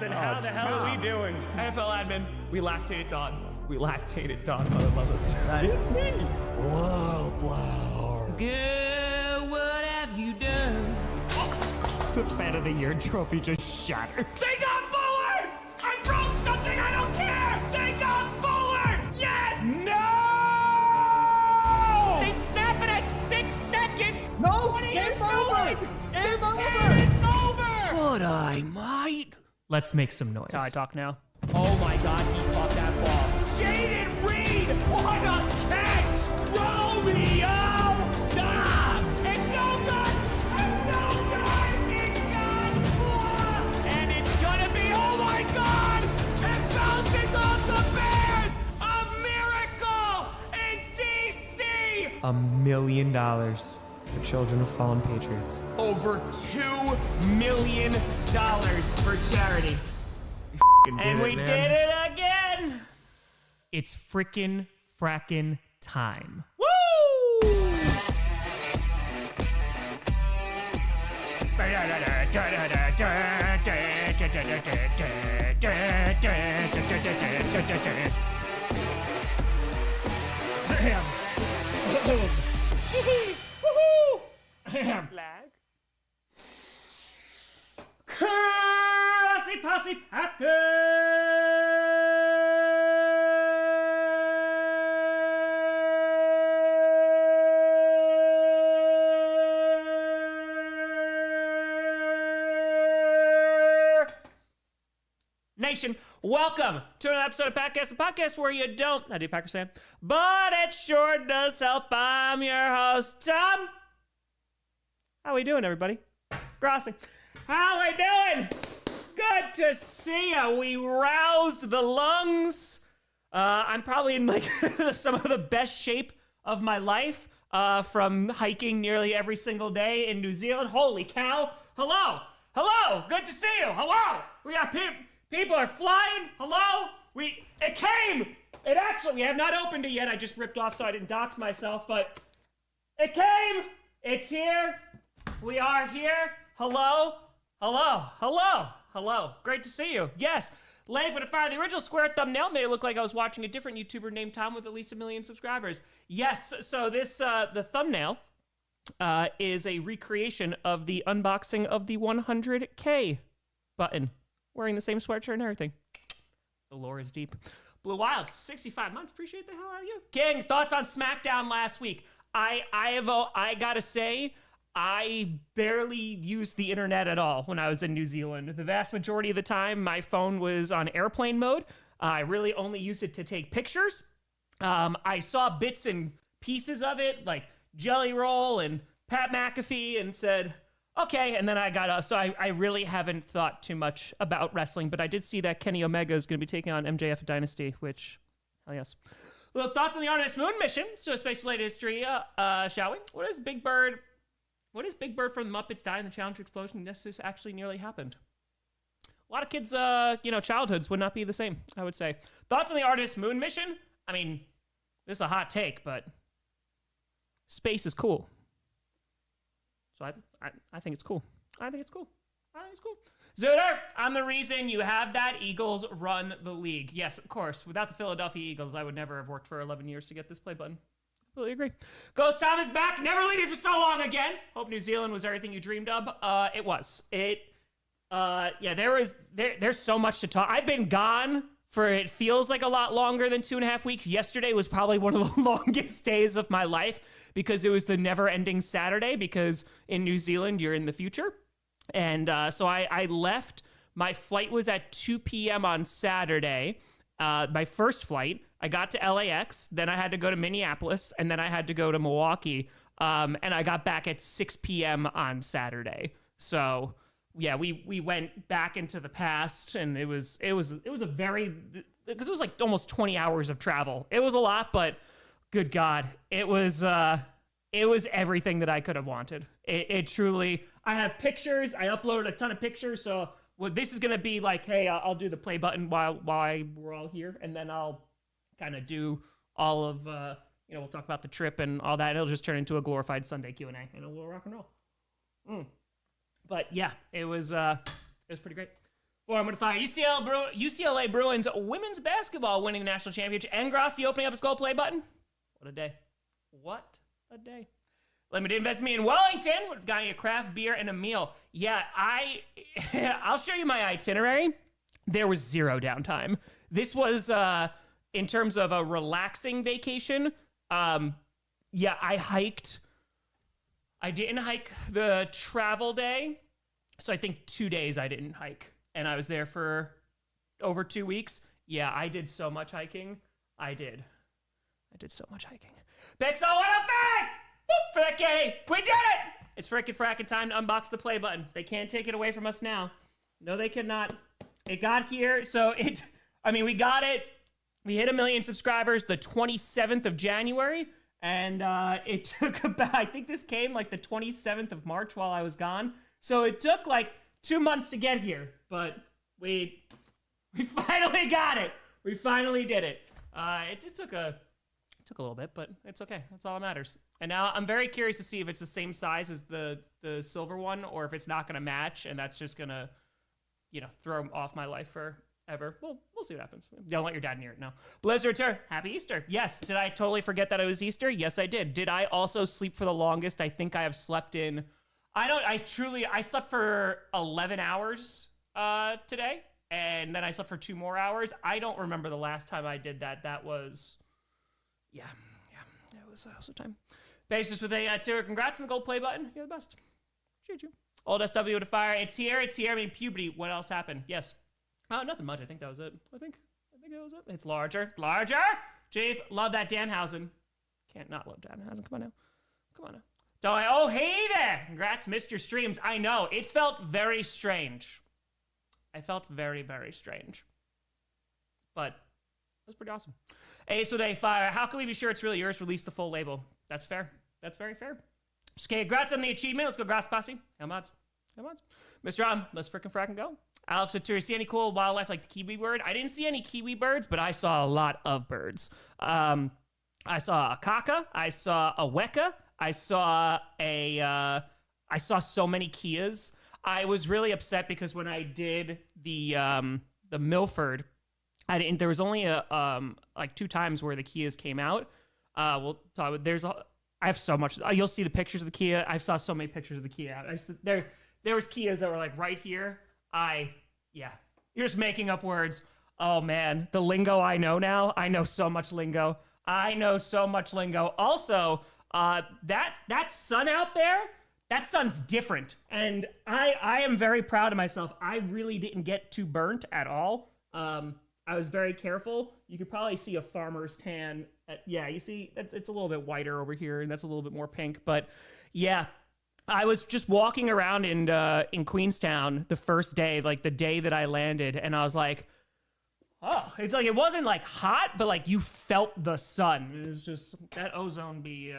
And how the hell are we doing? NFL admin, we lactated Dawn. We lactated Dawn, Mother Love Us. That is me. Wildflower. Girl, what have you done? The Fan of the Year trophy just shattered. They got Fuller! I broke something, I don't care! They got Fuller! Yes! No! They snap it at 6 seconds! No! What are Game you over! doing? Game over! It is over! But I might. Let's make some noise. That's how I talk now. Oh my god, he caught that ball. Jaden Reed! What a catch! Romeo Dobbs! It's no good! It's no good! It's gone! And it's gonna be, oh my god! It bounces off the Bears! A miracle in DC! $1 million for children of fallen patriots. Over $2 million for charity. And we did it again! It's frickin' frackin' time. Woo! Lag. Grossi Posse Nation, welcome to an episode of Podcast, a podcast where you don't, I do Packers fan, but it sure does help. I'm your host, Tom. How we doing, everybody? Grossi. How we doing? Good to see ya. We roused the lungs. I'm probably in like some of the best shape of my life from hiking nearly every single day in New Zealand. Holy cow. Hello. Hello. Good to see you. Hello. We got people are flying. Hello. It came. It actually, we have not opened it yet. I just ripped off so I didn't dox myself, but it came. It's here. We are here. Hello. Hello. Hello. Hello. Great to see you. Yes. Laying for the fire. The original square thumbnail made it look like I was watching a different YouTuber named Tom with at least 1 million subscribers. Yes. So this, the thumbnail is a recreation of the unboxing of the 100K button. Wearing the same sweatshirt and everything. The lore is deep. Blue Wild, 65 months. Appreciate the hell out of you. Gang, thoughts on SmackDown last week? I gotta say, I barely used the internet at all when I was in New Zealand. The vast majority of the time, my phone was on airplane mode. I really only used it to take pictures. I saw bits and pieces of it, like Jelly Roll and Pat McAfee, and said, okay, and then I got up. So I really haven't thought too much about wrestling, but I did see that Kenny Omega is going to be taking on MJF at Dynasty, which, hell yes. Well, thoughts on the Artemis Moon mission to a space-related history, shall we? What is Big Bird from the Muppets Die in the Challenger explosion? This actually nearly happened. A lot of kids, childhoods would not be the same, I would say. Thoughts on the Artemis Moon mission? I mean, this is a hot take, but space is cool. So I think it's cool. I think it's cool. Zooter, I'm the reason you have that. Eagles run the league. Yes, of course. Without the Philadelphia Eagles, I would never have worked for 11 years to get this play button. Completely agree. Ghost Tom is back. Never leave me for so long again. Hope New Zealand was everything you dreamed of. It was. There's so much to talk. I've been gone for, it feels like a lot longer than 2.5 weeks. Yesterday was probably one of the longest days of my life because it was the never-ending Saturday, because in New Zealand, you're in the future. And so I left. My flight was at 2 p.m. on Saturday, my first flight. I got to LAX, then I had to go to Minneapolis, and then I had to go to Milwaukee. And I got back at 6 p.m. on Saturday. So yeah, we went back into the past, and it was a very, because it was like almost 20 hours of travel. It was a lot, but good God, it was everything that I could have wanted. It truly, I have pictures. I uploaded a ton of pictures. So this is going to be like, hey, I'll do the play button while we're all here. And then I'll kind of do all of, we'll talk about the trip and all that. It'll just turn into a glorified Sunday Q&A, and we'll rock and roll. But yeah, it was pretty great. Forum with fire. UCLA Bruins women's basketball winning the national championship. And Grossi opening up his gold play button. What a day. What a day. Limited invest me in Wellington. We've got you a craft beer and a meal. Yeah, I'll show you my itinerary. There was zero downtime. This was, in terms of a relaxing vacation, yeah, I hiked. I didn't hike the travel day. So I think 2 days I didn't hike. And I was there for over 2 weeks. Yeah, I did so much hiking. I did so much hiking. Pixel 105! Boop, for that kitty! We did it! It's frickin' frackin' time to unbox the play button. They can't take it away from us now. No, they cannot. It got here, so we got it. We hit 1 million subscribers the 27th of January. And it took about, I think this came like the 27th of March while I was gone. So it took like 2 months to get here, but we finally got it. We finally did it. It took a little bit, but it's okay. That's all that matters. And now I'm very curious to see if it's the same size as the silver one, or if it's not going to match, and that's just going to, throw off my life forever. We'll see what happens. Don't let your dad near it. No. Blizzard, happy Easter. Yes. Did I totally forget that it was Easter? Yes, I did. Did I also sleep for the longest? I think I have slept in. I slept for 11 hours today, and then I slept for 2 more hours. I don't remember the last time I did that. That was, it was a time. Basis with a tour. Congrats on the gold play button. You're the best. Choo-choo. Old SW with a fire. It's here. I mean, puberty. What else happened? Yes. Nothing much. I think that was it. I think that was it. It's larger. Chief, love that Danhausen. Can't not love Danhausen. Come on now. Oh, hey there! Congrats, missed your streams. I know, it felt very strange. I felt very, very strange. But it was pretty awesome. Ace with a fire. How can we be sure it's really yours? Release the full label. That's fair. That's very fair. Okay, congrats on the achievement. Let's go, Grass Posse. How much? Mr. Let's frickin' frackin' go. Alex Ventura, see any cool wildlife like the kiwi bird? I didn't see any kiwi birds, but I saw a lot of birds. I saw a kaka. I saw a weka. I saw so many Kias. I was really upset because when I did the Milford, there was only like 2 times where the Kias came out. I have so much. You'll see the pictures of the Kia. I saw so many pictures of the Kia. There was Kias that were like right here. You're just making up words. Oh man, the lingo I know now. I know so much lingo. Also, that sun out there, that sun's different. And I am very proud of myself. I really didn't get too burnt at all. I was very careful. You could probably see a farmer's tan. You see, it's a little bit whiter over here, and that's a little bit more pink. But yeah, I was just walking around in Queenstown the first day, like the day that I landed, and I was like, oh, it's like, it wasn't like hot, but like you felt the sun. It was just that ozone be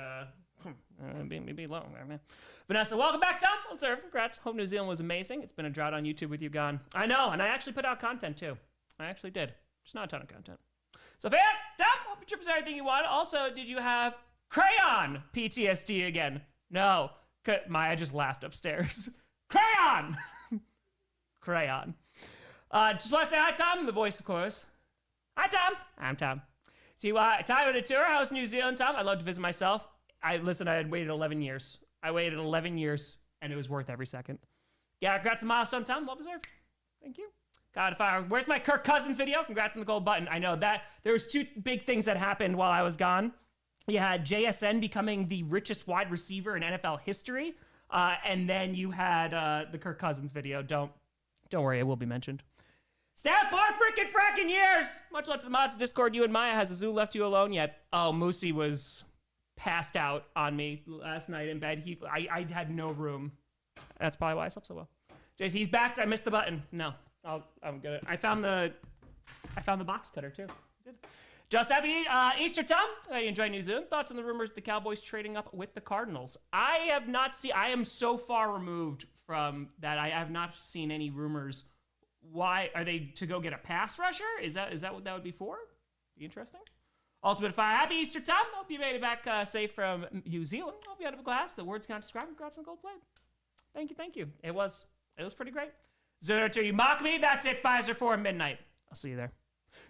low there, man. Vanessa, welcome back, Tom. Well, sir, congrats. Hope New Zealand was amazing. It's been a drought on YouTube with you gone. I know, and I actually put out content too. I actually did. Just not a ton of content. So, Tom, hope your trip was everything you wanted. Also, did you have crayon PTSD again? No. Maya just laughed upstairs. Crayon! Crayon. Just want to say hi, Tom. The voice, of course. Hi, Tom. I'm Tom. See, time on a tour. How's New Zealand, Tom? I'd love to visit myself. I had waited 11 years. I waited 11 years, and it was worth every second. Yeah, congrats on the milestone, Tom. Well deserved. Thank you. God, where's my Kirk Cousins video? Congrats on the gold button. I know that there was 2 big things that happened while I was gone. You had JSN becoming the richest wide receiver in NFL history, and then you had the Kirk Cousins video. Don't worry, it will be mentioned. Stab 4 freaking fracking years! Much love to the mods Discord. You and Maya. Has Azu left you alone yet? Oh, Moosey was passed out on me last night in bed. I had no room. That's probably why I slept so well. JC, he's back. I missed the button. No, I'm good. I found the box cutter too. Good. Just happy Easter, Tom. You enjoy New Zealand. Thoughts on the rumors of the Cowboys trading up with the Cardinals? I have not seen. I am so far removed from that. I have not seen any rumors. Why are they to go get a pass rusher? Is that what that would be for? Be interesting. Ultimate Fire. Happy Easter, Tom. Hope you made it back safe from New Zealand. Hope you had a glass. The words can't describe. Congrats on the gold plate. Thank you. It was pretty great. Zooter, you mock me? That's it. Pfizer 4 midnight. I'll see you there.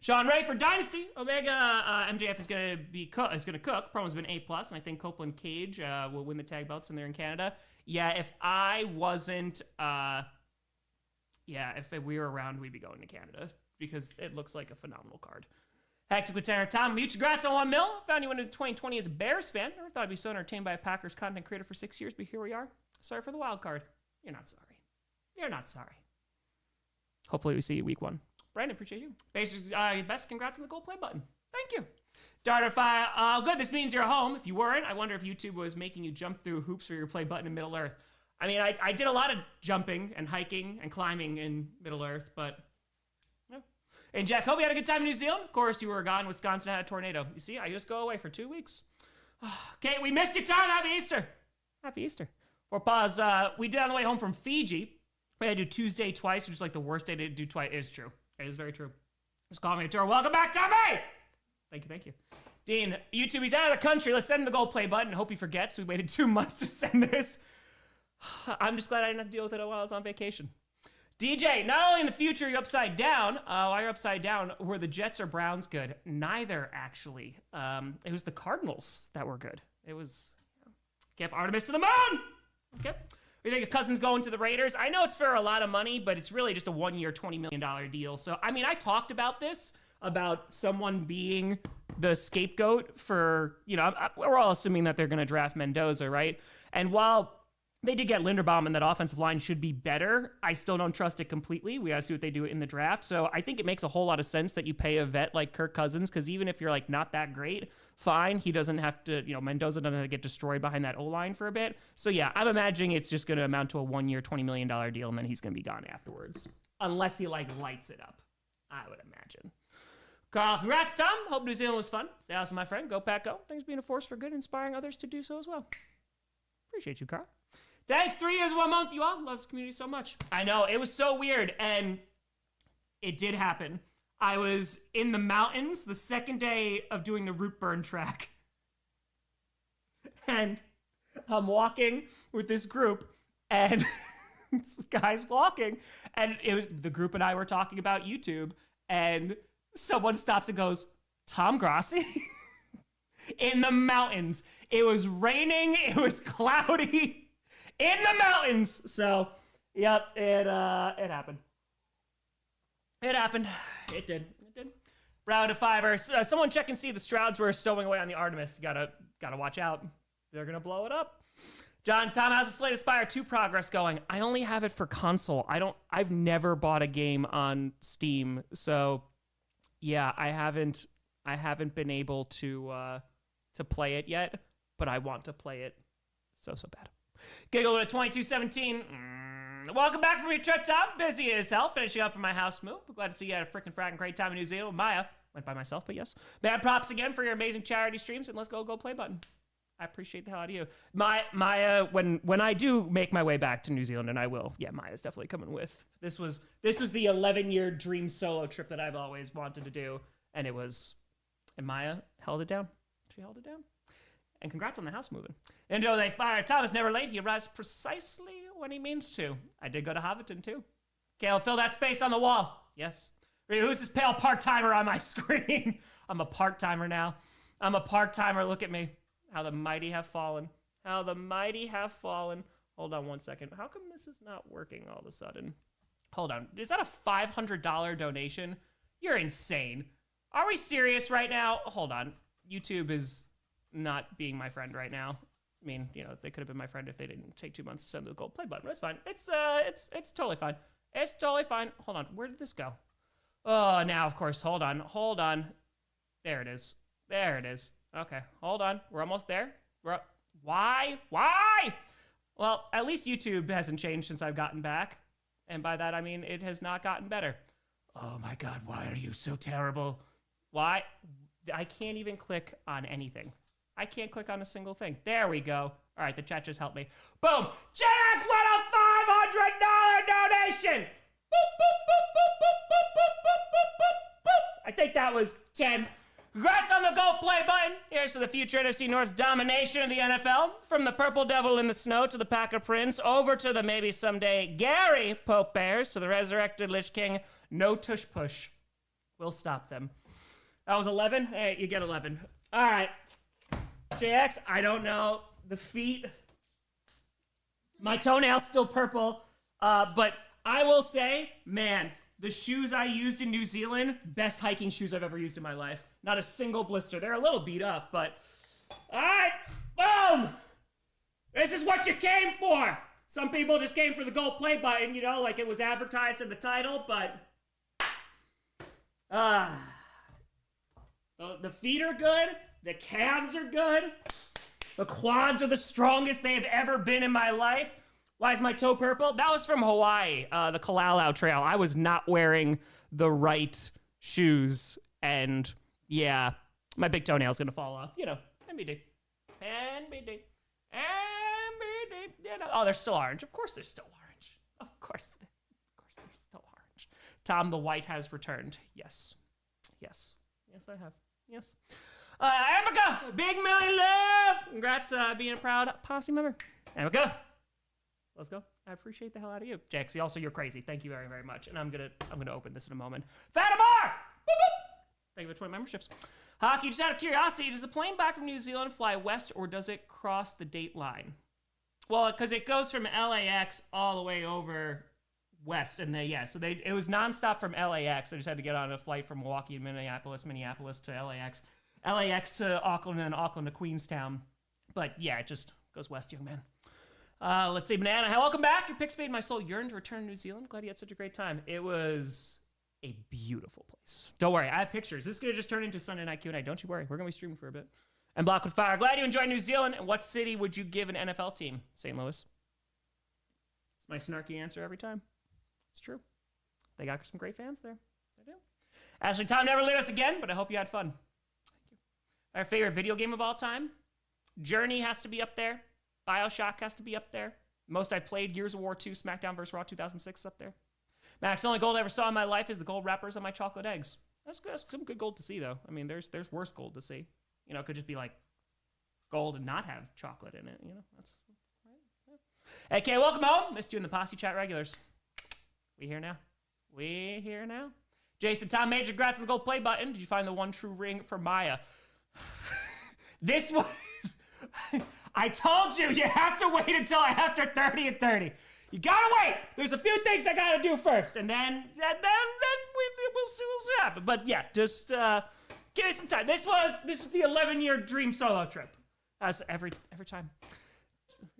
Sean Ray for Dynasty. Omega MJF is gonna cook. Promo's been A+, and I think Copeland Cage will win the tag belts, and they're in Canada. Yeah, if I wasn't, if we were around, we'd be going to Canada because it looks like a phenomenal card. Hectic with Tanner Tom, huge congrats on 1 mil. Found you in 2020 as a Bears fan. Never thought I'd be so entertained by a Packers content creator for 6 years, but here we are. Sorry for the wild card. You're not sorry. You're not sorry. Hopefully we see you week 1. Brandon, appreciate you. Basically, best congrats on the gold play button. Thank you. Darterfire, good. This means you're home. If you weren't, I wonder if YouTube was making you jump through hoops for your play button in Middle Earth. I mean, I did a lot of jumping and hiking and climbing in Middle Earth, but no. And Jack, hope you had a good time in New Zealand. Of course, you were gone. Wisconsin had a tornado. You see, I just go away for 2 weeks. Okay, we missed you, Tom. Happy Easter. Happy Easter. For pause, we did on the way home from Fiji. We had to do Tuesday twice, which is like the worst day to do twice. It is true. It is very true. Just call me a tour. Welcome back, Tommy! Thank you. Dean, YouTube, he's out of the country. Let's send him the gold play button. Hope he forgets. We waited 2 months to send this. I'm just glad I didn't have to deal with it while I was on vacation. DJ, not only in the future you're upside down, while you're upside down, were the Jets or Browns good? Neither, actually. It was the Cardinals that were good. It was, kept Artemis to the moon! Okay. We think of Cousins going to the Raiders. I know it's for a lot of money, but it's really just a 1-year, $20 million deal. So, I mean, I talked about this, about someone being the scapegoat for, we're all assuming that they're going to draft Mendoza, right? And while they did get Linderbaum and that offensive line should be better, I still don't trust it completely. We got to see what they do in the draft. So I think it makes a whole lot of sense that you pay a vet like Kirk Cousins, because even if you're like not that great, fine. He doesn't have to, Mendoza doesn't have to get destroyed behind that O-line for a bit. So yeah, I'm imagining it's just going to amount to a 1-year, $20 million deal, and then he's going to be gone afterwards. Unless he lights it up, I would imagine. Carl, congrats, Tom. Hope New Zealand was fun. Stay awesome, my friend. Go Pack, go. Thanks for being a force for good, inspiring others to do so as well. Appreciate you, Carl. Thanks, 3 years and 1 month. You all love this community so much. I know, it was so weird, and it did happen. I was in the mountains the second day of doing the root burn track. And I'm walking with this group, and this guy's walking, and the group and I were talking about YouTube, and someone stops and goes, Tom Grossi? In the mountains. It was raining, it was cloudy. In the mountains. So, yep, it happened. It happened. It did. Round of 5. Someone check and see the Strouds were stowing away on the Artemis. Gotta watch out. They're gonna blow it up. John, Tom, how's the Slate Aspire 2 progress going? I only have it for console. I've never bought a game on Steam. So, yeah, I haven't been able to play it yet, but I want to play it so bad. Giggle to 2217. Welcome back from your trip, Tom. Busy as hell. Finishing up for my house move. Glad to see you had a freaking fracking great time in New Zealand with Maya. Went by myself, but yes. Bad props again for your amazing charity streams, and let's go play button. I appreciate the hell out of you. Maya, when I do make my way back to New Zealand, and I will, yeah, Maya's definitely coming with. This was the 11-year dream solo trip that I've always wanted to do, and Maya held it down. She held it down. And congrats on the house moving. Enjoy they fire. Thomas never late. He arrives precisely when he means to. I did go to Hobbiton too. Caleb, fill that space on the wall. Yes. Who's this pale part-timer on my screen? I'm a part-timer now. I'm a part-timer. Look at me. How the mighty have fallen. How the mighty have fallen. Hold on 1 second. How come this is not working all of a sudden? Hold on. Is that a $500 donation? You're insane. Are we serious right now? Hold on. YouTube is not being my friend right now. I mean, they could have been my friend if they didn't take 2 months to send the gold play button. But it's fine. It's totally fine. It's totally fine. Hold on. Where did this go? Oh, now, of course. Hold on. There it is. Okay. Hold on. We're almost there. Why? Well, at least YouTube hasn't changed since I've gotten back. And by that, I mean, it has not gotten better. Oh my God. Why are you so terrible? Why? I can't even click on anything. I can't click on a single thing. There we go. All right, the chat just helped me. Boom! Jax won a $500 donation! Boop, boop, boop, boop, boop, boop, boop, boop, boop, boop. I think that was 10. Congrats on the gold play button. Here's to the future NFC North's domination of the NFL. From the Purple Devil in the Snow to the Pack of Prince, over to the maybe someday Gary Pope Bears, to the resurrected Lich King. No tush push. We'll stop them. That was 11? Hey, you get 11. All right. JX, I don't know. The feet. My toenail's still purple. But I will say, man, the shoes I used in New Zealand, best hiking shoes I've ever used in my life. Not a single blister. They're a little beat up, but... All right, boom! This is what you came for! Some people just came for the gold play button, you know, like it was advertised in the title, but... the feet are good. The calves are good. The quads are the strongest they have ever been in my life. Why is my toe purple? That was from Hawaii, the Kalalau Trail. I was not wearing the right shoes, and yeah, my big toenail's gonna fall off. You know, NBD. NBD. NBD. You know. Oh, they're still orange. Of course they're still orange. Of course they're still orange. Tom the White has returned. Yes. Yes. Yes, I have. Yes. Amica, Big Millie Love. Congrats being a proud posse member. Amica. Let's go. I appreciate the hell out of you. Jaxie, also you're crazy. Thank you very, very much. And I'm gonna open this in a moment. Fatimar! Boop, boop. Thank you for 20 memberships. Hockey, just out of curiosity, does the plane back from New Zealand fly west or does it cross the date line? Well, because it goes from LAX all the way over west. And it was nonstop from LAX. I just had to get on a flight from Milwaukee and Minneapolis to LAX. LAX to Auckland and Auckland to Queenstown. But yeah, it just goes west, young man. Let's see, Banana. Welcome back. Your picks made my soul yearn to return to New Zealand. Glad you had such a great time. It was a beautiful place. Don't worry, I have pictures. This is going to just turn into Sunday Night Q&A. Don't you worry. We're going to be streaming for a bit. And Block with Fire. Glad you enjoyed New Zealand. And what city would you give an NFL team? St. Louis. It's my snarky answer every time. It's true. They got some great fans there. They do. Ashley, Tom, never leave us again, but I hope you had fun. Thank you. Our favorite video game of all time? Journey has to be up there. BioShock has to be up there. Most I played, Gears of War 2, SmackDown vs. Raw 2006 up there. Max, the only gold I ever saw in my life is the gold wrappers on my chocolate eggs. That's some good gold to see, though. I mean, there's worse gold to see. You know, it could just be like gold and not have chocolate in it. You know, that's right. Yeah. Okay, welcome home. Missed you in the Posse Chat regulars. We here now. We here now. Jason, Tom Major, congrats on the gold play button. Did you find the one true ring for Maya? This one... I told you have to wait until after 30 and 30. You gotta wait. There's a few things I gotta do first, and then we'll see what happens. But yeah, just give me some time. This was the 11-year dream solo trip. As every time.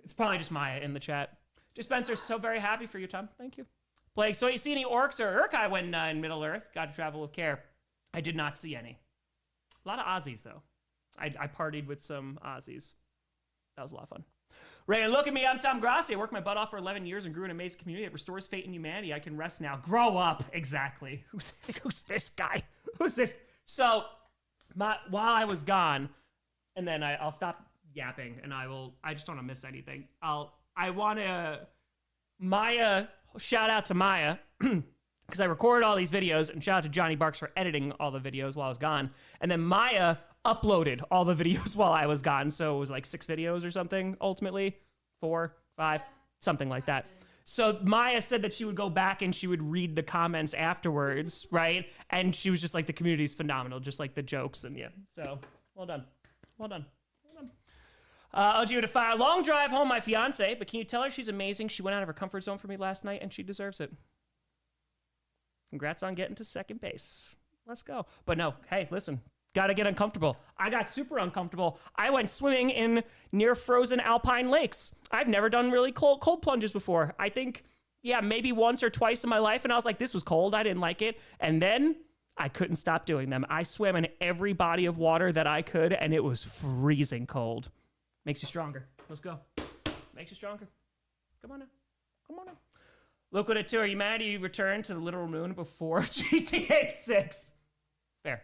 It's probably just Maya in the chat. Just Spencer's so very happy for you, Tom. Thank you. Blake, so you see any orcs or Urkai when in Middle Earth? Got to travel with care. I did not see any. A lot of Aussies though. I partied with some Aussies. That was a lot of fun. Ray, look at me. I'm Tom Grossi. I worked my butt off for 11 years and grew an amazing community that restores faith in humanity. I can rest now. Grow up. Exactly. Who's this guy? Who's this? So, while I was gone, and then I'll stop yapping, and I just don't want to miss anything. Maya, shout out to Maya, because I recorded all these videos, and shout out to Johnny Barks for editing all the videos while I was gone. And then Maya uploaded all the videos while I was gone. So it was like 6 videos or something, ultimately. 4, 5, something like that. So Maya said that she would go back and she would read the comments afterwards, right? And she was just like, the community's phenomenal, just like the jokes. And yeah, so well done. Well done. Well done. OG with a fire. Long drive home, my fiance, but can you tell her she's amazing? She went out of her comfort zone for me last night and she deserves it. Congrats on getting to second base. Let's go. But no, hey, listen. Gotta get uncomfortable. I got super uncomfortable. I went swimming in near frozen alpine lakes. I've never done really cold plunges before. I think, yeah, maybe once or twice in my life. And I was like, this was cold. I didn't like it. And then I couldn't stop doing them. I swam in every body of water that I could, and it was freezing cold. Makes you stronger. Let's go. Makes you stronger. Come on now. Come on now. Look what it took. Humanity returned to the literal moon before GTA 6. Fair.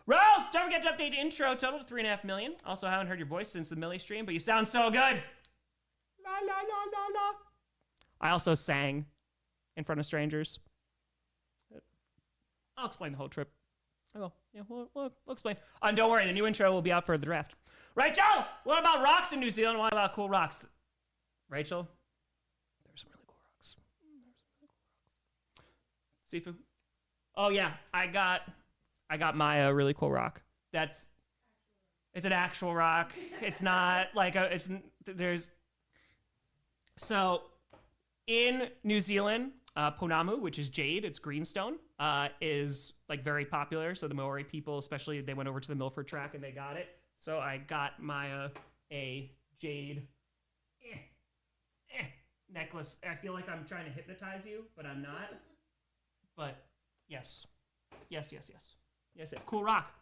Rose, don't forget to update the intro. Total to 3.5 million. Also, haven't heard your voice since the Millie stream, but you sound so good. La la la la la. I also sang in front of strangers. I'll explain the whole trip. I will. Yeah, we'll explain. And don't worry, the new intro will be out for the draft. Rachel, what about rocks in New Zealand? What about cool rocks? Rachel, there's some really cool rocks. Sifu. Oh yeah, I got my really cool rock. It's an actual rock. It's not like so in New Zealand, Pounamu, which is jade, it's greenstone, is like very popular. So the Maori people, especially, they went over to the Milford track and they got it. So I got Maya a jade necklace. I feel like I'm trying to hypnotize you, but I'm not. But yes. Cool rock.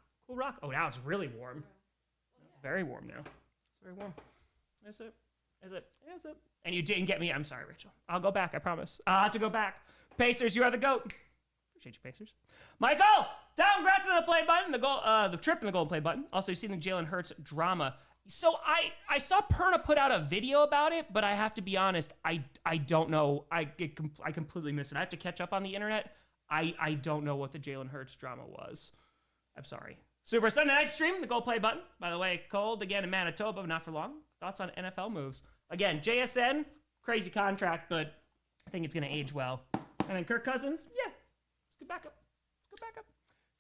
Oh, now it's really warm. It's very warm now. It's very warm. Is it? And you didn't get me. I'm sorry, Rachel. I'll go back. I promise. I'll have to go back. Pacers, you are the GOAT. Appreciate you, Pacers. Michael, congrats on the play button, the trip and the golden play button. Also, you've seen the Jalen Hurts drama. So I saw Perna put out a video about it, but I have to be honest, I don't know. I completely missed it. I have to catch up on the internet. I don't know what the Jalen Hurts drama was. I'm sorry. Super Sunday night stream, the gold play button. By the way, cold again in Manitoba, but not for long. Thoughts on NFL moves? Again, JSN, crazy contract, but I think it's going to age well. And then Kirk Cousins, yeah, it's good backup.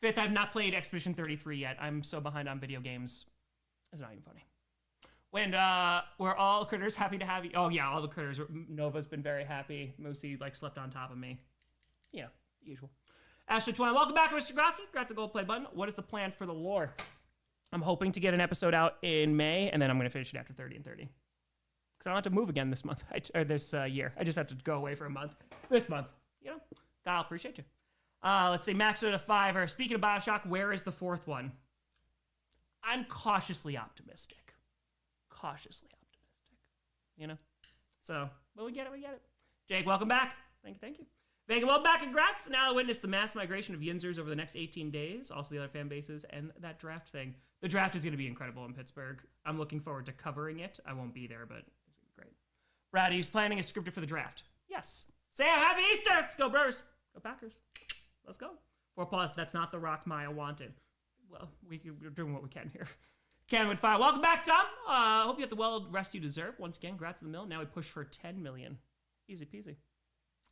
Fifth, I've not played Expedition 33 yet. I'm so behind on video games. It's not even funny. When we're all critters happy to have you. Oh yeah, all the critters. Nova's been very happy. Moosey slept on top of me. Yeah, usual. Ashley Twine, welcome back, Mr. Grossi. Congrats on gold play button. What is the plan for the lore? I'm hoping to get an episode out in May, and then I'm going to finish it after 30 and 30. Because I don't have to move again this month, or this year. I just have to go away for a month. This month, God, I'll appreciate you. Let's see, Max to 5. Or speaking of Bioshock, where is the fourth one? I'm cautiously optimistic. So, when we get it. Jake, welcome back. Thank you. Vega, welcome back. Congrats. Now witness the mass migration of Yinzers over the next 18 days. Also the other fan bases and that draft thing. The draft is going to be incredible in Pittsburgh. I'm looking forward to covering it. I won't be there, but it's going to be great. Brad, he's planning a scripted for the draft. Yes. Sam, happy Easter. Let's go, Brewers. Go Packers. Let's go. 4+, that's not the rock Maya wanted. Well, we're doing what we can here. Canwood 5. Welcome back, Tom. Hope you have the well rest you deserve. Once again, congrats to the mill. Now we push for 10 million. Easy peasy.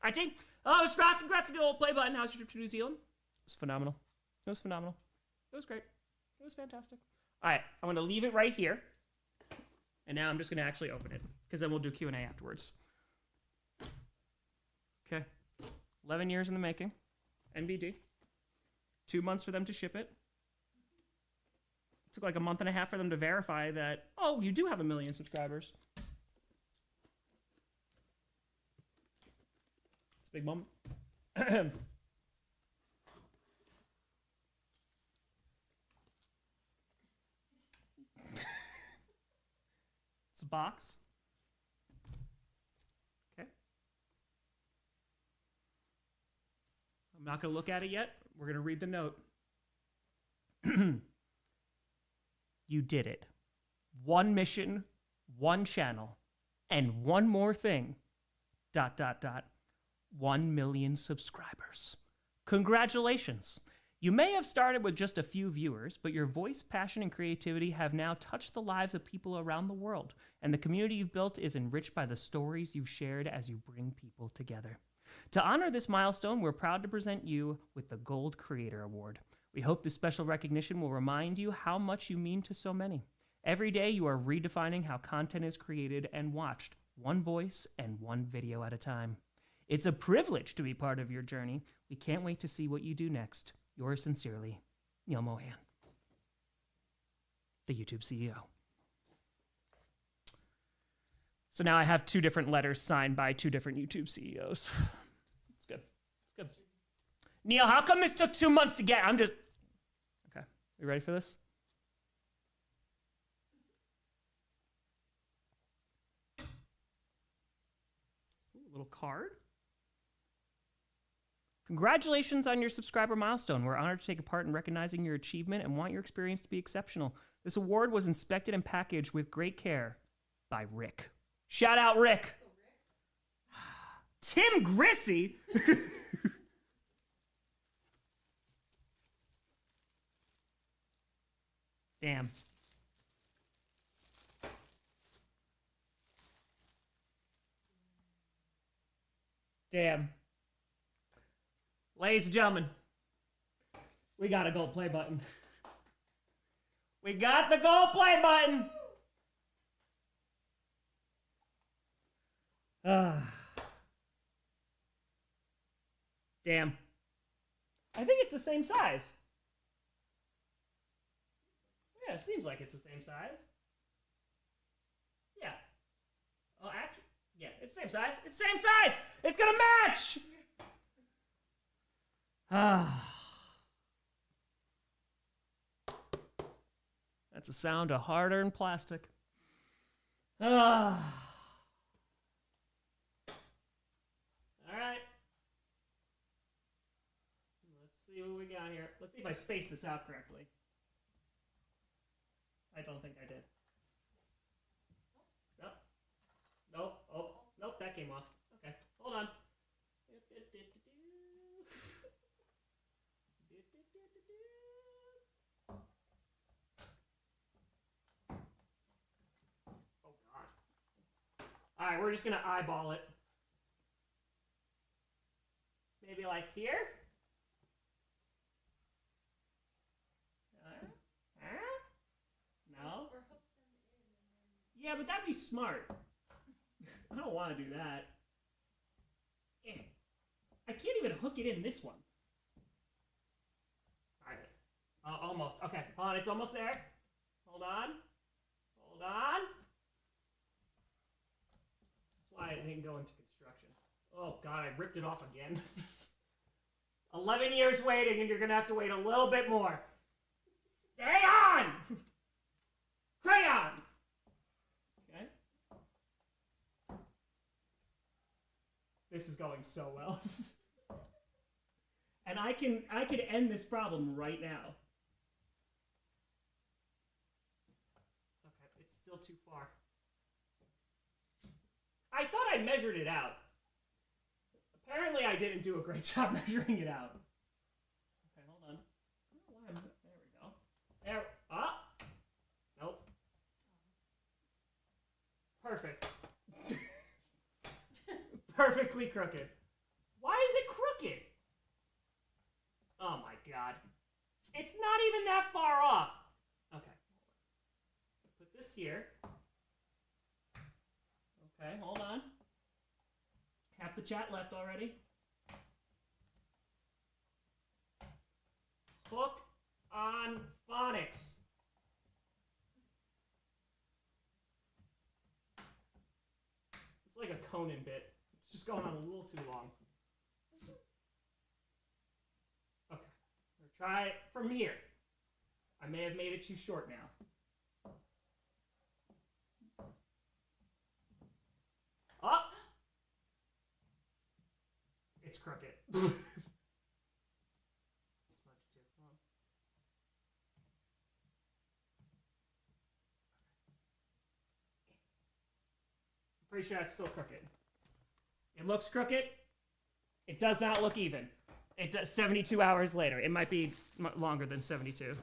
All right, team. Hello, Mr. Ross. Congrats to the old play button. How's your trip to New Zealand? It was phenomenal. It was great. It was fantastic. All right, I'm going to leave it right here. And now I'm just going to actually open it, because then we'll do Q&A afterwards. Okay. 11 years in the making. NBD. 2 months for them to ship it. Took like a month and a half for them to verify that, oh, you do have 1 million subscribers. It's a big moment. It's a box. Okay. I'm not going to look at it yet. We're going to read the note. You did it. 1 mission, 1 channel, and one more thing. ... 1 million subscribers. Congratulations. You may have started with just a few viewers, but your voice, passion, and creativity have now touched the lives of people around the world, and the community you've built is enriched by the stories you've shared as you bring people together. To honor this milestone, we're proud to present you with the Gold Creator Award. We hope this special recognition will remind you how much you mean to so many. Every day you are redefining how content is created and watched, one voice and one video at a time. It's a privilege to be part of your journey. We can't wait to see what you do next. Yours sincerely, Neil Mohan, the YouTube CEO. So now I have 2 different letters signed by 2 different YouTube CEOs. It's good. Neil, how come this took 2 months to get? Okay. You ready for this? Ooh, a little card. Congratulations on your subscriber milestone. We're honored to take a part in recognizing your achievement and want your experience to be exceptional. This award was inspected and packaged with great care by Rick. Shout out, Rick. Tim Grossi. Damn. Damn. Ladies and gentlemen, we got a gold play button. We got the gold play button. Damn. I think it's the same size. Yeah, it seems like it's the same size. Yeah. Oh, actually, yeah, it's the same size. It's the same size. It's gonna match. That's a sound of hard-earned plastic. All right. Let's see what we got here. Let's see if I spaced this out correctly. I don't think I did. Nope. Nope. Oh, nope, that came off. Okay, hold on. Oh, God. All right, we're just going to eyeball it. Maybe like here? No? Yeah, but that'd be smart. I don't want to do that. I can't even hook it in this one. All right. Almost. Okay, hold on. It's almost there. Hold on. Hold on. That's why I didn't go into construction. Oh, God, I ripped it off again. 11 years waiting, and you're going to have to wait a little bit more. Stay on! Crayon! Okay. This is going so well. And I can end this problem right now. Okay, it's still too far. I thought I measured it out. Apparently I didn't do a great job measuring it out. Okay, hold on. I don't know why I'm... There we go. There. Ah! Nope. Perfect. Perfectly crooked. Why is it crooked? Oh my God. It's not even that far off. Okay. Put this here. Okay, hold on. Half the chat left already. Hook on phonics. It's like a Conan bit. It's just going on a little too long. Okay. I'm going to try it from here. I may have made it too short now. Oh! It's crooked. Smudge too. I'm pretty sure it's still crooked. It looks crooked. It does not look even. It does 72 hours later. It might be longer than 72.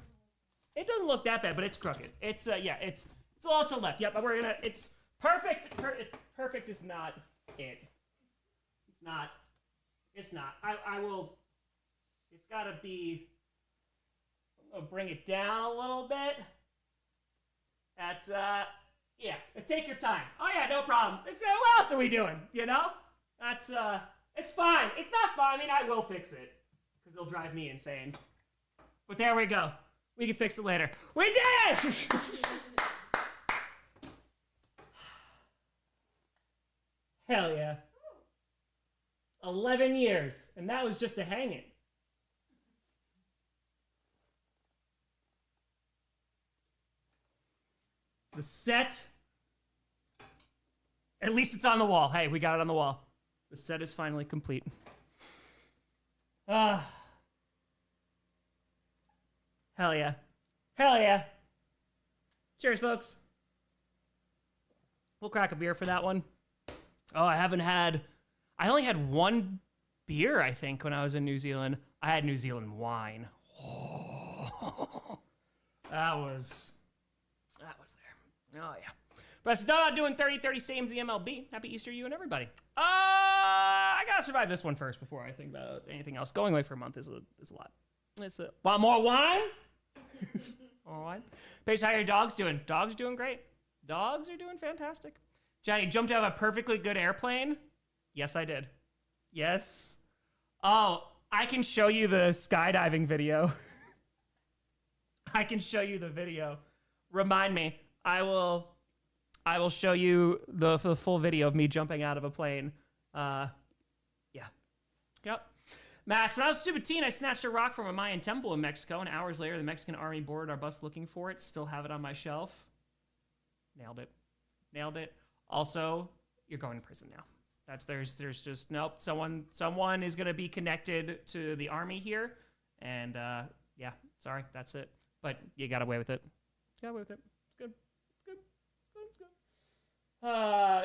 It doesn't look that bad, but it's crooked. It's yeah, it's a little to the left. Yep, but we're gonna. It's perfect. Perfect is not it. It's not. It's not. I will. It's got to be. I'm gonna bring it down a little bit. That's yeah. Take your time. Oh yeah, no problem. What else are we doing? You know. That's it's fine. It's not fine. I mean, I will fix it because it'll drive me insane. But there we go. We can fix it later. We did it! 'Hell yeah. 11 years, and that was just a hanging. The set, at least it's on the wall. Hey, we got it on the wall. The set is finally complete. Hell yeah. Hell yeah. Cheers, folks. We'll crack a beer for that one. Oh, I only had one beer, I think, when I was in New Zealand. I had New Zealand wine. That was there. Oh, yeah. But it's not about doing 30 stadiums in the MLB. Happy Easter to you and everybody. I gotta survive this one first before I think about anything else. Going away for a month is a lot. Want more wine? More wine? Paige, how are your dogs doing? Dogs are doing great. Dogs are doing fantastic. Johnny, jumped out of a perfectly good airplane? Yes, I did. Yes. Oh, I can show you the skydiving video. I can show you the video. Remind me. I will show you the full video of me jumping out of a plane. Yeah. Yep. Max, when I was a stupid teen, I snatched a rock from a Mayan temple in Mexico, and hours later, the Mexican army boarded our bus looking for it. Still have it on my shelf. Nailed it. Also, you're going to prison now. There's just, nope. Someone is going to be connected to the army here. And, yeah, sorry, that's it. But you got away with it. It's good.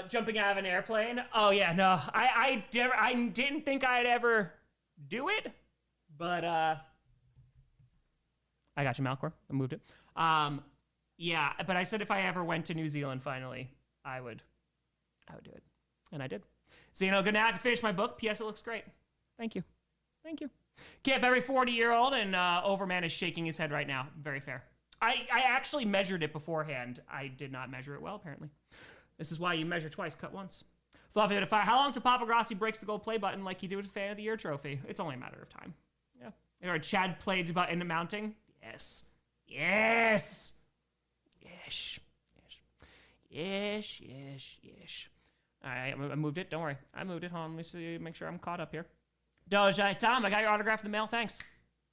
Jumping out of an airplane. Oh yeah, no, I didn't think I'd ever do it, but I got you, Malcor. I moved it. Yeah, but I said if I ever went to New Zealand finally, I would do it, and I did. So good now I can finish my book. P.S. It looks great. Thank you. Kip, every 40-year-old and Overman is shaking his head right now. Very fair. I actually measured it beforehand. I did not measure it well, apparently. This is why you measure twice, cut once. Fluffy to fire. How long till Papa Grossi breaks the gold play button like he did with the Fan of the Year trophy? It's only a matter of time. Yeah. Or a Chad played button mounting? Yes. All right, I moved it. Don't worry. I moved it. Hold on. Let me see. Make sure I'm caught up here. Doja, Tom, I got your autograph in the mail. Thanks.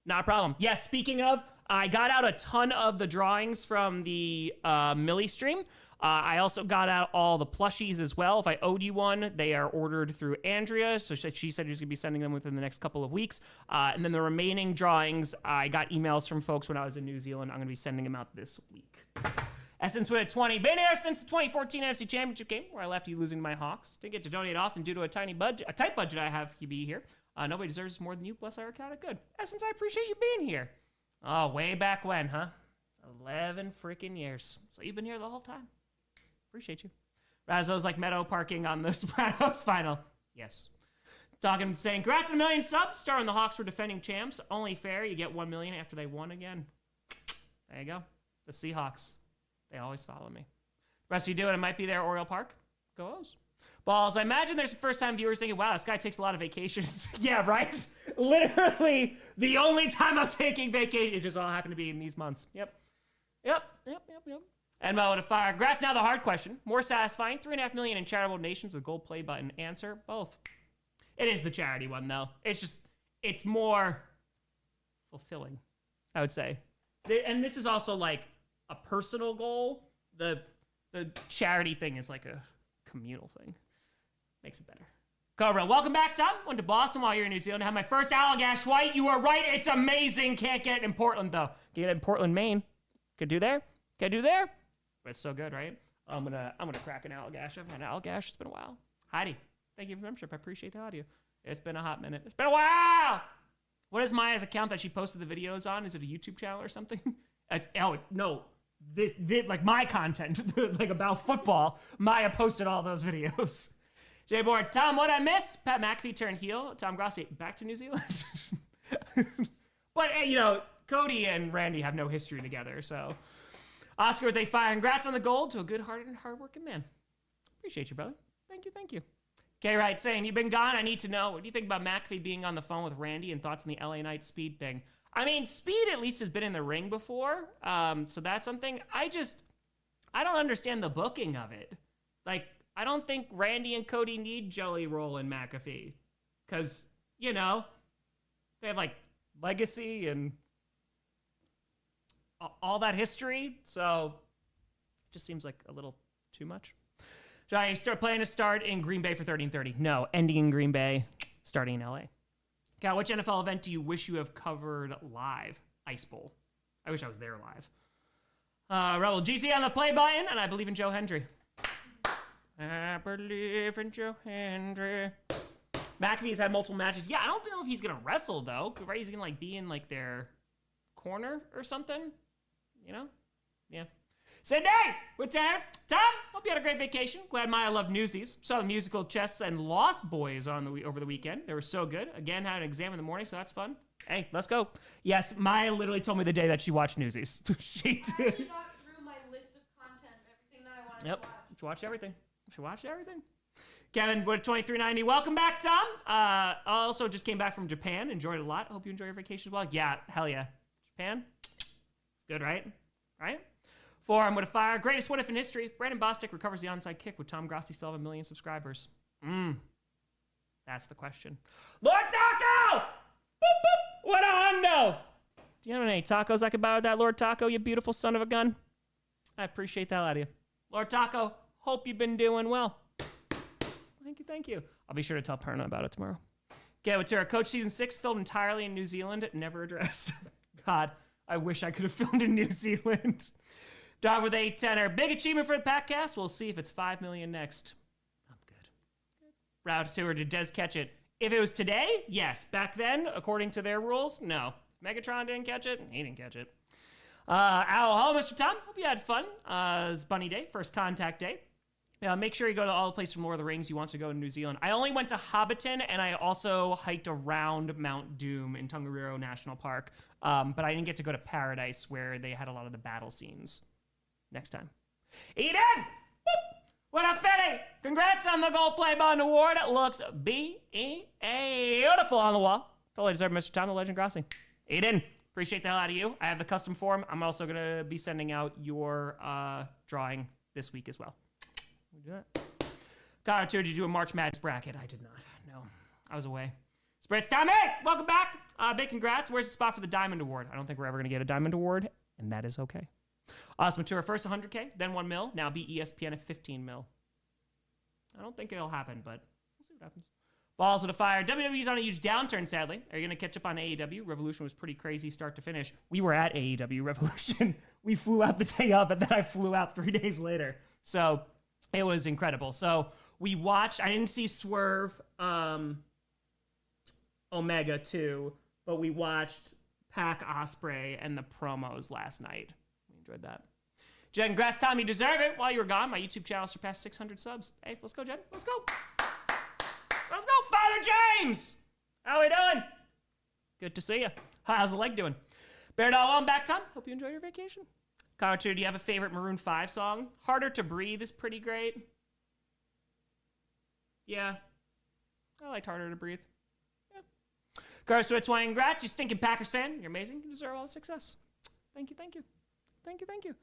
Not a problem. Yes, speaking of, I got out a ton of the drawings from the Millie stream. I also got out all the plushies as well. If I owed you one, they are ordered through Andrea. So she said she's going to be sending them within the next couple of weeks. And then the remaining drawings, I got emails from folks when I was in New Zealand. I'm going to be sending them out this week. Essence with a 20. Been here since the 2014 NFC Championship game, where I left you losing my Hawks. Didn't get to donate often due to a tight budget I have you be here. Nobody deserves more than you. Bless our account. Good. Essence, I appreciate you being here. Oh, way back when, huh? 11 freaking years. So you've been here the whole time. Appreciate you. Razzo's like Meadow parking on the Sopranos final. Yes. Saying, congrats on 1 million subs. Star when the Hawks were defending champs. Only fair, you get 1 million after they won again. There you go. The Seahawks. They always follow me. The rest of you do it. It might be there at Oriole Park. Go O's. Balls, I imagine there's first-time viewers thinking, wow, this guy takes a lot of vacations. Yeah, right? Literally, the only time I'm taking vacation, it just all happened to be in these months. Yep. And Mo to fire. Congrats, now the hard question. More satisfying, 3.5 million in charitable donations with gold play button. Answer, both. It is the charity one, though. It's more fulfilling, I would say. And this is also like a personal goal. The charity thing is like a communal thing. Makes it better. Cobra, welcome back, Tom. Went to Boston while you're in New Zealand. Had my first Allagash White. You were right. It's amazing. Can't get it in Portland, though. Can get it in Portland, Maine. Could do there. But it's so good, right? I'm gonna crack an Allagash. I've had an Allagash. It's been a while. Heidi, thank you for the membership. I appreciate the audio. It's been a hot minute. It's been a while. What is Maya's account that she posted the videos on? Is it a YouTube channel or something? No. Like my content, like about football. Maya posted all those videos. J-Board, Tom, what'd I miss? Pat McAfee turned heel. Tom Grossi, back to New Zealand. But, Cody and Randy have no history together, so. Oscar, they fire. Congrats on the gold to a good-hearted and hard-working man. Appreciate you, brother. Thank you. K-Right saying, you've been gone. I need to know. What do you think about McAfee being on the phone with Randy and thoughts on the LA Knights Speed thing? I mean, Speed at least has been in the ring before, so that's something. I don't understand the booking of it. Like, I don't think Randy and Cody need Joey Roll and McAfee, because, they have, like, legacy and all that history, so it just seems like a little too much. Johnny, planning to start in Green Bay for 30-30. No, ending in Green Bay, starting in LA. God, which NFL event do you wish you have covered live? Ice Bowl. I wish I was there live. Rebel, GC on the play button, and I believe in Joe Hendry. I believe in Joe Hendry. McAfee's had multiple matches. Yeah, I don't know if he's going to wrestle, though. Right? He's going to, be in, their corner or something. You know? Yeah. Sydney, with Tanner. Tom, hope you had a great vacation. Glad Maya loved Newsies. Saw the musical Chess and Lost Boys over the weekend. They were so good. Again, had an exam in the morning, so that's fun. Hey, let's go. Yes, Maya literally told me the day that she watched Newsies. She did. I actually got through my list of content, everything that I wanted to watch. She watched everything. She watched everything. Kevin with 2390. Welcome back, Tom. Also just came back from Japan. Enjoyed it a lot. Hope you enjoy your vacation as well. Yeah, hell yeah. Japan. It's good, right? Right? Forum with a fire. Greatest what if in history. Brandon Bostic recovers the onside kick with Tom Grossi still have 1 million subscribers. That's the question. Lord Taco! Boop, boop. What a hundo! Do you have any tacos I could buy with that, Lord Taco, you beautiful son of a gun? I appreciate that out of you. Lord Taco, hope you've been doing well. Thank you, thank you. I'll be sure to tell Perna about it tomorrow. Get with Tara. Coach season 6 filmed entirely in New Zealand, never addressed. God, I wish I could have filmed in New Zealand. Dog with 810er. Big achievement for the Packcast. We'll see if it's 5 million next. I'm good. Route to her. Did Dez catch it? If it was today, yes. Back then, according to their rules, no. Megatron didn't catch it. He didn't catch it. Hello, Mr. Tom. Hope you had fun. It's Bunny Day, first contact day. Make sure you go to all the places from Lord of the Rings you want to go in New Zealand. I only went to Hobbiton, and I also hiked around Mount Doom in Tongariro National Park. But I didn't get to go to Paradise, where they had a lot of the battle scenes. Next time. Eden! Whoop! What up, Fetty? Congrats on the Gold Play Button Award. It looks beautiful on the wall. Totally deserve Mr. Tom, the Legend Grossi. Eden, appreciate the hell out of you. I have the custom form. I'm also going to be sending out your drawing this week as well. We'll do that. God, did you do a March Madness bracket? I did not. No, I was away. Spreads Tommy, welcome back. Big congrats. Where's the spot for the Diamond Award? I don't think we're ever going to get a Diamond Award, and that is okay. Awesome Tour, first 100K, then 1 mil. Now beat ESPN at 15 mil. I don't think it'll happen, but we'll see what happens. Balls with a fire. WWE's on a huge downturn, sadly. Are you going to catch up on AEW? Revolution was pretty crazy start to finish. We were at AEW Revolution. We flew out the day of, and then I flew out 3 days later. So it was incredible. So we watched, I didn't see Swerve Omega 2, but we watched Pac Osprey and the promos last night. We enjoyed that. Jen, congrats, Tom. You deserve it. While you were gone, my YouTube channel surpassed 600 subs. Hey, let's go, Jen. Let's go. Let's go, Father James. How we doing? Good to see you. How's the leg doing? Bear Doll, welcome back, Tom. Hope you enjoyed your vacation. Connor 2, do you have a favorite Maroon 5 song? Harder to Breathe is pretty great. Yeah. I liked Harder to Breathe. Yeah. Garth Switch, congrats. You stinking Packers fan. You're amazing. You deserve all the success. Thank you, thank you. Thank you, thank you.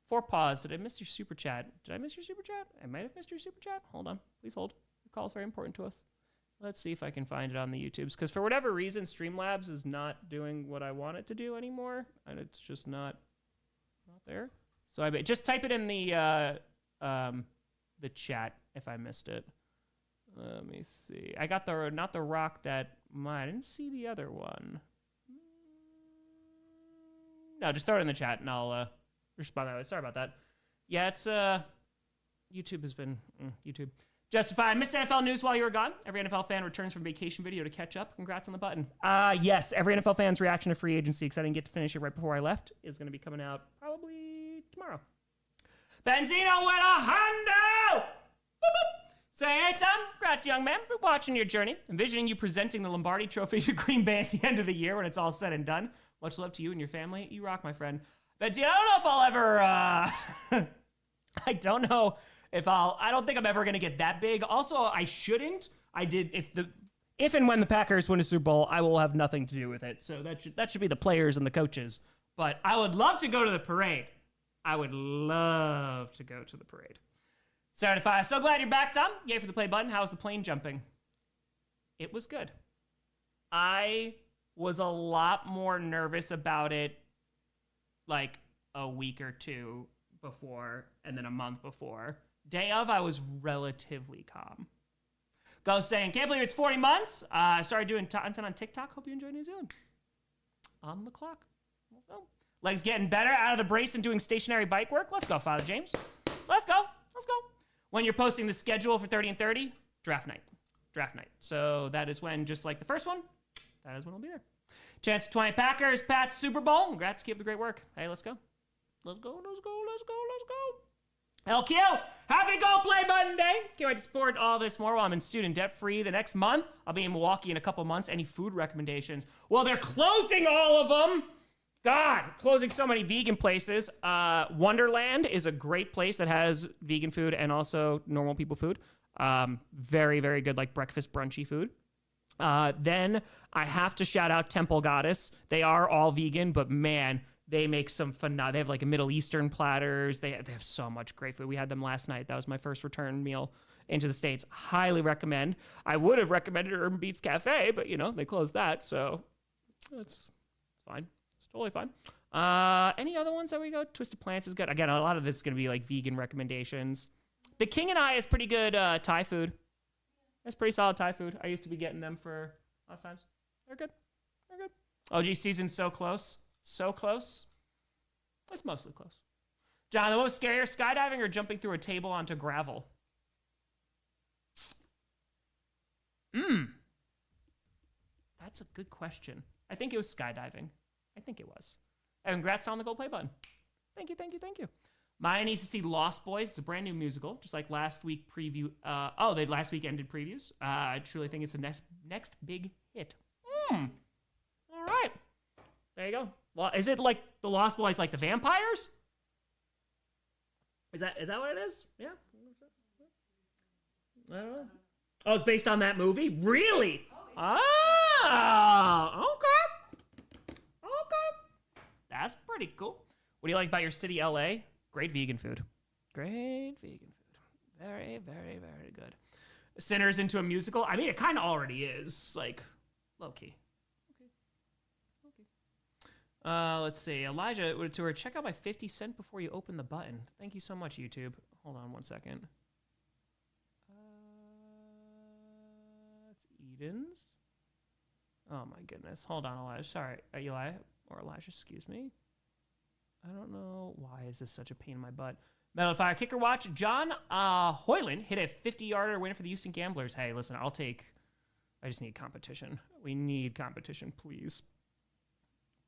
For pause, did I miss your super chat? Did I miss your super chat? I might have missed your super chat. Hold on. Please hold. Your call is very important to us. Let's see if I can find it on the YouTubes. Because for whatever reason, Streamlabs is not doing what I want it to do anymore. And it's just not there. So I just type it in the chat if I missed it. Let me see. I got the, not the rock that, I didn't see the other one. No, just throw it in the chat and I'll respond that way. Sorry about that. Yeah, it's, YouTube has been, YouTube. Justified. Missed NFL news while you were gone. Every NFL fan returns from vacation video to catch up. Congrats on the button. Yes, every NFL fan's reaction to free agency, because I didn't get to finish it right before I left, is going to be coming out probably tomorrow. Benzino with a hundo! Say, hey, Tom. Congrats, young man. Been watching your journey. Envisioning you presenting the Lombardi Trophy to Green Bay at the end of the year when it's all said and done. Much love to you and your family. You rock, my friend. Benzino, I don't know if I'll ever, I don't know if I don't think I'm ever going to get that big. Also, I shouldn't. If and when the Packers win a Super Bowl, I will have nothing to do with it. So that should be the players and the coaches. But I would love to go to the parade. I would love to go to the parade. Certified. So glad you're back, Tom. Yay for the play button. How's the plane jumping? It was good. I was a lot more nervous about it like a week or two before and then a month before. Day of, I was relatively calm. Go saying, can't believe it's 40 months. I started doing content on TikTok. Hope you enjoy New Zealand. On the clock. Well, legs getting better, out of the brace and doing stationary bike work. Let's go, Father James. Let's go. Let's go. When you're posting the schedule for 30 and 30, draft night. Draft night. So that is when, just like the first one, that is when we'll be there. Chance 20 Packers, Pats, Super Bowl. Congrats, keep up the great work. Hey, let's go. Let's go. LQ, happy Go Play Monday. Can't wait to support all this more while I'm in student debt free. The next month, I'll be in Milwaukee in a couple months. Any food recommendations? Well, they're closing all of them. God, closing so many vegan places. Wonderland is a great place that has vegan food and also normal people food. Very, very good, like breakfast brunchy food. Then I have to shout out Temple Goddess. They are all vegan, but man, they make some phenomenal. They have like a Middle Eastern platters. They have so much great food. We had them last night. That was my first return meal into the States. Highly recommend. I would have recommended Urban Beats Cafe, but they closed that, so it's fine. It's totally fine. Any other ones that we go? Twisted Plants is good. Again, a lot of this is going to be like vegan recommendations. The King and I is pretty good Thai food. That's pretty solid Thai food. I used to be getting them for last times. They're good. OG season's so close. So close. It's mostly close. John, what was scarier, skydiving or jumping through a table onto gravel? That's a good question. I think it was skydiving. I think it was. And congrats on the gold play button. Thank you. Maya needs to see Lost Boys. It's a brand new musical, just like last week preview. They last week ended previews. I truly think it's the next big hit. All right. There you go. Well, is it like the Lost Boys, like the vampires? Is that what it is? Yeah. I don't know. Oh, it's based on that movie? Really? Oh, okay. That's pretty cool. What do you like about your city, LA? Great vegan food. Very, very, very good. Sinners into a musical? I mean, it kind of already is, like, low-key. Okay. Let's see. Elijah would to her, check out my 50 cent before you open the button. Thank you so much, YouTube. Hold on one second. It's Eden's. Oh, my goodness. Hold on, Elijah. Sorry, Eli, or Elijah, excuse me. I don't know why is this such a pain in my butt. Metal Fire Kicker Watch. John Hoyland hit a 50-yarder win for the Houston Gamblers. Hey, listen, I just need competition. We need competition, please.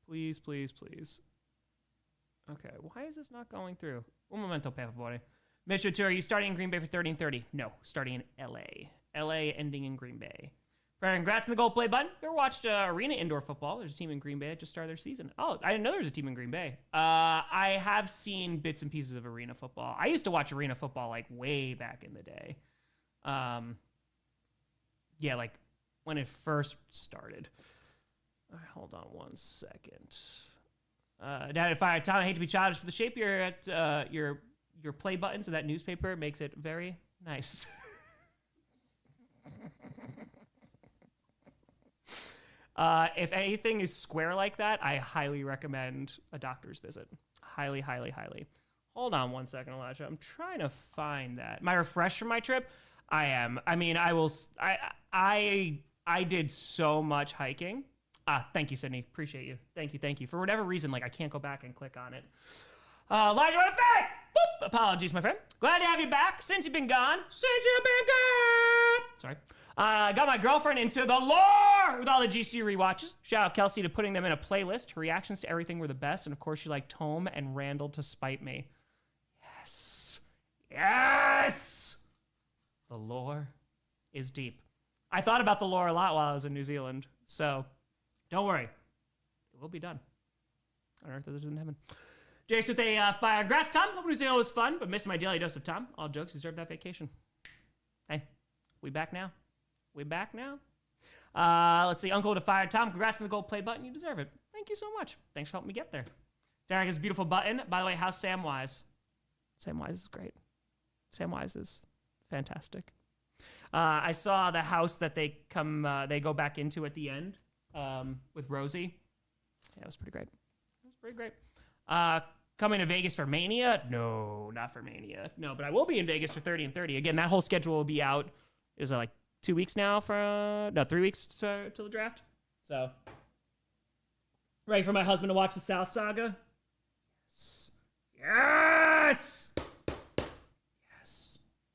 Please. Okay, why is this not going through? Un momento, per favore. Mitch Tour, are you starting in Green Bay for 30 and 30? No, starting in LA. LA ending in Green Bay. Congrats on the gold play button. Ever watched Arena Indoor Football? There's a team in Green Bay that just started their season. Oh, I didn't know there was a team in Green Bay. I have seen bits and pieces of Arena Football. I used to watch Arena Football like way back in the day. Yeah, like when it first started. All right, hold on one second. Dad, if I Tom, I hate to be childish, but the shape your play buttons of that newspaper makes it very nice. If anything is square like that, I highly recommend a doctor's visit. Highly. Hold on one second, Elijah. I'm trying to find that. My refresh from my trip, I did so much hiking. Thank you, Sydney. Appreciate you. Thank you. For whatever reason, like I can't go back and click on it. Elijah, what a fact! Boop! Apologies, my friend. Glad to have you back since you've been gone. Sorry. Got my girlfriend into the lore with all the GC rewatches. Shout out Kelsey to putting them in a playlist. Her reactions to everything were the best. And of course, she liked Tome and Randall to spite me. Yes! The lore is deep. I thought about the lore a lot while I was in New Zealand. So don't worry. It will be done. On earth as it is in heaven. Jace with a fire. Congrats, Tom. Hope New Zealand was fun, but missing my daily dose of Tom. All jokes deserve that vacation. Hey, we back now. Let's see. Uncle with a fire. Tom, congrats on the gold play button. You deserve it. Thank you so much. Thanks for helping me get there. Derek has a beautiful button. By the way, how's Samwise? Samwise is great. Samwise is fantastic. I saw the house that they go back into at the end with Rosie. Yeah, it was pretty great. Coming to Vegas for Mania? No, not for Mania. No, but I will be in Vegas for 30 and 30. Again, that whole schedule will be out. Is it like 2 weeks now 3 weeks till the draft? So, ready for my husband to watch the South Saga? Yes!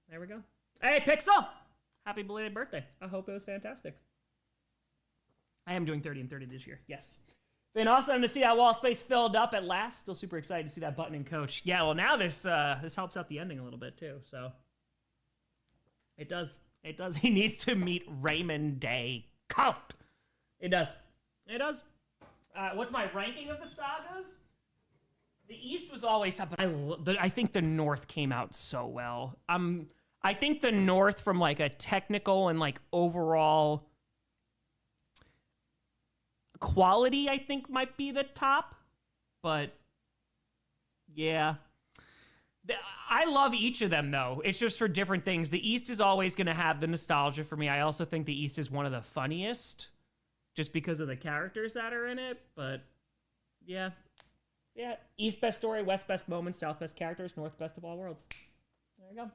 There we go. Hey, Pixel! Happy belated birthday. I hope it was fantastic. I am doing 30 and 30 this year. Yes. Been awesome to see that wall space filled up at last. Still super excited to see that button in coach. Yeah, well, now this helps out the ending a little bit too. So it does. It does. He needs to meet Raymond Day Count. It does. It does. What's my ranking of the sagas? The East was always tough, but I think the North came out so well. I think the North, from like a technical and like overall quality, I think might be the top. But yeah, I love each of them though. It's just for different things. The East is always going to have the nostalgia for me. I also think the East is one of the funniest, just because of the characters that are in it. But yeah. East best story, West best moments, South best characters, North best of all worlds. There you go.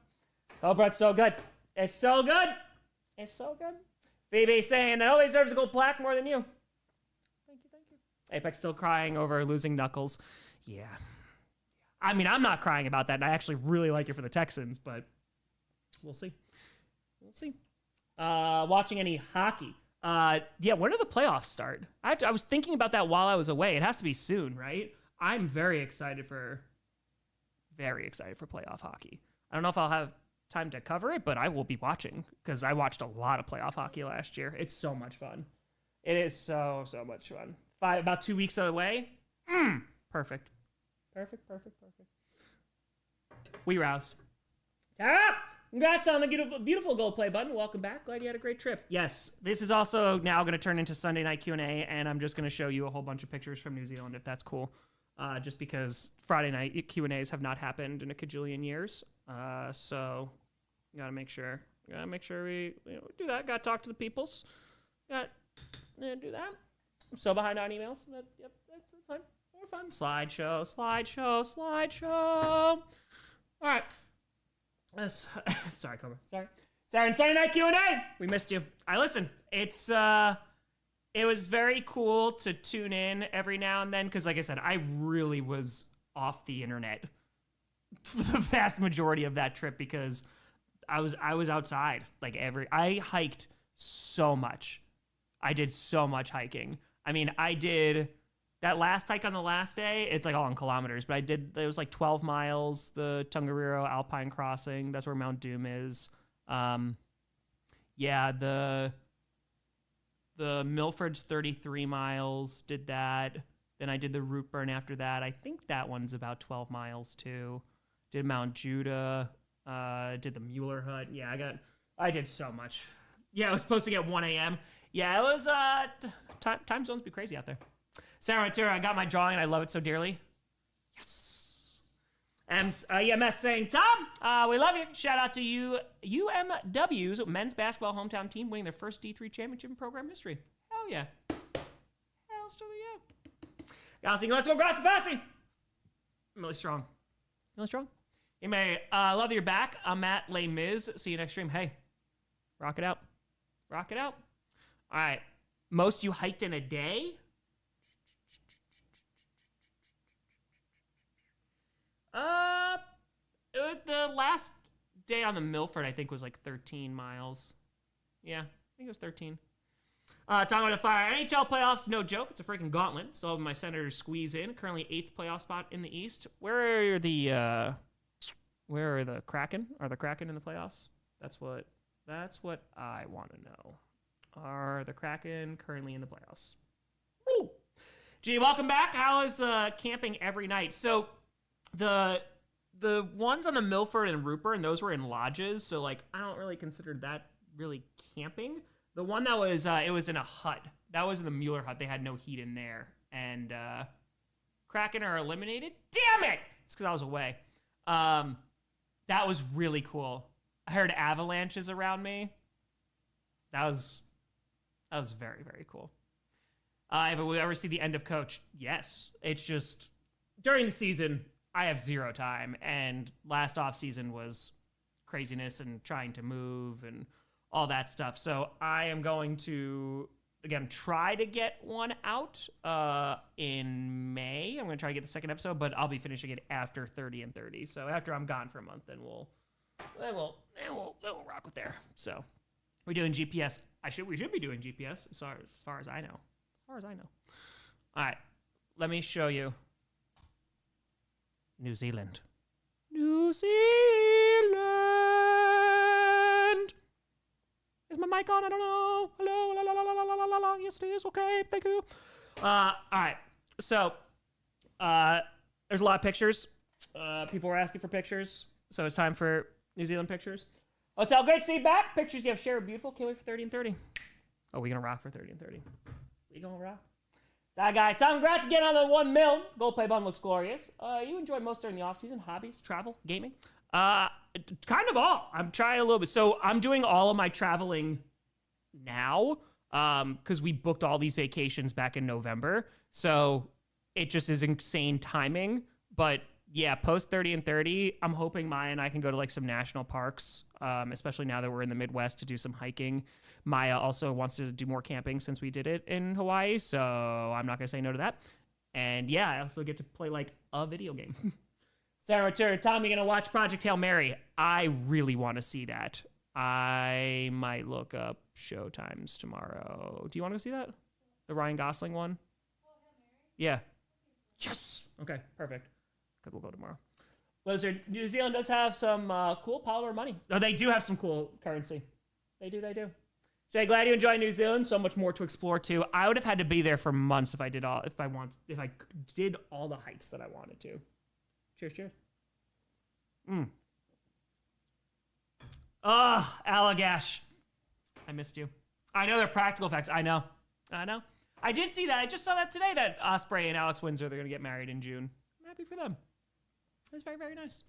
Oh, bro, it's so good. It's so good. It's so good. Phoebe saying, it always deserves a gold plaque more than you. Thank you. Apex still crying over losing Knuckles. Yeah. I mean, I'm not crying about that, and I actually really like it for the Texans, but we'll see. Watching any hockey. Yeah, when do the playoffs start? I was thinking about that while I was away. It has to be soon, right? I'm very excited for playoff hockey. I don't know if I'll have time to cover it, but I will be watching because I watched a lot of playoff hockey last year. It's so much fun. It is so much fun. About 2 weeks away. Perfect. We rouse. Tara! Congrats on the beautiful gold play button. Welcome back. Glad you had a great trip. Yes, this is also now going to turn into Sunday night Q&A, and I'm just going to show you a whole bunch of pictures from New Zealand, if that's cool. Just because Friday night Q&As have not happened in a cajillion years. So gotta make sure we do that. Gotta talk to the peoples. Gotta do that. I'm so behind on emails. But, yep, that's fine. We're fine. Slideshow. All right. Sorry, Cobra. Sorry. Sunday night Q&A. We missed you. Listen. It was very cool to tune in every now and then because, like I said, I really was off the internet for the vast majority of that trip because I was outside. I hiked so much. I did so much hiking. I mean, I did that last hike on the last day. It's like all in kilometers, but it was like 12 miles. The Tongariro Alpine Crossing. That's where Mount Doom is. The Milford's 33 miles, did that. Then I did the Root Burn after that. I think that one's about 12 miles too. Did Mount Judah, did the Mueller Hut. Yeah, I did so much. Yeah, I was supposed to get 1 a.m. Yeah, it was, time zones be crazy out there. Sarah Matura, I got my drawing and I love it so dearly. Yes. EMS saying, Tom, we love you. Shout out to you, UMW's men's basketball hometown team winning their first D3 championship in program history. Hell yeah. Hell's to the yeah. Gossing, let's go, Grossi. I'm really strong. You may love your back. I'm at Les Mis. See you next stream. Hey, rock it out. All right. Most you hiked in a day? The last day on the Milford, I think, was like 13 miles. Yeah, I think it was 13. Talking about the fire. NHL playoffs, no joke. It's a freaking gauntlet. Still having my Senators squeeze in. Currently 8th playoff spot in the East. Where are the Kraken? Are the Kraken in the playoffs? That's what I want to know. Are the Kraken currently in the playoffs? Woo! Gee, welcome back. How is the camping every night? So the ones on the Milford and Rupert, and those were in lodges, so like I don't really consider that really camping. The one that was it was in a hut. That was in the Mueller hut. They had no heat in there. And Kraken are eliminated. Damn it! It's because I was away. That was really cool. I heard avalanches around me. That was very, very cool. If we ever see the end of Coach, yes. It's just during the season, I have zero time, and last off season was craziness and trying to move and all that stuff. So I am going to again try to get one out in May. I'm going to try to get the second episode, but I'll be finishing it after 30 and 30. So after I'm gone for a month, then we'll rock with there. So we're doing GPS. We should be doing GPS as far as I know. All right, let me show you New Zealand. New Zealand. Is my mic on? I don't know. Hello, la, la, la, la, la, la, la. Yes, it is. Okay, thank you. All right, so there's a lot of pictures. People were asking for pictures, so it's time for New Zealand pictures. Hotel, great to see you back. Pictures you have shared, beautiful. Can't wait for 30 and 30. Oh, we gonna rock for 30 and 30. We gonna rock. That guy, Tom, congrats again on the 1 mil. Gold play button looks glorious. You enjoy most during the off season? Hobbies, travel, gaming? Kind of all. I'm trying a little bit. So I'm doing all of my traveling now, because we booked all these vacations back in November. So it just is insane timing. But yeah, post 30 and 30, I'm hoping Maya and I can go to like some national parks, especially now that we're in the Midwest, to do some hiking. Maya also wants to do more camping since we did it in Hawaii, so I'm not going to say no to that. And yeah, I also get to play like a video game. Sarah Turner, Tom, you going to watch Project Hail Mary? I really want to see that. I might look up show times tomorrow. Do you want to go see that? The Ryan Gosling one? Yeah. Yes! Okay, perfect. Good, we'll go tomorrow. Blizzard, New Zealand does have some cool polymer money. Oh, they do have some cool currency. They do. Jay, glad you enjoy New Zealand. So much more to explore too. I would have had to be there for months if I did all the hikes that I wanted to. Cheers. Oh, Allagash. I missed you. I know they're practical effects. I know. I did see that. I just saw that today that Osprey and Alex Windsor, they're going to get married in June. I'm happy for them. That's very, very nice.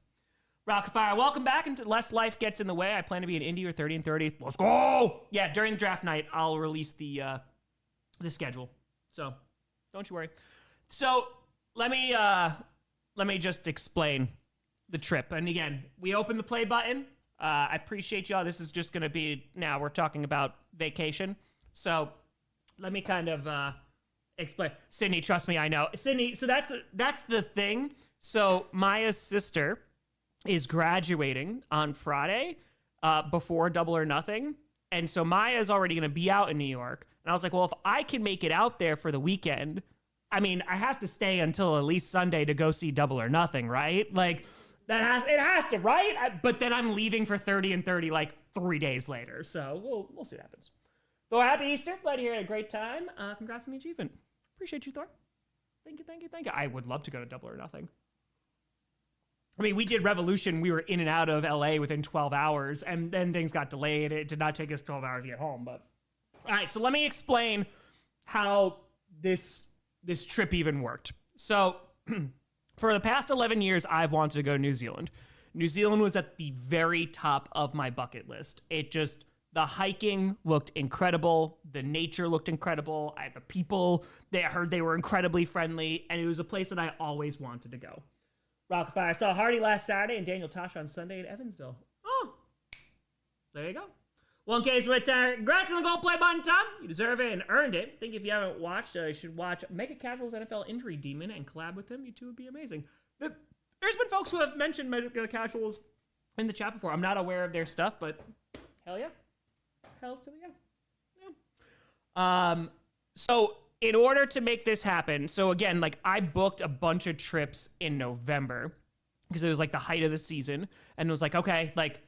Rocketfire, welcome back. Unless life gets in the way, I plan to be in Indy or 30 and 30. Let's go! Yeah, during the draft night, I'll release the schedule. So, don't you worry. So, let me just explain the trip. And again, we open the play button. I appreciate y'all. This is just going to be, now we're talking about vacation. So, let me kind of explain. Sydney, trust me, I know. Sydney, so that's the thing. So, Maya's sister is graduating on Friday before Double or Nothing. And so Maya's already going to be out in New York. And I was like, well, if I can make it out there for the weekend, I mean, I have to stay until at least Sunday to go see Double or Nothing, right? Like, it has to, right? But then I'm leaving for 30 and 30 like 3 days later. So we'll see what happens. Thor, happy Easter. Glad you had a great time. Congrats on the achievement. Appreciate you, Thor. Thank you. I would love to go to Double or Nothing. I mean, we did Revolution. We were in and out of LA within 12 hours, and then things got delayed. It did not take us 12 hours to get home. But all right, so let me explain how this trip even worked. So for the past 11 years, I've wanted to go to New Zealand. New Zealand was at the very top of my bucket list. The hiking looked incredible. The nature looked incredible. The people, I heard they were incredibly friendly, and it was a place that I always wanted to go. Rockfire. I saw Hardy last Saturday and Daniel Tosh on Sunday in Evansville. Oh, there you go. Well, in case we're retired, congrats on the gold play button, Tom. You deserve it and earned it. I think if you haven't watched, you should watch Mega Casual's NFL Injury Demon and collab with him. You two would be amazing. There's been folks who have mentioned Mega Casuals in the chat before. I'm not aware of their stuff, but hell yeah. Hells to the yeah. So in order to make this happen, so again, like I booked a bunch of trips in November because it was like the height of the season, and it was like, okay, like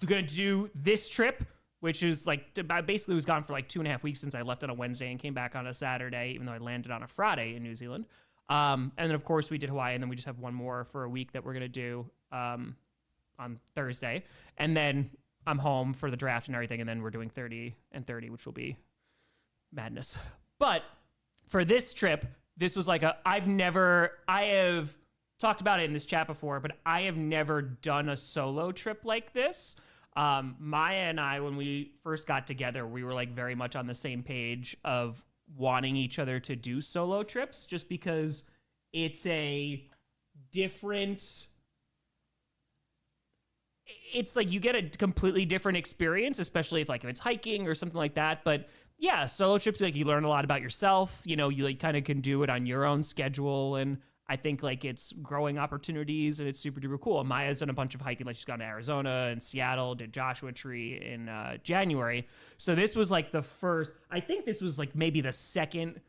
we're gonna do this trip, which is like I basically was gone for like 2.5 weeks since I left on a Wednesday and came back on a Saturday, even though I landed on a Friday in New Zealand. And then of course we did Hawaii, and then we just have one more for a week that we're gonna do on Thursday, and then I'm home for the draft and everything, and then we're doing 30 and 30, which will be madness. But for this trip, this was like I have talked about it in this chat before, but I have never done a solo trip like this. Maya and I, when we first got together, we were like very much on the same page of wanting each other to do solo trips, just because it's a different, it's like you get a completely different experience, especially if it's hiking or something like that. But yeah, solo trips, like you learn a lot about yourself, you like kind of can do it on your own schedule. And I think like it's growing opportunities, and it's super duper cool. Maya's done a bunch of hiking, like she's gone to Arizona and Seattle, did Joshua Tree in January. So this was like the first, I think this was like maybe the second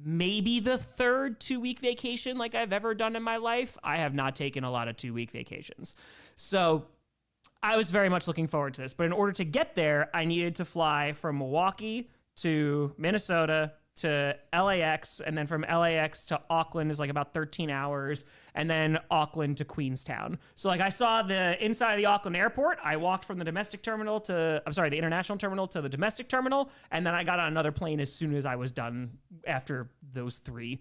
maybe the third 2-week vacation like I've ever done in my life. I have not taken a lot of 2-week vacations. So I was very much looking forward to this. But in order to get there, I needed to fly from Milwaukee to Minnesota to LAX, and then from LAX to Auckland is like about 13 hours, and then Auckland to Queenstown. So like I saw the inside of the Auckland airport. I walked from the the international terminal to the domestic terminal, and then I got on another plane as soon as I was done after those 3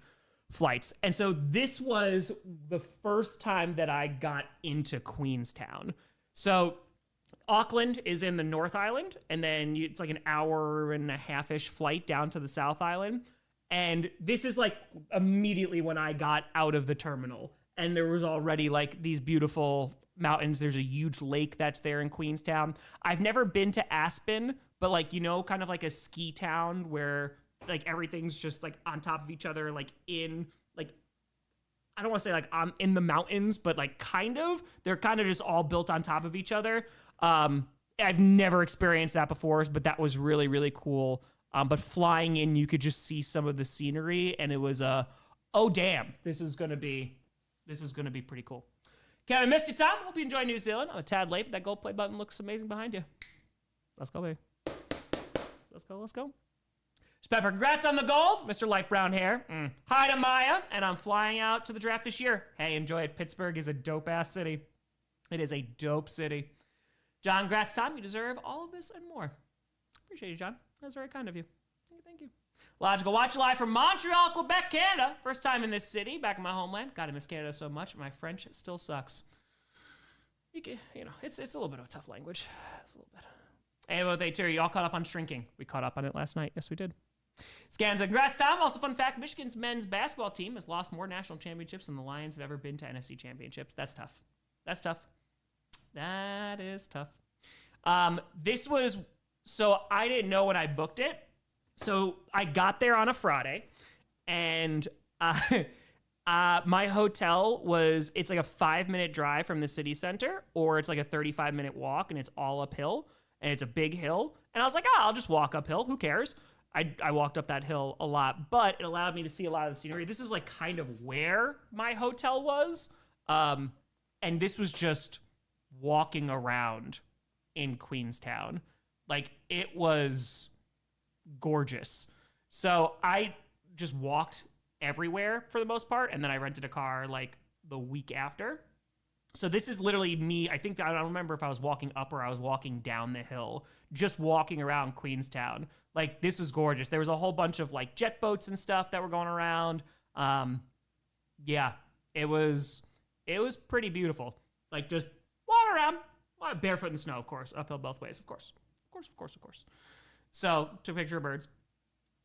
flights. And so this was the first time that I got into Queenstown. So Auckland is in the North Island, and then it's like an hour and a half-ish flight down to the South Island. And this is like immediately when I got out of the terminal, and there was already like these beautiful mountains. There's a huge lake that's there in Queenstown. I've never been to Aspen, but like, you know, kind of like a ski town where like everything's just like on top of each other, like in like, I don't want to say like I'm in the mountains, but like kind of, they're kind of just all built on top of each other. I've never experienced that before, but that was really, really cool. But flying in, you could just see some of the scenery, and it was oh damn, this is gonna be pretty cool. Kevin, missed you, Tom. Hope you enjoy New Zealand. I'm a tad late, but that gold play button looks amazing behind you. Let's go, baby. Let's go. Pepper, congrats on the gold, Mr. Light Brown Hair. Hi to Maya, and I'm flying out to the draft this year. Hey, enjoy it. Pittsburgh is a dope-ass city. It is a dope city. John, congrats, Tom. You deserve all of this and more. Appreciate you, John. That's very kind of you. Thank you. Logical, watch live from Montreal, Quebec, Canada. First time in this city, back in my homeland. God, I miss Canada so much. My French still sucks. It's a little bit of a tough language. It's a little bit. Hey, well, Terry, you all caught up on shrinking. We caught up on it last night. Yes, we did. Scanza, congrats, Tom. Also, fun fact, Michigan's men's basketball team has lost more national championships than the Lions have ever been to NFC championships. That's tough. That is tough. So I didn't know when I booked it. So I got there on a Friday, and my hotel it's like a 5-minute drive from the city center, or it's like a 35-minute walk, and it's all uphill, and it's a big hill. And I was like, I'll just walk uphill. Who cares? I walked up that hill a lot, but it allowed me to see a lot of the scenery. This is like kind of where my hotel was. And this was just walking around in Queenstown. Like, it was gorgeous. So I just walked everywhere for the most part, and then I rented a car like the week after. So this is literally me. I don't remember if I was walking up or I was walking down the hill, just walking around Queenstown. Like, this was gorgeous. There was a whole bunch of like jet boats and stuff that were going around. Yeah, it was pretty beautiful. Like, just walk around, barefoot in the snow, of course, uphill both ways, of course. So, took a picture of birds.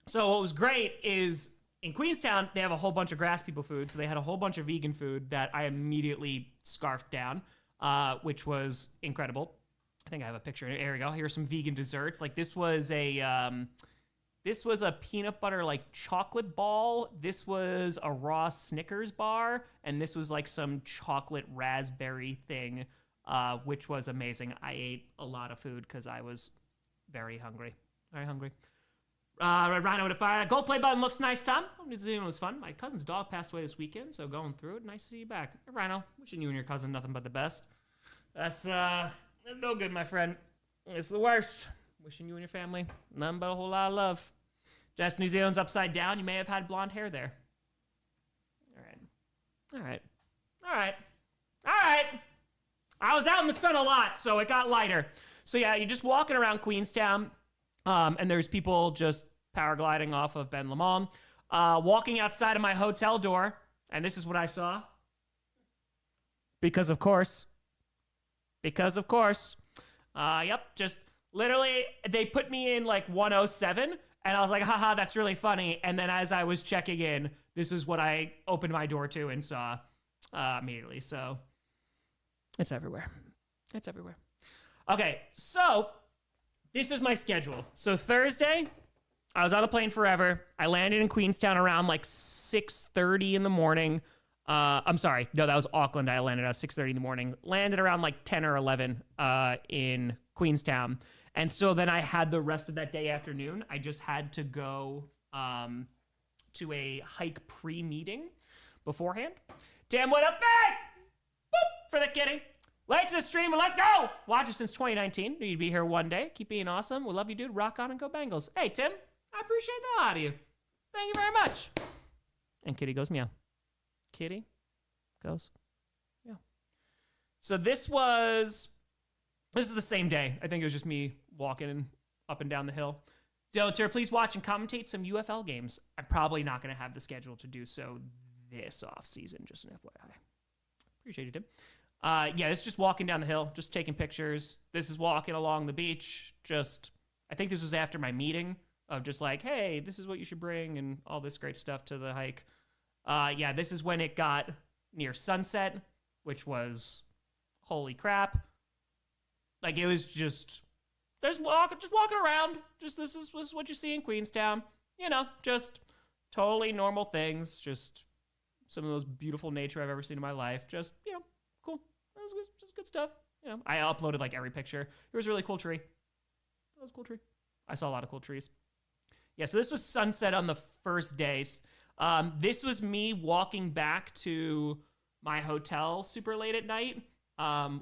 So what was great is in Queenstown, they have a whole bunch of grass people food. So they had a whole bunch of vegan food that I immediately scarfed down, which was incredible. I think I have a picture. There we go. Here's some vegan desserts. Like, this was a peanut butter like chocolate ball. This was a raw Snickers bar, and this was like some chocolate raspberry thing, which was amazing. I ate a lot of food because I was very hungry. Red Rhino with a fire. Gold play button looks nice, Tom. New Zealand was fun. My cousin's dog passed away this weekend, so going through it. Nice to see you back. Red Rhino, wishing you and your cousin nothing but the best. That's no good, my friend. It's the worst. Wishing you and your family nothing but a whole lot of love. Just New Zealand's upside down. You may have had blonde hair there. All right. I was out in the sun a lot, so it got lighter. So yeah, you're just walking around Queenstown, and there's people just paragliding off of Ben Lomond. Walking outside of my hotel door, and this is what I saw. Because of course. Yep, just literally, they put me in like 107, and I was like, haha, that's really funny. And then as I was checking in, this is what I opened my door to and saw immediately. So it's everywhere. Okay, so this is my schedule. So Thursday, I was on the plane forever. I landed in Queenstown around like 6:30 in the morning. I'm sorry. No, that was Auckland. I landed at 6:30 in the morning. Landed around like 10 or 11 in Queenstown. And so then I had the rest of that day afternoon. I just had to go to a hike pre-meeting beforehand. Tim, what up, man? Boop, for the kitty. Late to the stream, and let's go! Watch us since 2019. Knew you'd be here one day. Keep being awesome. We love you, dude. Rock on and go Bengals. Hey, Tim, I appreciate the hell out of you. Thank you very much. And kitty goes meow. Kitty goes meow. So this is the same day. I think it was just me walking up and down the hill. Doter, please watch and commentate some UFL games. I'm probably not going to have the schedule to do so this off season, just an FYI. Appreciate it, Tim. Yeah, this is just walking down the hill, just taking pictures. This is walking along the beach. I think this was after my meeting of just like, hey, this is what you should bring and all this great stuff to the hike. Yeah, this is when it got near sunset, which was holy crap. Like, it was just walking around. This is what you see in Queenstown. You know, just totally normal things. Just some of the most beautiful nature I've ever seen in my life. Just, you know, cool. That was just good stuff. You know, I uploaded like every picture. It was a really cool tree. That was a cool tree. I saw a lot of cool trees. Yeah, so this was sunset on the first day. This was me walking back to my hotel super late at night,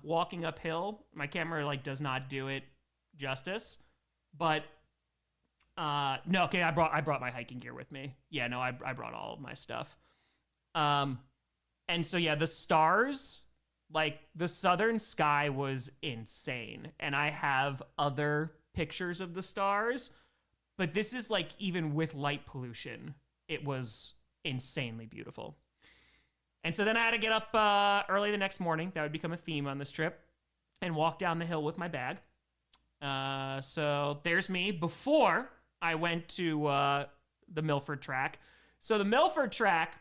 walking uphill. My camera like does not do it justice, but no, okay, I brought my hiking gear with me. Yeah, no, I brought all of my stuff. And so yeah, the stars, like the southern sky was insane, and I have other pictures of the stars, but this is like even with light pollution, it was insanely beautiful. And so then I had to get up early the next morning. That would become a theme on this trip, and walk down the hill with my bag. So there's me before I went to the Milford track. So the Milford track,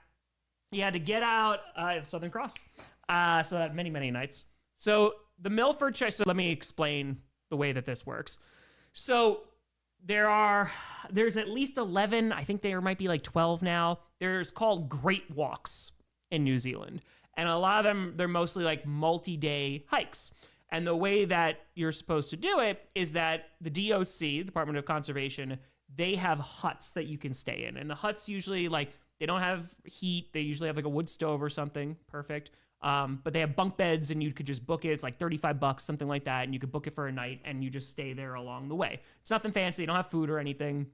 you had to get out Southern Cross. So that many nights. So the Milford track, so let me explain the way that this works. So there's at least 11, I think there might be like 12 now. There's called Great Walks in New Zealand. And a lot of them, they're mostly like multi-day hikes. And the way that you're supposed to do it is that the DOC, Department of Conservation, they have huts that you can stay in. And the huts usually, like, they don't have heat. They usually have like a wood stove or something. Perfect. But they have bunk beds, and you could just book it. It's like $35, something like that. And you could book it for a night, and you just stay there along the way. It's nothing fancy. They don't have food or anything.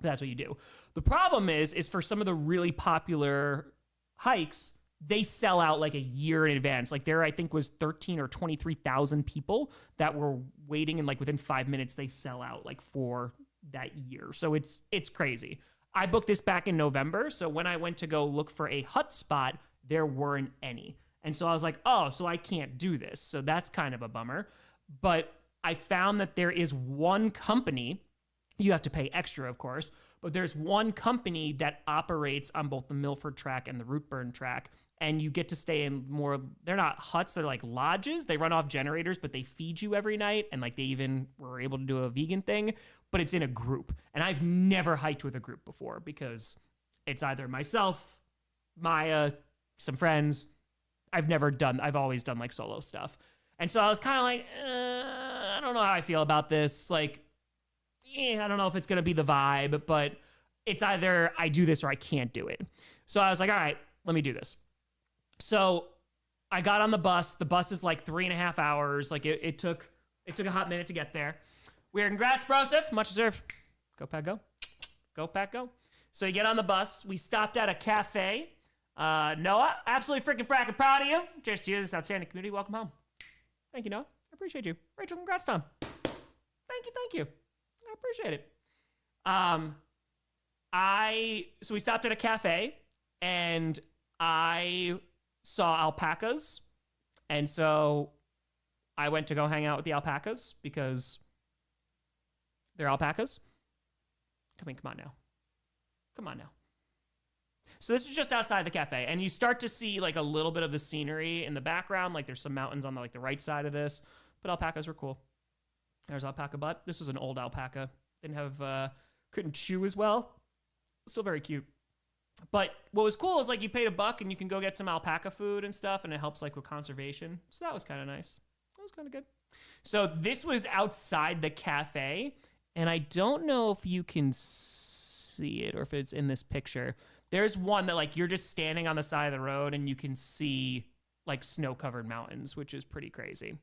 That's what you do. The problem is for some of the really popular hikes, they sell out like a year in advance. Like there, I think was 13 or 23,000 people that were waiting, and like within 5 minutes, they sell out like for that year. So it's crazy. I booked this back in November. So when I went to go look for a hut spot, there weren't any. And so I was like, oh, so I can't do this. So that's kind of a bummer. But I found that there is one company, you have to pay extra, of course, but there's one company that operates on both the Milford track and the Rootburn track. And you get to stay in more, they're not huts, they're like lodges. They run off generators, but they feed you every night. And like they even were able to do a vegan thing, but it's in a group. And I've never hiked with a group before because it's either myself, Maya, some friends. I've always done like solo stuff. And so I was kind of like, I don't know how I feel about this. Like, I don't know if it's going to be the vibe, but it's either I do this or I can't do it. So I was like, all right, let me do this. So I got on the bus. The bus is like 3.5 hours. Like it took a hot minute to get there. Weird. Congrats, Broseph. Much deserved. Go Pack Go. Go Pack Go. So you get on the bus. We stopped at a cafe. Noah, absolutely freaking fracking proud of you. Cheers to you, this outstanding community. Welcome home. Thank you, Noah. I appreciate you. Rachel, congrats, Tom. Thank you. I appreciate it. So we stopped at a cafe, and I saw alpacas, and so I went to go hang out with the alpacas because they're alpacas. Come on now. So this is just outside the cafe, and you start to see like a little bit of the scenery in the background. Like there's some mountains on the right side of this, but alpacas were cool. There's alpaca butt. This was an old alpaca. Couldn't chew as well. Still very cute. But what was cool is like you paid $1 and you can go get some alpaca food and stuff, and it helps like with conservation. So that was kind of nice. That was kind of good. So this was outside the cafe, and I don't know if you can see it or if it's in this picture. There's one that like you're just standing on the side of the road and you can see like snow-covered mountains, which is pretty crazy.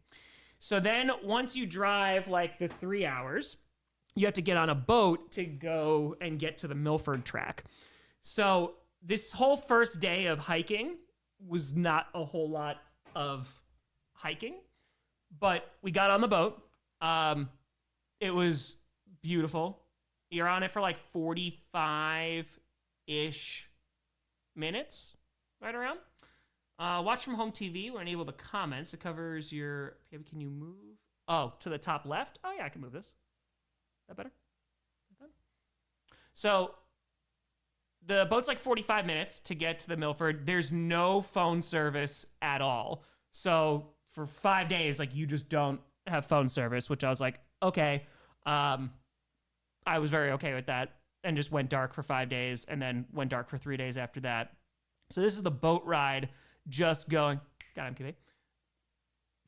So then once you drive like the 3 hours, you have to get on a boat to go and get to the Milford track. So this whole first day of hiking was not a whole lot of hiking, but we got on the boat. It was beautiful. You're on it for like 45-ish minutes, right around. Watch from home TV. We're unable to comment. It covers your... Can you move? Oh, to the top left? Oh, yeah, I can move this. Is that better? So the boat's like 45 minutes to get to the Milford. There's no phone service at all. So for 5 days, like, you just don't have phone service, which I was like, okay. I was very okay with that, and just went dark for 5 days and then went dark for 3 days after that. So this is the boat ride just going. God, I'm kidding.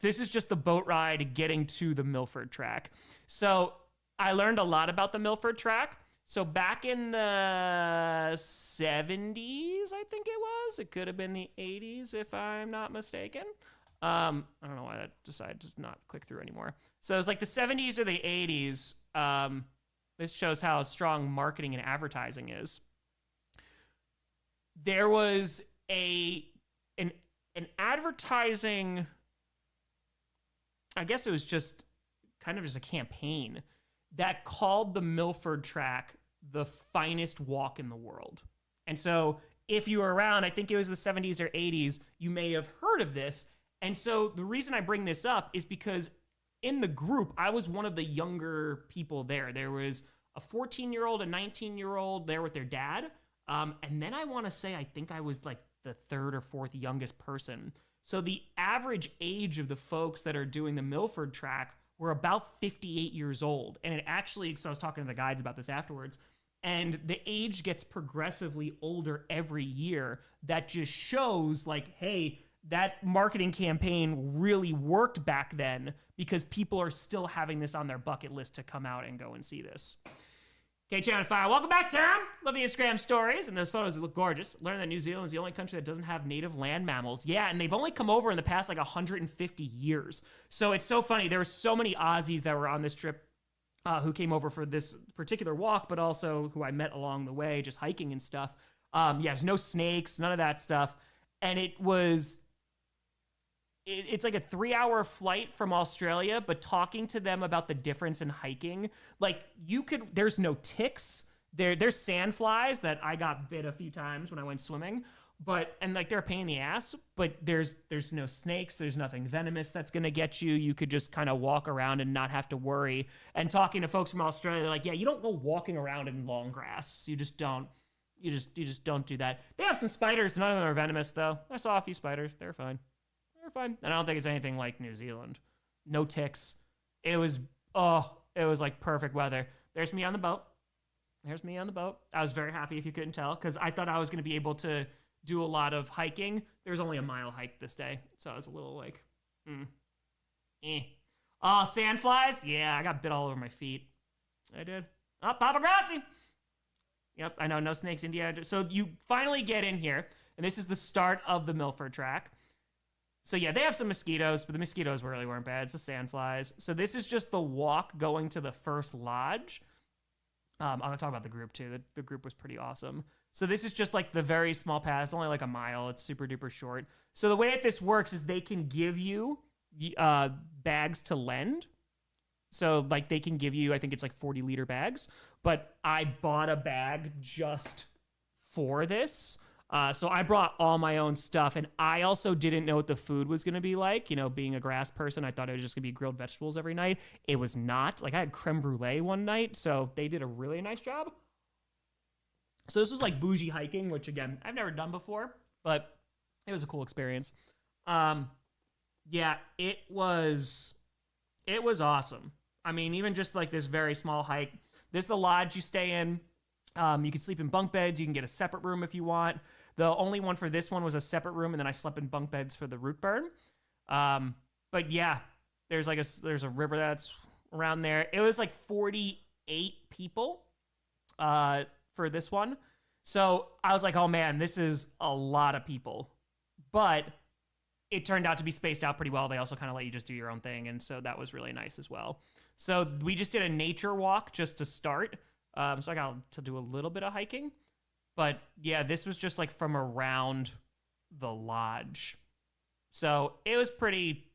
This is just the boat ride getting to the Milford track. So I learned a lot about the Milford track. So back in the 70s, I think it was. It could have been the 80s if I'm not mistaken. I don't know why that decided to not click through anymore. So it's like the 70s or the 80s. This shows how strong marketing and advertising is. There was an advertising, I guess it was just kind of just a campaign that called the Milford track the finest walk in the world. And so if you were around, I think it was the 70s or 80s, you may have heard of this. And so the reason I bring this up is because in the group, I was one of the younger people there. There was a 14-year-old, a 19-year-old there with their dad. And then I want to say, I think I was like the third or fourth youngest person. So the average age of the folks that are doing the Milford track were about 58 years old. And it actually, so I was talking to the guides about this afterwards, and the age gets progressively older every year. That just shows like, hey, that marketing campaign really worked back then because people are still having this on their bucket list to come out and go and see this. Okay, Channel 5, welcome back, Tom. Love the Instagram stories, and those photos look gorgeous. Learn that New Zealand is the only country that doesn't have native land mammals. Yeah, and they've only come over in the past like 150 years. So it's so funny. There were so many Aussies that were on this trip who came over for this particular walk, but also who I met along the way, just hiking and stuff. Yeah, there's no snakes, none of that stuff. And it's like a 3-hour flight from Australia, but talking to them about the difference in hiking, like there's no ticks. There's sandflies that I got bit a few times when I went swimming, and like they're a pain in the ass, but there's no snakes. There's nothing venomous that's going to get you. You could just kind of walk around and not have to worry. And talking to folks from Australia, they're like, yeah, you don't go walking around in long grass. You just don't. You just don't do that. They have some spiders. None of them are venomous though. I saw a few spiders. They're fine. Fine. And I don't think it's anything like New Zealand. No ticks. It was like perfect weather. There's me on the boat. I was very happy if you couldn't tell, because I thought I was going to be able to do a lot of hiking. There's only a mile hike this day. So I was a little like, Oh, sandflies? Yeah, I got bit all over my feet. I did. Oh, Papa Grossi! Yep, I know, no snakes, India. So you finally get in here, and this is the start of the Milford track. So yeah, they have some mosquitoes, but the mosquitoes really weren't bad. It's the sandflies. So this is just the walk going to the first lodge. I'm going to talk about the group too. The group was pretty awesome. So this is just like the very small path. It's only like a mile. It's super duper short. So the way that this works is they can give you bags to lend. So like they can give you, I think it's like 40-liter bags. But I bought a bag just for this. So I brought all my own stuff, and I also didn't know what the food was going to be like. You know, being a grass person, I thought it was just going to be grilled vegetables every night. It was not. Like, I had creme brulee one night, so they did a really nice job. So this was like bougie hiking, which, again, I've never done before, but it was a cool experience. Yeah, it was awesome. I mean, even just like this very small hike. This is the lodge you stay in. You can sleep in bunk beds. You can get a separate room if you want. The only one for this one was a separate room, and then I slept in bunk beds for the root burn. But yeah, there's a river that's around there. It was like 48 people for this one. So I was like, oh man, this is a lot of people. But it turned out to be spaced out pretty well. They also kind of let you just do your own thing. And so that was really nice as well. So we just did a nature walk just to start. So I got to do a little bit of hiking. But yeah, this was just like from around the lodge. So it was pretty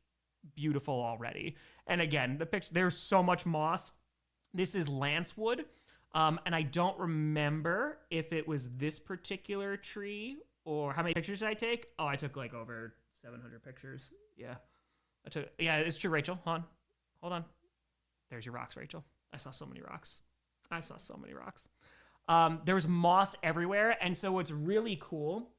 beautiful already. And again, the picture, there's so much moss. This is lancewood. And I don't remember if it was this particular tree or how many pictures did I take? Oh, I took like over 700 pictures. Yeah. Yeah, it's true, Rachel. Hold on. There's your rocks, Rachel. I saw so many rocks. There was moss everywhere. And so what's really cool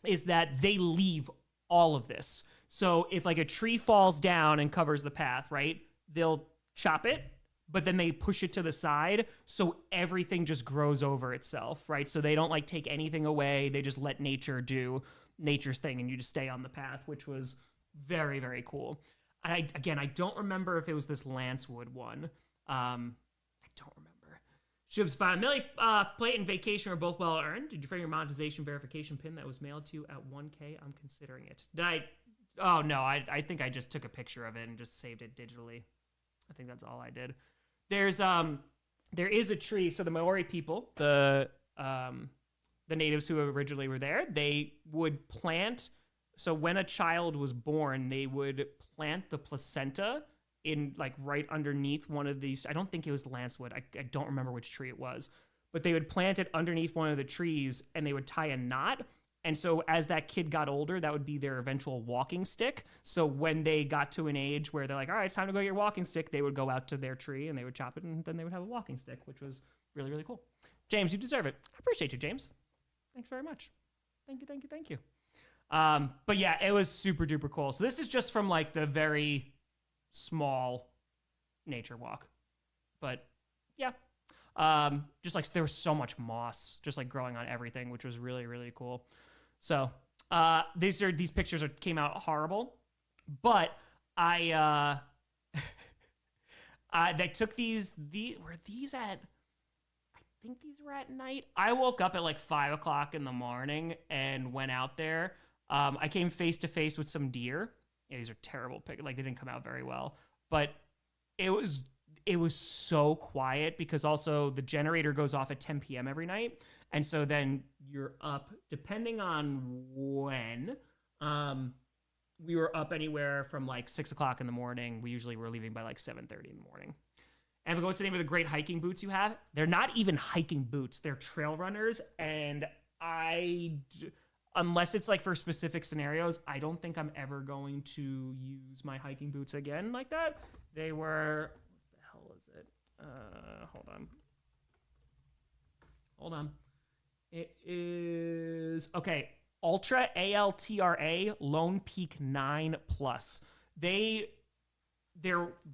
is that they leave all of this. So if like a tree falls down and covers the path, right? They'll chop it, but then they push it to the side. So everything just grows over itself, right? So they don't like take anything away. They just let nature do nature's thing and you just stay on the path, which was very, very cool. I don't remember if it was this Lancewood one. I don't remember. Shub's fine. Millie, plate and vacation are both well earned. Did you frame your monetization verification pin that was mailed to you at 1K? I'm considering it. Did I? Oh, no. I think I just took a picture of it and just saved it digitally. I think that's all I did. There is a tree. So the Maori people, the natives who originally were there, they would plant. So when a child was born, they would plant the placenta in like right underneath one of these. I don't think it was Lancewood. I don't remember which tree it was, but they would plant it underneath one of the trees and they would tie a knot. And so as that kid got older, that would be their eventual walking stick. So when they got to an age where they're like, all right, it's time to go get your walking stick, they would go out to their tree and they would chop it and then they would have a walking stick, which was really, really cool. James, you deserve it. I appreciate you, James. Thanks very much. Thank you. But yeah, it was super duper cool. So this is just from like the very small nature walk. But yeah, just like there was so much moss just like growing on everything, which was really, really cool. So these pictures came out horrible, but I took these. Were these at? I think these were at night. I woke up at like 5 o'clock in the morning and went out there. I came face to face with some deer. Yeah, these are terrible pictures. Like they didn't come out very well, but it was so quiet because also the generator goes off at 10 p.m. every night. And so then you're up, depending on when, we were up anywhere from like 6 o'clock in the morning. We usually were leaving by like 7:30 in the morning. And what's the name of the great hiking boots you have? They're not even hiking boots. They're trail runners. And unless it's like for specific scenarios, I don't think I'm ever going to use my hiking boots again like that. They were, what the hell is it? Hold on. It is, okay, Ultra, ALTRA, Lone Peak 9 Plus. They're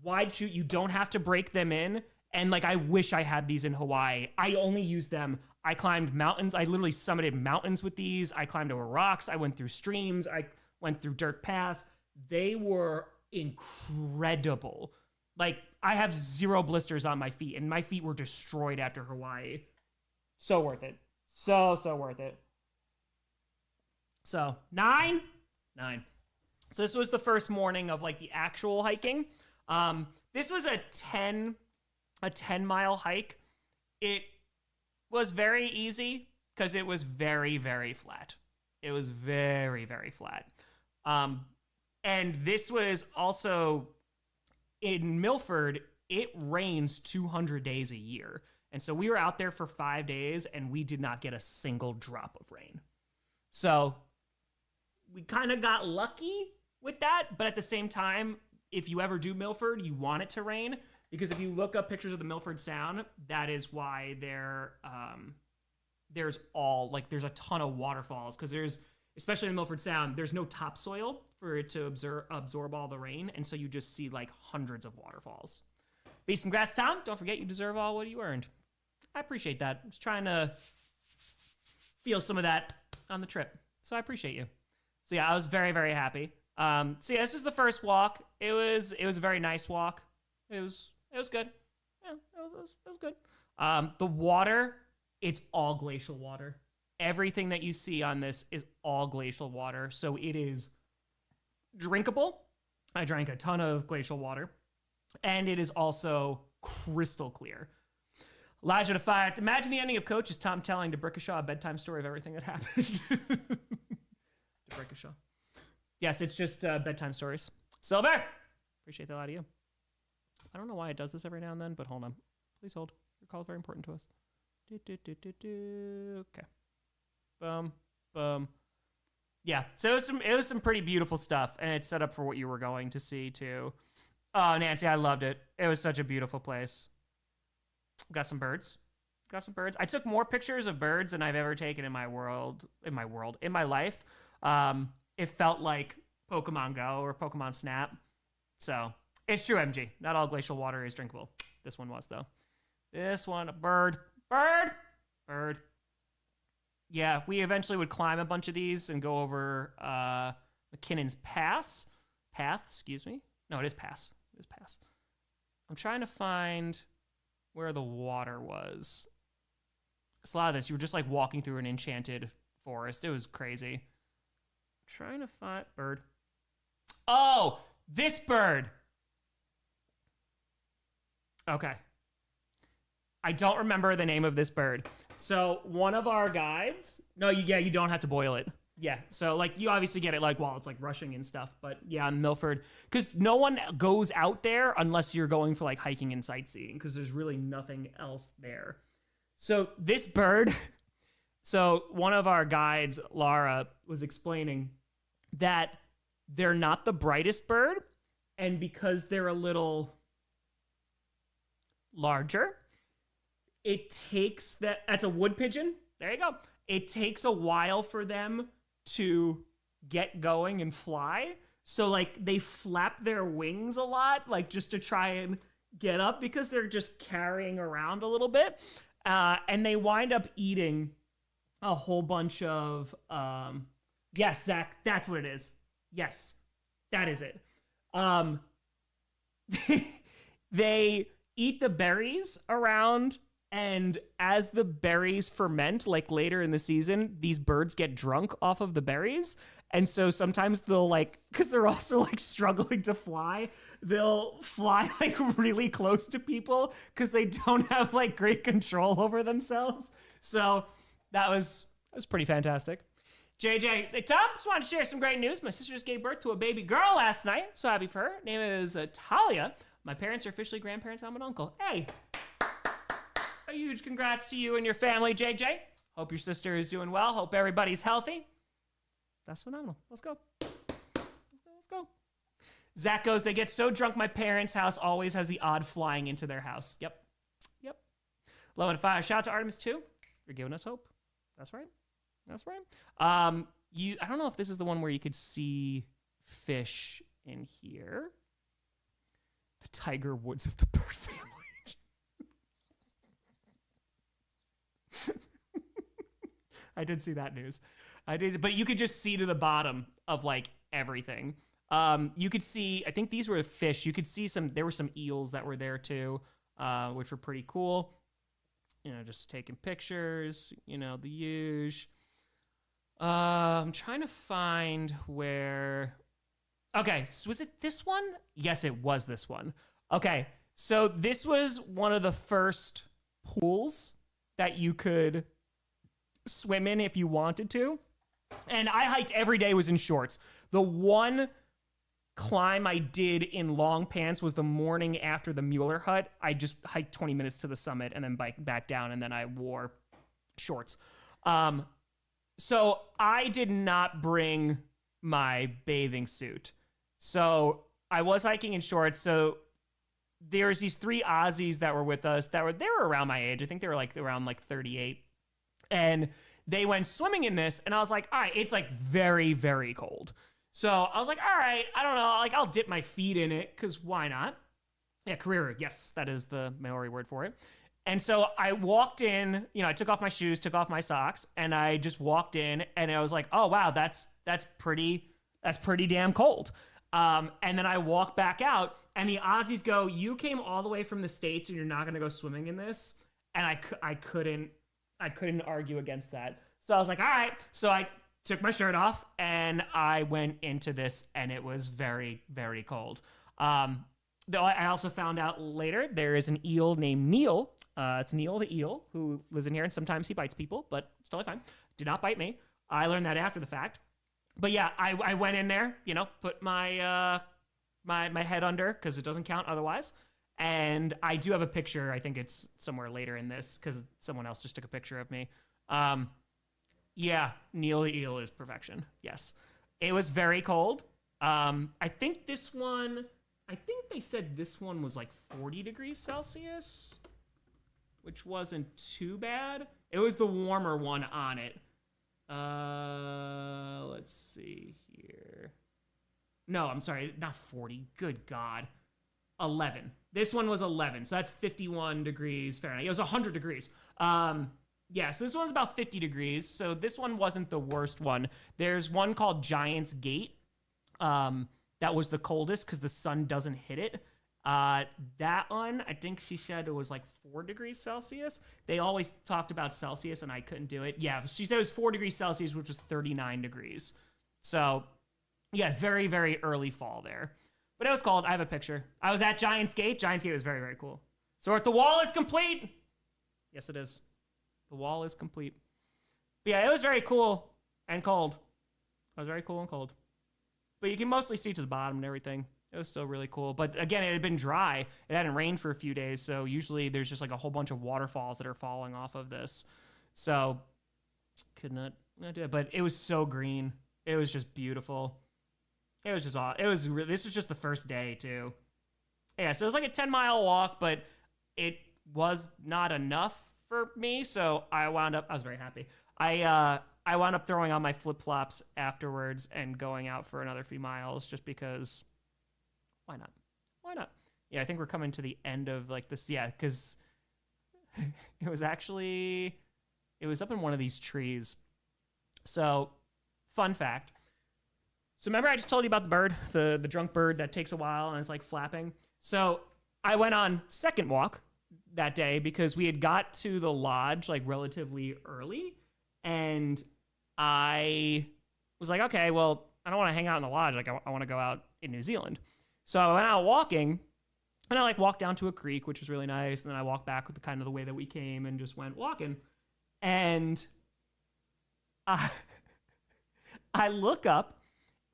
wide chute. You don't have to break them in. And like, I wish I had these in Hawaii. I only used them. I climbed mountains. I literally summited mountains with these. I climbed over rocks. I went through streams. I went through dirt paths. They were incredible. Like, I have 0 blisters on my feet, and my feet were destroyed after Hawaii. So worth it. So worth it. So, 9. So this was the first morning of like the actual hiking. This was a 10-mile hike. It was very easy because it was very, very flat. It was very, very flat. And this was also in Milford, it rains 200 days a year. And so we were out there for 5 days and we did not get a single drop of rain. So we kind of got lucky with that. But at the same time, if you ever do Milford, you want it to rain. Because if you look up pictures of the Milford Sound, that is why there's a ton of waterfalls. Because especially in the Milford Sound, there's no topsoil for it to absorb all the rain. And so you just see like hundreds of waterfalls. Peace and congrats, Tom. Don't forget you deserve all what you earned. I appreciate that. I was trying to feel some of that on the trip. So I appreciate you. So yeah, I was very, very happy. So yeah, this was the first walk. It was a very nice walk. It was good. Yeah, it was good. The water, it's all glacial water. everything that you see on this is all glacial water. So it is drinkable. I drank a ton of glacial water. And it is also crystal clear. Elijah to fire. Imagine the ending of Coach is Tom telling DeBrickashaw a bedtime story of everything that happened. DeBrickashaw. Yes, it's just bedtime stories. Silver! Appreciate that a lot of you. I don't know why it does this every now and then, but hold on. Please hold. Your call is very important to us. Okay. Boom. Boom. Yeah, so it was some pretty beautiful stuff, and it's set up for what you were going to see, too. Oh, Nancy, I loved it. It was such a beautiful place. Got some birds. I took more pictures of birds than I've ever taken in my life. It felt like Pokemon Go or Pokemon Snap. So it's true, MG. Not all glacial water is drinkable. This one was, though. This one, a bird. Yeah, we eventually would climb a bunch of these and go over McKinnon's Path, excuse me. No, it is Pass. I'm trying to find where the water was. It's a lot of this. You were just like walking through an enchanted forest. It was crazy. I'm trying to find bird. Oh, this bird. Okay. I don't remember the name of this bird. So one of our guides. No, you don't have to boil it. Yeah, so like you obviously get it like while it's like rushing and stuff, but yeah, in Milford, because no one goes out there unless you're going for like hiking and sightseeing, because there's really nothing else there. So this bird, so one of our guides, Laura, was explaining that they're not the brightest bird, and because they're a little larger, it takes that's a wood pigeon. There you go. It takes a while for them to get going and fly. So like they flap their wings a lot, like just to try and get up because they're just carrying around a little bit. And they wind up eating a whole bunch of, yes, Zach, that's what it is. Yes, that is it. They eat the berries around, and as the berries ferment, like later in the season, these birds get drunk off of the berries. And so sometimes they'll like, because they're also like struggling to fly, they'll fly like really close to people because they don't have like great control over themselves. So that was pretty fantastic. JJ, hey Tom, just wanted to share some great news. My sister just gave birth to a baby girl last night. So happy for her. Name is Talia. My parents are officially grandparents. I'm an uncle. Hey. A huge congrats to you and your family, JJ. Hope your sister is doing well. Hope everybody's healthy. That's phenomenal. Let's go. Zach goes, they get so drunk my parents' house always has the odd flying into their house. Yep. Low and fire. Shout out to Artemis too. You're giving us hope. That's right. I don't know if this is the one where you could see fish in here. The Tiger Woods of the bird family. I did see that news. But you could just see to the bottom of like everything. You could see, I think these were fish. You could see there were some eels that were there too, which were pretty cool. Just taking pictures, the huge. I'm trying to find where. Okay, so was it this one? Yes, it was this one. Okay, so this was one of the first pools that you could swim in if you wanted to. And I hiked every day, was in shorts. The one climb I did in long pants was the morning after the Mueller Hut. I just hiked 20 minutes to the summit and then biked back down, and then I wore shorts. So I did not bring my bathing suit. So I was hiking in shorts. So there's these 3 Aussies that were with us they were around my age. I think they were like around like 38. And they went swimming in this, and I was like, all right, it's like very, very cold. So I was like, all right, I don't know, like I'll dip my feet in it, because why not? Yeah, Karira, yes, that is the Maori word for it. And so I walked in, I took off my shoes, took off my socks, and I just walked in, and I was like, oh wow, that's pretty damn cold. And then I walked back out, and the Aussies go, you came all the way from the States, and you're not gonna go swimming in this? And I couldn't argue against that. So I was like, all right. So I took my shirt off and I went into this, and it was very, very cold. Though I also found out later there is an eel named Neil. It's Neil the eel who lives in here, and sometimes he bites people, but it's totally fine. Did not bite me. I learned that after the fact. But yeah, I went in there, put my my head under because it doesn't count otherwise. And I do have a picture. I think it's somewhere later in this because someone else just took a picture of me. Yeah, Neil the eel is perfection. Yes, it was very cold. I think they said this one was like 40 degrees Celsius, which wasn't too bad. It was the warmer one on it. Let's see here. No, I'm sorry, not 40. Good God. 11. This one was 11, so that's 51 degrees Fahrenheit. It was 100 degrees. Yeah, so this one's about 50 degrees, so this one wasn't the worst one. There's one called Giant's Gate. That was the coldest because the sun doesn't hit it. That one, I think she said it was like 4 degrees Celsius. They always talked about Celsius, and I couldn't do it. Yeah, she said it was 4 degrees Celsius, which was 39 degrees. So, yeah, very, very early fall there. But it was cold. I have a picture. I was at Giant's Gate. Giant's Gate was very, very cool. So the wall is complete. Yes, it is. The wall is complete. But yeah, it was very cool and cold. It was very cool and cold. But you can mostly see to the bottom and everything. It was still really cool. But again, it had been dry. It hadn't rained for a few days. So usually there's just like a whole bunch of waterfalls that are falling off of this. So could not do it. But it was so green. It was just beautiful. It was just awesome. This was just the first day too. Yeah, so it was like a 10-mile walk, but it was not enough for me. So I was very happy. I wound up throwing on my flip-flops afterwards and going out for another few miles just because why not? Why not? Yeah, I think we're coming to the end of like this. Yeah, because it was up in one of these trees. So, fun fact. So remember I just told you about the bird, the drunk bird that takes a while and it's like flapping? So I went on second walk that day because we had got to the lodge like relatively early, and I was like, okay, well, I don't want to hang out in the lodge. Like I want to go out in New Zealand. So I went out walking, and I like walked down to a creek, which was really nice. And then I walked back with the way that we came and just went walking. And I look up,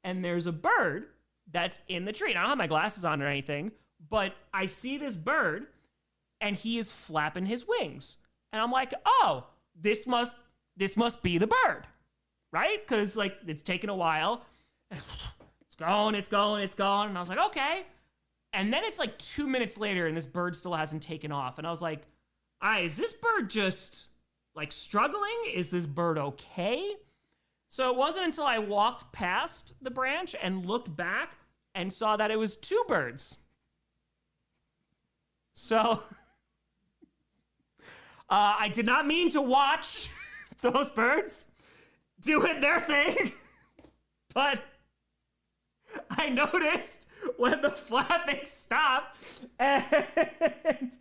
and there's a bird that's in the tree. And I don't have my glasses on or anything, but I see this bird, and he is flapping his wings. And I'm like, oh, this must be the bird, right? Because like it's taken a while. It's going. And I was like, okay. And then it's like 2 minutes later, and this bird still hasn't taken off. And I was like, all right, is this bird just like struggling? Is this bird okay? So it wasn't until I walked past the branch and looked back and saw that it was two birds. So I did not mean to watch those birds doing their thing, but I noticed when the flapping stopped and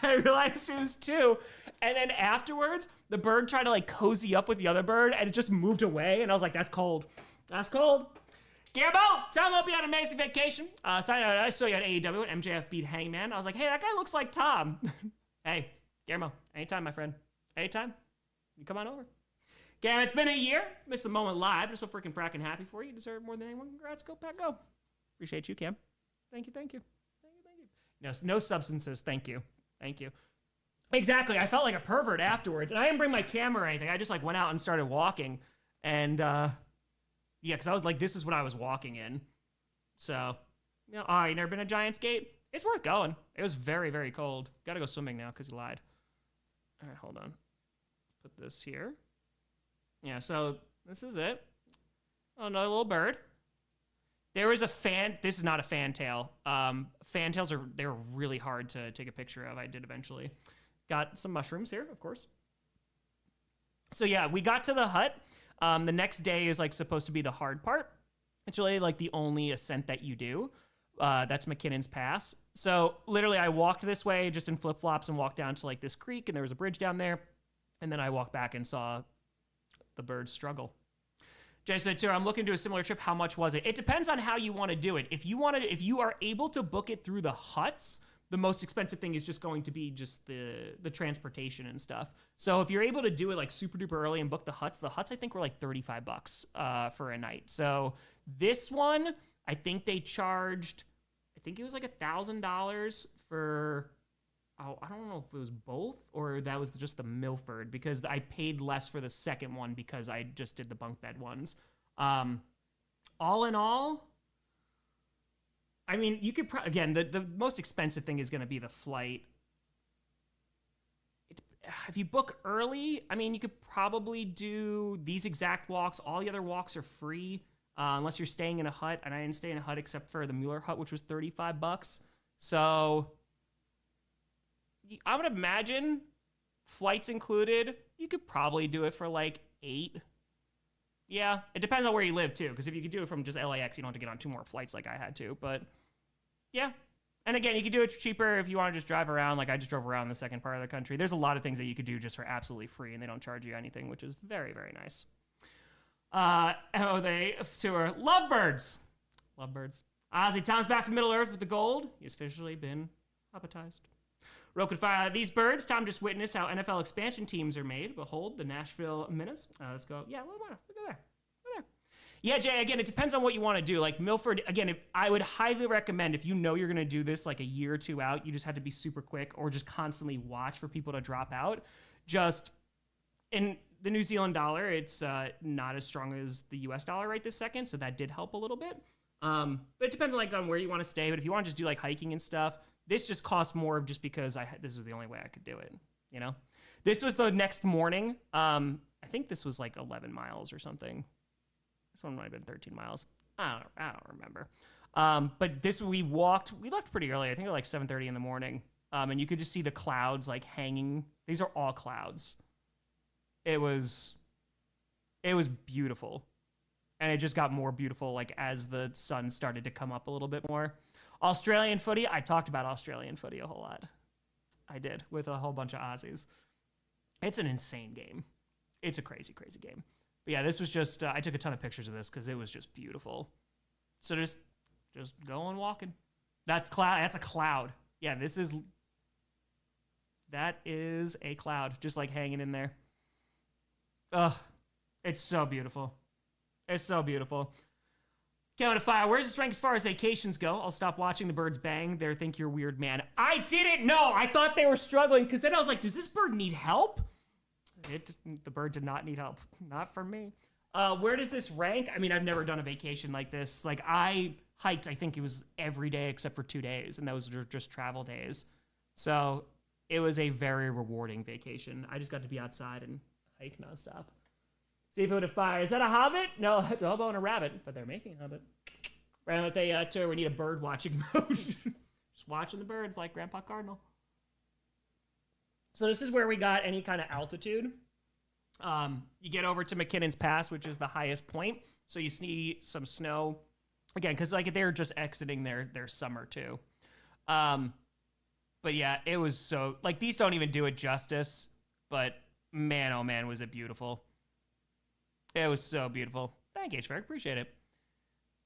I realized it was two. And then afterwards, the bird tried to like cozy up with the other bird, and it just moved away. And I was like, that's cold. That's cold. Guillermo, tell me hope you had an amazing vacation. I saw you at AEW when MJF beat Hangman. I was like, hey, that guy looks like Tom. Hey, Guillermo, anytime, my friend. Anytime. You come on over. Cam, it's been a year. Missed the moment live. Just so freaking fracking happy for you. You deserve more than anyone. Congrats. Go, Pack, go. Appreciate you, Cam. Thank you. No substances. Thank you. Exactly. I felt like a pervert afterwards. And I didn't bring my camera or anything. I just like went out and started walking. And yeah, because I was like, this is what I was walking in. So, you never been to Giant's Gate? It's worth going. It was very, very cold. Gotta go swimming now because you lied. All right, hold on. Put this here. Yeah, so this is it. Oh, another little bird. There was a this is not a fantail. Fantails they're really hard to take a picture of. I did eventually. Got some mushrooms here, of course. So yeah, we got to the hut. The next day is like supposed to be the hard part. It's really like the only ascent that you do. That's McKinnon's Pass. So literally I walked this way just in flip-flops and walked down to like this creek, and there was a bridge down there. And then I walked back and saw the birds struggle. Jay said, too, I'm looking to a similar trip. How much was it? It depends on how you want to do it. If you are able to book it through the huts, the most expensive thing is just going to be just the transportation and stuff. So if you're able to do it like super duper early and book the huts I think were like $35 for a night. So this one, I think they charged, I think it was like $1,000 for, I don't know if it was both or that was just the Milford, because I paid less for the second one because I just did the bunk bed ones. All in all, I mean, you could again, the most expensive thing is going to be the flight. If you book early, I mean, you could probably do these exact walks. All the other walks are free, unless you're staying in a hut. And I didn't stay in a hut except for the Mueller hut, which was $35. So I would imagine, flights included, you could probably do it for like $8. Yeah, it depends on where you live too, because if you could do it from just LAX, you don't have to get on 2 more flights like I had to. But yeah, and again, you could do it cheaper if you want to just drive around. Like I just drove around the second part of the country. There's a lot of things that you could do just for absolutely free, and they don't charge you anything, which is very, very nice. They tour Lovebirds. Lovebirds. Ozzy, Tom's back from Middle Earth with the gold. He's officially been appetized. Roken Fire, these birds. Tom just witnessed how NFL expansion teams are made. Behold, the Nashville Minnows. Let's go. Yeah, look at there. Yeah, Jay, again, it depends on what you want to do. Like Milford, again, I would highly recommend, if you know you're going to do this like a year or 2 out, you just have to be super quick or just constantly watch for people to drop out. Just in the New Zealand dollar, it's not as strong as the US dollar right this second, so that did help a little bit. But it depends on where you want to stay. But if you want to just do like hiking and stuff, this just costs more just because this was the only way I could do it, you know? This was the next morning. I think this was like 11 miles or something. This one might have been 13 miles. I don't remember. But we left pretty early. I think it was like 7:30 in the morning. And you could just see the clouds like hanging. These are all clouds. It was beautiful. And it just got more beautiful like as the sun started to come up a little bit more. Australian footy. I talked about Australian footy a whole lot. I did, with a whole bunch of Aussies. It's an insane game. It's a crazy, crazy game. But yeah, this was just, I took a ton of pictures of this because it was just beautiful. So just going walking. That's a cloud. Yeah, that is a cloud, just like hanging in there. Ugh, it's so beautiful. It's so beautiful. Count of Fire, where's this rank as far as vacations go? I'll stop watching the birds bang. They think you're weird, man. I didn't know. I thought they were struggling because then I was like, does this bird need help? The bird did not need help. Not for me. Where does this rank? I mean, I've never done a vacation like this. Like I hiked, I think it was every day except for 2 days, and those were just travel days. So it was a very rewarding vacation. I just got to be outside and hike nonstop. Seafood of Fire. Is that a hobbit? No, it's a hobo and a rabbit, but they're making a hobbit. Right with a tour, we need a bird watching mode. Just watching the birds like Grandpa Cardinal. So this is where we got any kind of altitude. You get over to McKinnon's Pass, which is the highest point. So you see some snow. Again, because like they're just exiting their summer too. But yeah, it was so, like these don't even do it justice. But man, oh man, was it beautiful. It was so beautiful. Thank you, H-Ferg. Appreciate it.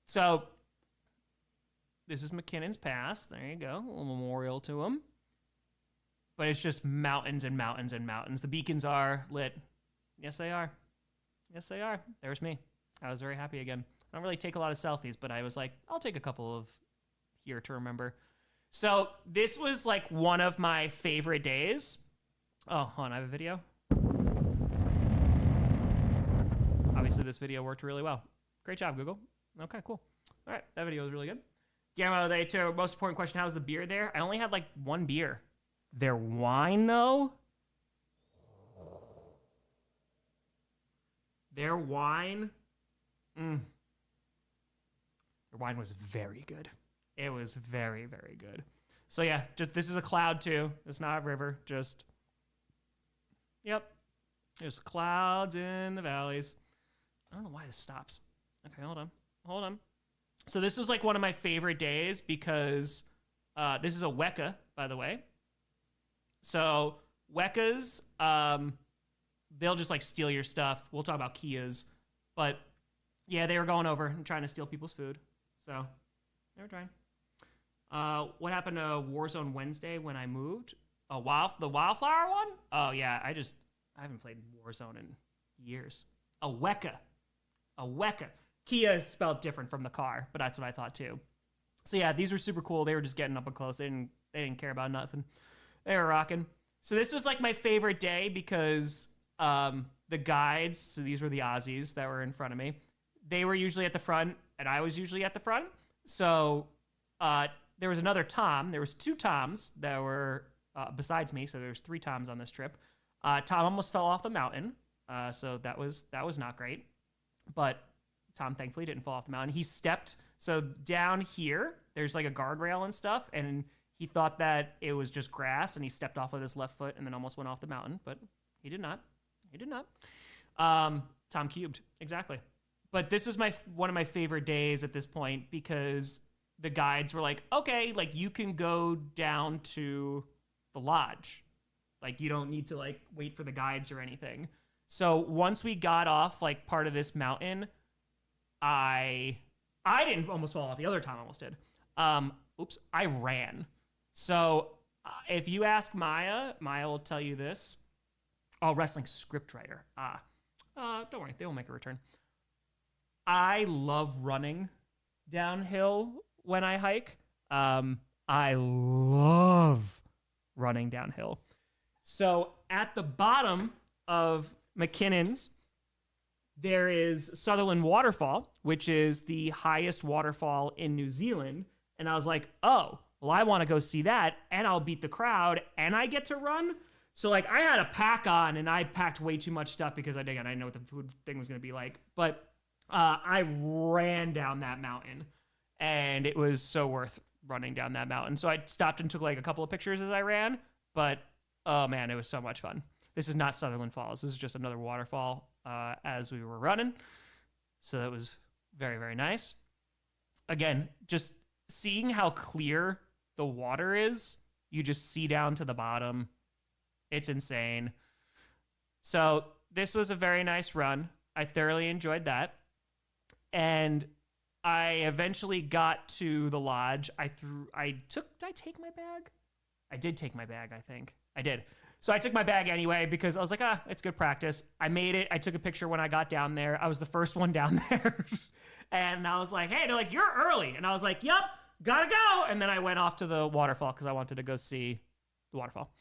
So, this is McKinnon's Pass. There you go. A little memorial to him. But it's just mountains and mountains and mountains. The beacons are lit. Yes, they are. Yes, they are. There's me. I was very happy again. I don't really take a lot of selfies, but I was like, I'll take a couple of here to remember. So, this was like one of my favorite days. Oh, hold on. I have a video. Obviously, this video worked really well. Great job, Google. Okay, cool. All right, that video was really good. Guillermo, most important question, how's the beer there? I only had like 1 beer. Their wine, though? Their wine? Their wine was very good. It was very, very good. So yeah, just this is a cloud too. It's not a river, just... Yep. There's clouds in the valleys. I don't know why this stops. Okay, hold on. So this was like one of my favorite days because this is a weka, by the way. So wekas, they'll just like steal your stuff. We'll talk about Kias, but yeah, they were going over and trying to steal people's food. So they were trying. What happened to Warzone Wednesday when I moved? The wildflower one? Oh yeah, I haven't played Warzone in years. A Weka. Kia is spelled different from the car, but that's what I thought too. So yeah, these were super cool. They were just getting up and close. They didn't care about nothing. They were rocking. So this was like my favorite day because the guides, so these were the Aussies that were in front of me. They were usually at the front, and I was usually at the front. So there was another Tom. There was 2 Toms that were besides me. So there was 3 Toms on this trip. Tom almost fell off the mountain. So that was not great. But Tom thankfully didn't fall off the mountain. He stepped. So down here, there's like a guardrail and stuff. And he thought that it was just grass. And he stepped off with his left foot and then almost went off the mountain. But he did not. Tom cubed. Exactly. But this was one of my favorite days at this point because the guides were like, okay, like you can go down to the lodge. Like you don't need to like wait for the guides or anything. So once we got off like part of this mountain, I didn't almost fall off. The other Tom almost did. I ran. So if you ask Maya will tell you this. Oh, wrestling scriptwriter. Don't worry, they will make a return. I love running downhill when I hike. I love running downhill. So at the bottom of McKinnon's, there is Sutherland Waterfall, which is the highest waterfall in New Zealand. And I was like, oh, well, I want to go see that, and I'll beat the crowd, and I get to run. So, like, I had a pack on, and I packed way too much stuff because I didn't know what the food thing was going to be like. But I ran down that mountain, and it was so worth running down that mountain. So I stopped and took, like, a couple of pictures as I ran. But, oh, man, it was so much fun. This is not Sutherland Falls. This is just another waterfall as we were running. So that was very, very nice. Again, just seeing how clear the water is, you just see down to the bottom. It's insane. So this was a very nice run. I thoroughly enjoyed that. And I eventually got to the lodge. Did I take my bag? I did take my bag, I think. I did. So I took my bag anyway because I was like, it's good practice. I made it. I took a picture when I got down there. I was the first one down there. And I was like, hey, they're like, you're early. And I was like, yep, gotta go. And then I went off to the waterfall because I wanted to go see the waterfall.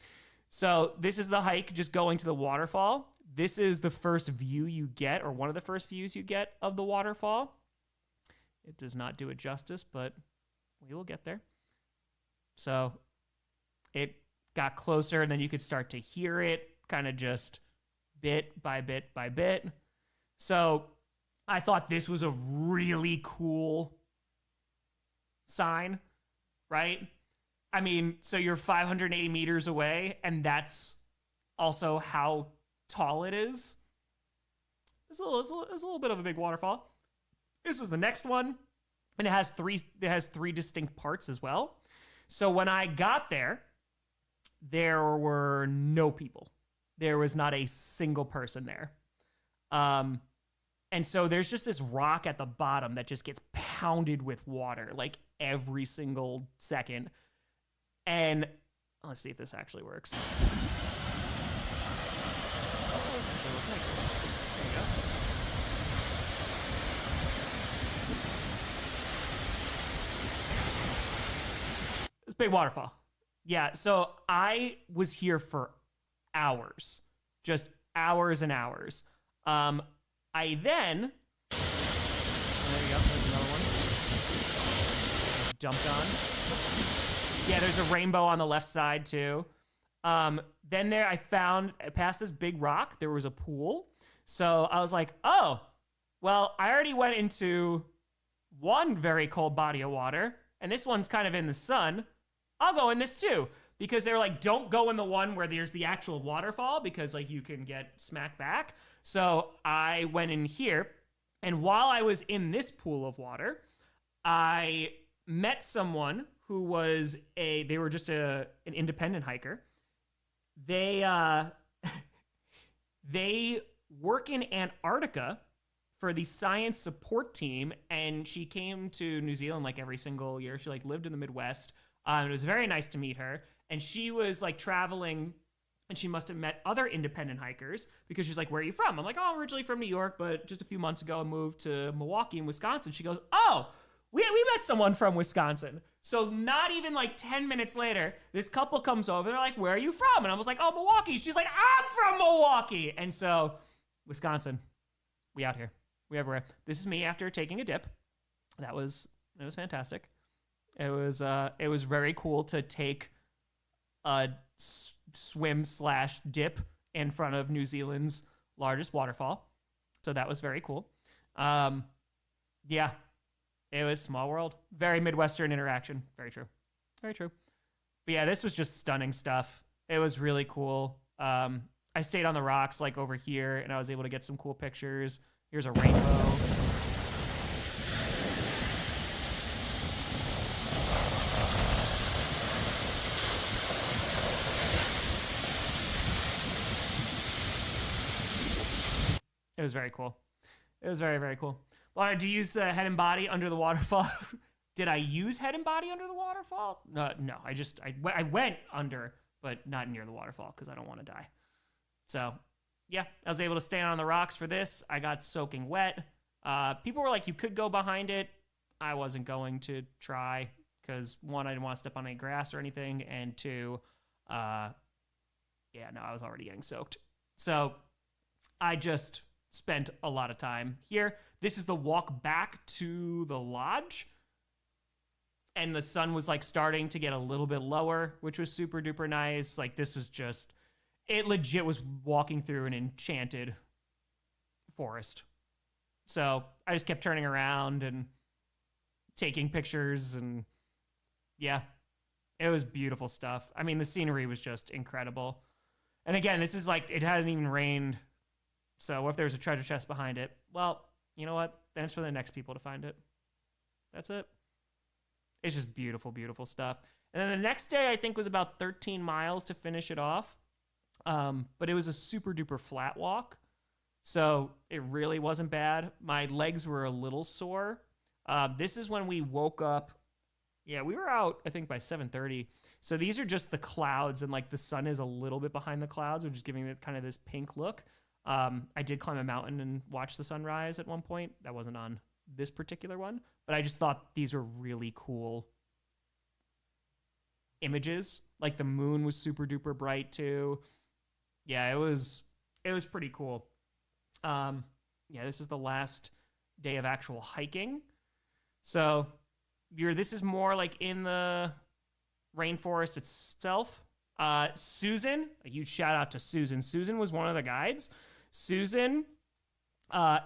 So this is the hike, just going to the waterfall. This is the first view you get, or one of the first views you get of the waterfall. It does not do it justice, but we will get there. So it got closer, and then you could start to hear it kind of just bit by bit by bit. So I thought this was a really cool sign, right? I mean, so you're 580 meters away, and that's also how tall it is. It's a little bit of a big waterfall. This was the next one, and it has three distinct parts as well. So when I got there were no people. There was not a single person there. And so there's just this rock at the bottom that just gets pounded with water like every single second. And let's see if this actually works. There you go. It's a big waterfall. Yeah, so I was here for hours. Just hours and hours. I then... There you go. There's another one. Dumped on. Yeah, there's a rainbow on the left side, too. Then there I found, past this big rock, there was a pool. So I was like, oh, well, I already went into one very cold body of water, and this one's kind of in the sun. I'll go in this, too. Because they were like, don't go in the one where there's the actual waterfall because, like, you can get smacked back. So I went in here, and while I was in this pool of water, I met someone who was they were just an independent hiker. They They work in Antarctica for the science support team, and she came to New Zealand like every single year. She like lived in the Midwest. It was very nice to meet her, and she was like traveling, and she must have met other independent hikers because she's like, "Where are you from?" I'm like, "Oh, I'm originally from New York, but just a few months ago I moved to Milwaukee in Wisconsin." She goes, "Oh, we met someone from Wisconsin." So not even like 10 minutes later, this couple comes over. They're like, "Where are you from?" And I was like, "Oh, Milwaukee." She's like, "I'm from Milwaukee." And so Wisconsin, we out here. We everywhere. This is me after taking a dip. It was fantastic. It was very cool to take a swim / dip in front of New Zealand's largest waterfall. So that was very cool. Yeah, it was small world. Very Midwestern interaction. Very true. Very true. But yeah, this was just stunning stuff. It was really cool. I stayed on the rocks like over here, and I was able to get some cool pictures. Here's a rainbow. It was very cool. It was very, very cool. Well, did you use the head and body under the waterfall? Did I use head and body under the waterfall? No. I went under, but not near the waterfall because I don't want to die. So, yeah, I was able to stand on the rocks for this. I got soaking wet. People were like, you could go behind it. I wasn't going to try because, one, I didn't want to step on any grass or anything, and two, I was already getting soaked. So I just spent a lot of time here. This is the walk back to the lodge, and the sun was like starting to get a little bit lower, which was super duper nice. Like, this was just, it legit was walking through an enchanted forest. So I just kept turning around and taking pictures, and yeah, it was beautiful stuff. I mean, the scenery was just incredible. And again, this is like, it hadn't even rained. So if there's a treasure chest behind it, well, you know what? Then it's for the next people to find it. That's it. It's just beautiful, beautiful stuff. And then the next day, I think, was about 13 miles to finish it off. But it was a super duper flat walk. So it really wasn't bad. My legs were a little sore. This is when we woke up. Yeah, we were out, I think, by 7:30. So these are just the clouds, and like the sun is a little bit behind the clouds, which is giving it kind of this pink look. I did climb a mountain and watch the sunrise at one point. That wasn't on this particular one, but I just thought these were really cool images. Like the moon was super duper bright too. Yeah, it was pretty cool. This is the last day of actual hiking. So this is more like in the rainforest itself. Susan, a huge shout out to Susan. Susan was one of the guides. Susan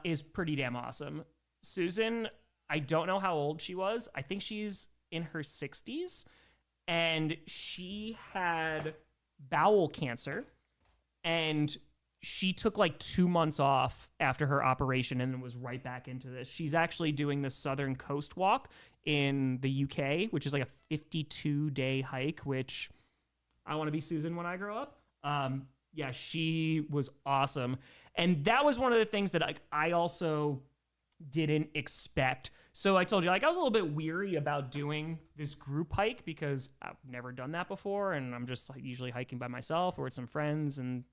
is pretty damn awesome. Susan, I don't know how old she was. I think she's in her 60s, and she had bowel cancer, and she took like 2 months off after her operation and was right back into this. She's actually doing the Southern Coast Walk in the UK, which is like a 52-day hike, which I want to be Susan when I grow up. She was awesome. And that was one of the things that I also didn't expect. So I told you, I was a little bit weary about doing this group hike because I've never done that before. And I'm just usually hiking by myself or with some friends, and,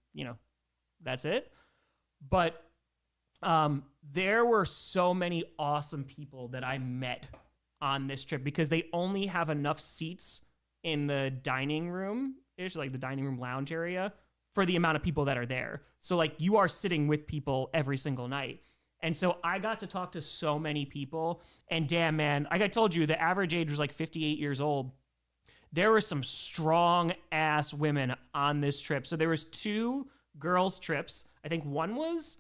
that's it. But there were so many awesome people that I met on this trip because they only have enough seats in the dining room, like the dining room lounge area, for the amount of people that are there. So like you are sitting with people every single night. And so I got to talk to so many people, and damn, man, like I told you, the average age was like 58 years old. There were some strong ass women on this trip. So there was 2 girls trips. I think one was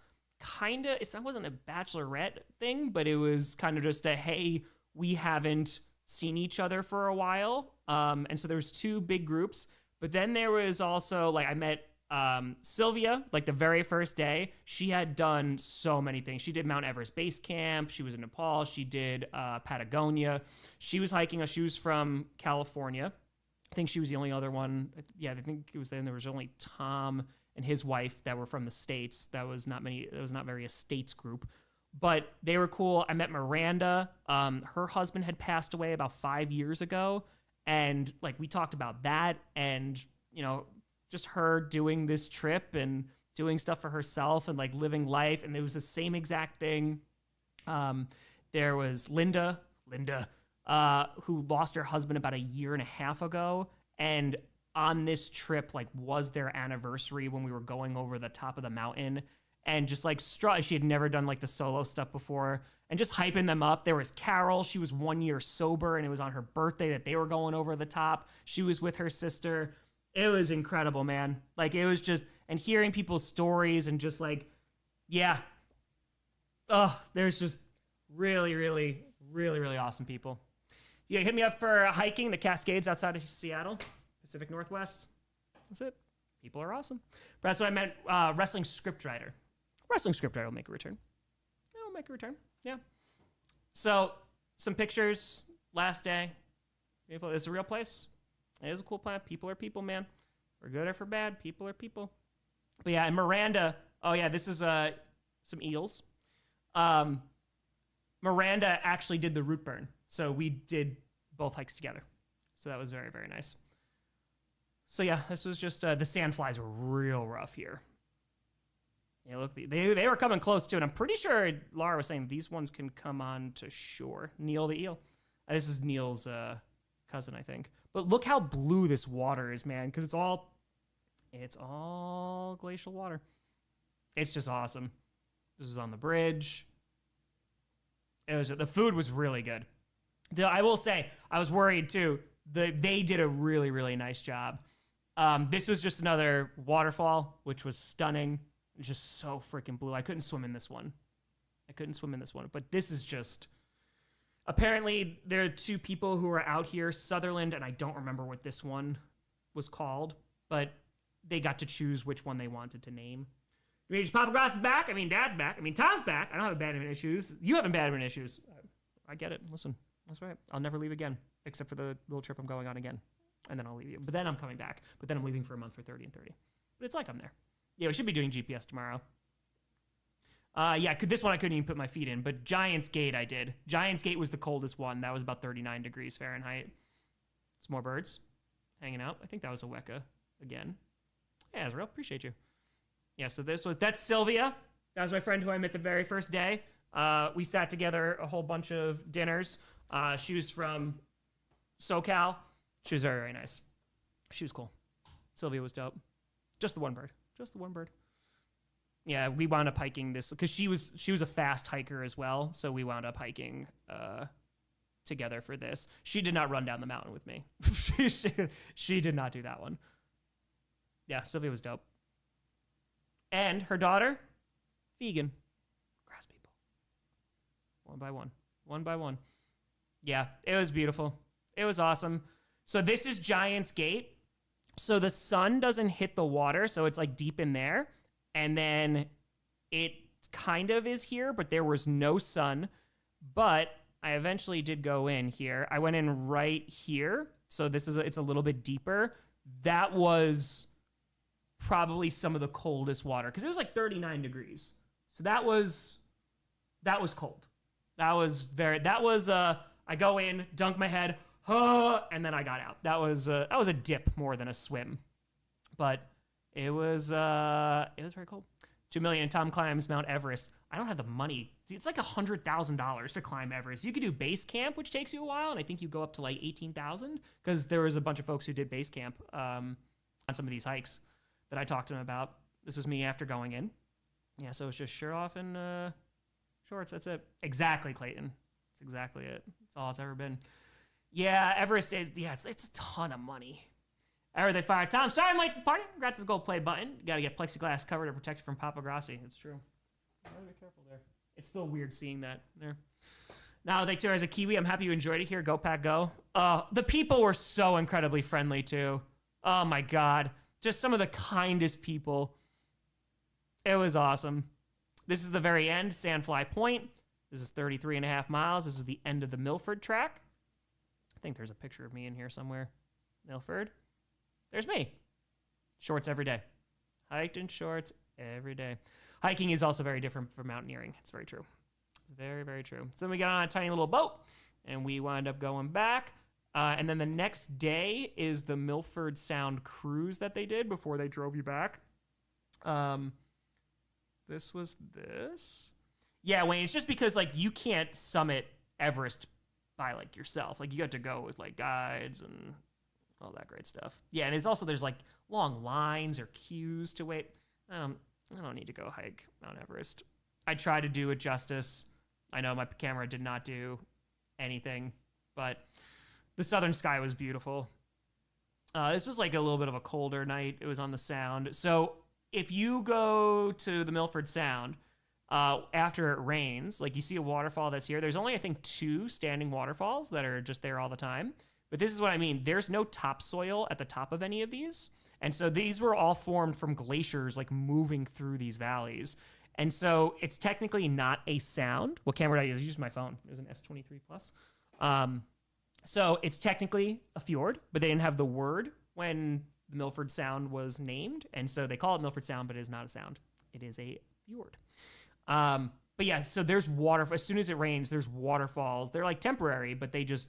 it wasn't a bachelorette thing, but it was kind of just a, hey, we haven't seen each other for a while. And so there was 2 big groups. But then there was also, like, I met Sylvia, like the very first day. She had done so many things. She did Mount Everest Base Camp. She was in Nepal. She did Patagonia. She was hiking. She was from California. I think she was the only other one. Yeah, I think it was then there was only Tom and his wife that were from the States. That was not very a States group, but they were cool. I met Miranda. Her husband had passed away about 5 years ago. And like, we talked about that and, you know, just her doing this trip and doing stuff for herself and like living life. And it was the same exact thing. There was Linda, who lost her husband about 1.5 years ago. And on this trip, like, was their anniversary when we were going over the top of the mountain, and just like she had never done like the solo stuff before, and just hyping them up. There was Carol. She was 1 year sober, and it was on her birthday that they were going over the top. She was with her sister. It was incredible, man. Like, it was just, and hearing people's stories and just like, yeah. There's just really, really, really, really awesome people. Yeah, hit me up for hiking the Cascades outside of Seattle, Pacific Northwest. That's it. People are awesome. But that's what I meant. Wrestling scriptwriter. Wrestling scriptwriter will make a return. It'll make a return. Yeah. So, some pictures. Last day. Beautiful. This is a real place. It is a cool planet. People are people, man. For good or for bad, people are people. But yeah, and Miranda. Oh yeah, this is some eels. Miranda actually did the root burn. So we did both hikes together. So that was very, very nice. So yeah, this was just, the sandflies were real rough here. Yeah, look, they were coming close too, and I'm pretty sure Laura was saying these ones can come on to shore. Neil the eel. This is Neil's cousin, I think. But look how blue this water is, man, because it's all glacial water. It's just awesome. This was on the bridge. The food was really good. I will say, I was worried too. They did a really, really nice job. This was just another waterfall, which was stunning. It's just so freaking blue. I couldn't swim in this one. But this is just... Apparently, there are two people who are out here, Sutherland, and I don't remember what this one was called, but they got to choose which one they wanted to name. I mean, Papa Grossi is back. I mean, Dad's back. I mean, Tom's back. I don't have abandonment issues. You have abandonment issues. I get it. Listen, that's right. I'll never leave again, except for the little trip I'm going on again. And then I'll leave you. But then I'm coming back. But then I'm leaving for a month for 30 and 30. But it's like I'm there. Yeah, we should be doing GPS tomorrow. Yeah, this one I couldn't even put my feet in. But Giant's Gate I did. Giant's Gate was the coldest one. That was about 39 degrees Fahrenheit. Some more birds hanging out. I think that was a Weka again. Yeah, Israel, appreciate you. Yeah, so that's Sylvia. That was my friend who I met the very first day. We sat together a whole bunch of dinners. She was from SoCal. She was very, very nice. She was cool. Sylvia was dope. Just the one bird. Yeah, we wound up hiking this because she was a fast hiker as well. So we wound up hiking together for this. She did not run down the mountain with me. she did not do that one. Yeah, Sylvia was dope. And her daughter, vegan. Grass people. One by one. Yeah, it was beautiful. It was awesome. So this is Giant's Gate. So the sun doesn't hit the water, so it's like deep in there. And then it kind of is here, but there was no sun. But I eventually did go in here. I went in right here. So it's a little bit deeper. That was probably some of the coldest water because it was like 39 degrees. So that was cold. I go in, dunk my head, and then I got out. That was a dip more than a swim, but it was very cold. 2 million. Tom climbs Mount Everest. I don't have the money. It's like $100,000 to climb Everest. You could do base camp, which takes you a while, and I think you go up to like 18,000 because there was a bunch of folks who did base camp on some of these hikes that I talked to him about. This was me after going in. Yeah, so it's just shirt off and shorts. That's it. Exactly, Clayton. That's exactly it. That's all it's ever been. Yeah, Everest, it's a ton of money. They fired Tom. Sorry, I'm late to the party. Congrats to the gold play button. You got to get plexiglass cover to protect it from Papa Grossi. It's true. Gotta be careful there. It's still weird seeing that there. Now, thank you as a Kiwi. I'm happy you enjoyed it here. Go Pack Go. The people were so incredibly friendly too. Oh my God. Just some of the kindest people. It was awesome. This is the very end, Sandfly Point. This is 33.5 miles. This is the end of the Milford track. I think there's a picture of me in here somewhere. Milford. There's me. Shorts every day. Hiked in shorts every day. Hiking is also very different from mountaineering. It's very true. It's very, very true. So then we got on a tiny little boat, and we wound up going back. And then the next day is the Milford Sound cruise that they did before they drove you back. This was this. Yeah, Wayne, it's just because, like, you can't summit Everest by, like, yourself. Like, you got to go with, like, guides and all that great stuff. Yeah, and it's also, there's, like, long lines or queues to wait. I don't need to go hike Mount Everest. I tried to do it justice. I know my camera did not do anything, but the southern sky was beautiful. This was like a little bit of a colder night. It was on the Sound. So if you go to the Milford Sound after it rains, like you see a waterfall that's here, there's only, I think, 2 standing waterfalls that are just there all the time. But this is what I mean. There's no topsoil at the top of any of these. And so these were all formed from glaciers, like moving through these valleys. And so it's technically not a sound. What camera did I use? I used my phone. It was an S23 Plus. So it's technically a fjord, but they didn't have the word when the Milford Sound was named. And so they call it Milford Sound, but it is not a sound. It is a fjord. But yeah, so there's water. As soon as it rains, there's waterfalls. They're like temporary, but there's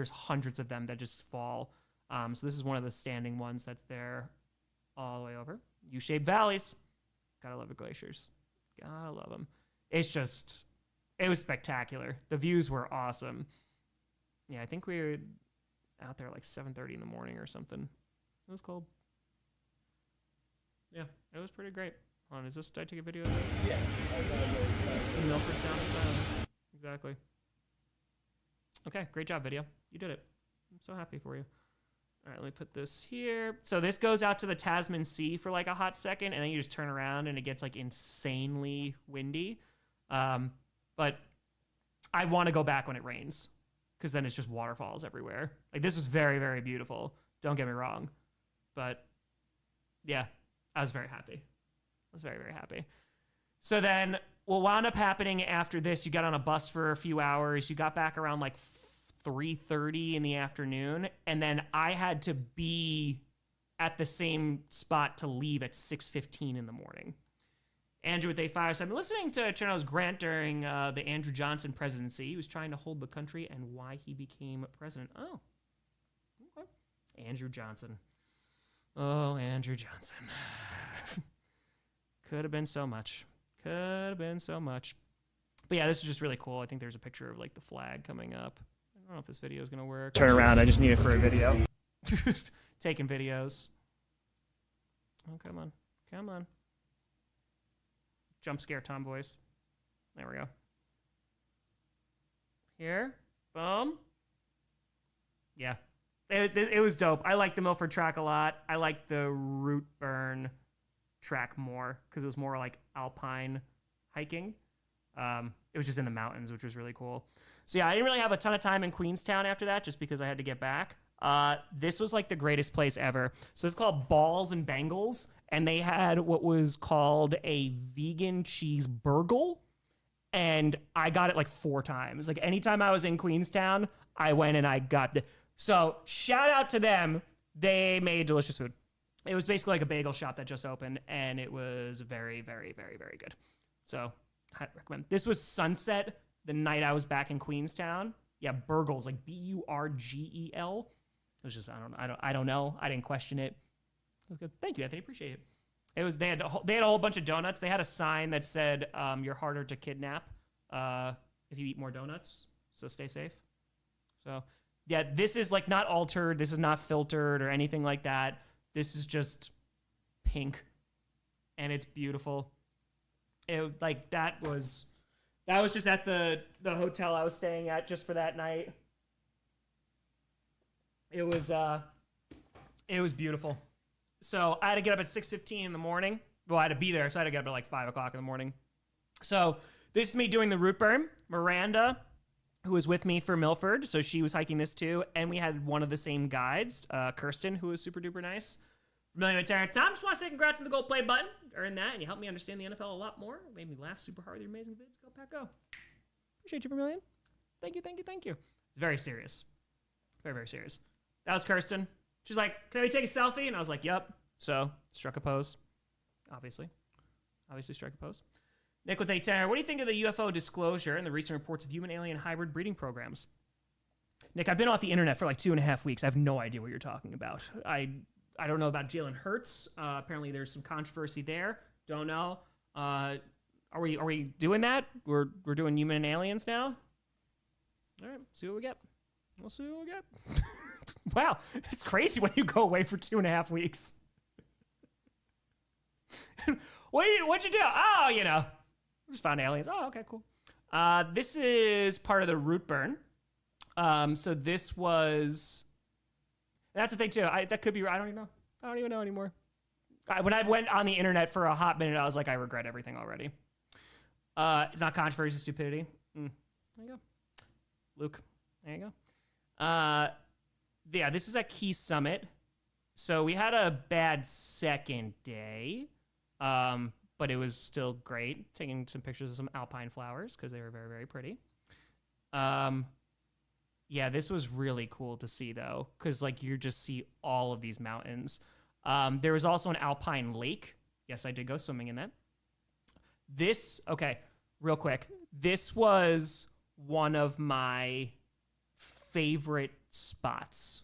hundreds of them that just fall. So this is one of the standing ones that's there all the way over. U-shaped valleys. Gotta love the glaciers. Gotta love them. It was spectacular. The views were awesome. Yeah, I think we were out there like 7:30 in the morning or something. It was cold. Yeah, it was pretty great. Hold on, did I take a video of this? Yeah. The Milford Sound of Silence. Exactly. Okay, great job, video. You did it. I'm so happy for you. All right, let me put this here. So this goes out to the Tasman Sea for like a hot second, and then you just turn around and it gets like insanely windy. But I want to go back when it rains because then it's just waterfalls everywhere. Like this was very, very beautiful. Don't get me wrong. But yeah, I was very happy. I was very, very happy. So then what wound up happening after this, you got on a bus for a few hours. You got back around like 3:30 in the afternoon, and then I had to be at the same spot to leave at 6:15 in the morning. Andrew with A5. So I've been listening to Cherno's Grant during the Andrew Johnson presidency. He was trying to hold the country and why he became president. Oh, okay. Andrew Johnson. Oh, Andrew Johnson. Could have been so much. Could have been so much. But yeah, this is just really cool. I think there's a picture of like the flag coming up. I don't know if this video is going to work. Turn around. I just need it for a video. Taking videos. Oh, come on. Come on. Jump scare Tom voice. There we go. Here. Boom. Yeah. It was dope. I like the Milford track a lot. I like the Root Burn track more because it was more like alpine hiking. It was just in the mountains, which was really cool. So yeah, I didn't really have a ton of time in Queenstown after that just because I had to get back. This was like the greatest place ever. So it's called Balls and Bangles, and they had what was called a vegan cheese burgle, and I got it like 4 times. Like anytime I was in Queenstown, I went and I got the. So shout out to them. They made delicious food. It was basically like a bagel shop that just opened, and it was very, very, very, very good. So I recommend. This was sunset the night I was back in Queenstown. Yeah, Burgles, like Burgel. It was just I don't know. I didn't question it. It was good. Thank you, Anthony. Appreciate it. It was they had a whole bunch of donuts. They had a sign that said "You're harder to kidnap if you eat more donuts. So stay safe." So yeah, this is like not altered. This is not filtered or anything like that. This is just pink, and it's beautiful. It like that was just at the hotel I was staying at just for that night. It was beautiful. So I had to get up at 6:15 in the morning. Well, I had to be there, so I had to get up at like 5 o'clock in the morning. So this is me doing the root burn. Miranda, who was with me for Milford, so she was hiking this too, and we had one of the same guides, Kirsten, who was super duper nice. Familiar with Tom, just want to say congrats on the gold play button. Earned that, and you helped me understand the NFL a lot more. It made me laugh super hard with your amazing vids. Go Pack, go. Appreciate you, Vermillion. Thank you, thank you, thank you. It's very serious. Very, very serious. That was Kirsten. She's like, can we take a selfie? And I was like, yep. So struck a pose. obviously strike a pose. Nick with a 10. What do you think of the UFO disclosure and the recent reports of human-alien hybrid breeding programs? Nick, I've been off the internet for like 2.5 weeks. I have no idea what you're talking about. I don't know about Jalen Hurts. Apparently there's some controversy there. Don't know. Are we doing that? We're doing human aliens now? All right, see what we get. We'll see what we get. Wow, it's crazy when you go away for 2.5 weeks. What'd you do? Oh, you know, just found aliens. Oh, okay, cool. This is part of the root burn. So this was. That's the thing too. That could be. I don't even know anymore. When I went on the internet for a hot minute, I was like, I regret everything already. It's not controversy, it's stupidity. There you go. Luke, there you go. Yeah, this was at Key Summit. So we had a bad second day, but it was still great. Taking some pictures of some alpine flowers because they were very, very pretty. Yeah, this was really cool to see though, because like you just see all of these mountains. There was also an alpine lake. Yes, I did go swimming in that. Okay, real quick. This was one of my favorite spots.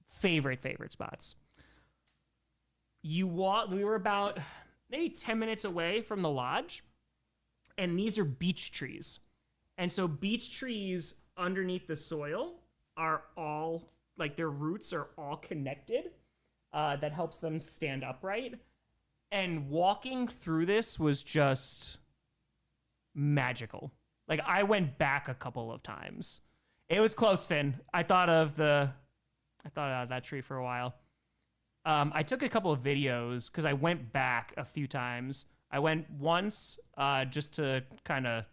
Favorite spots. We were about maybe 10 minutes away from the lodge, and these are beech trees. And so beech trees underneath the soil are all, like their roots are all connected. That helps them stand upright. And walking through this was just magical. Like I went back a couple of times. It was close, Finn. I thought of that tree for a while. I took a couple of videos because I went back a few times. I went once just to kind of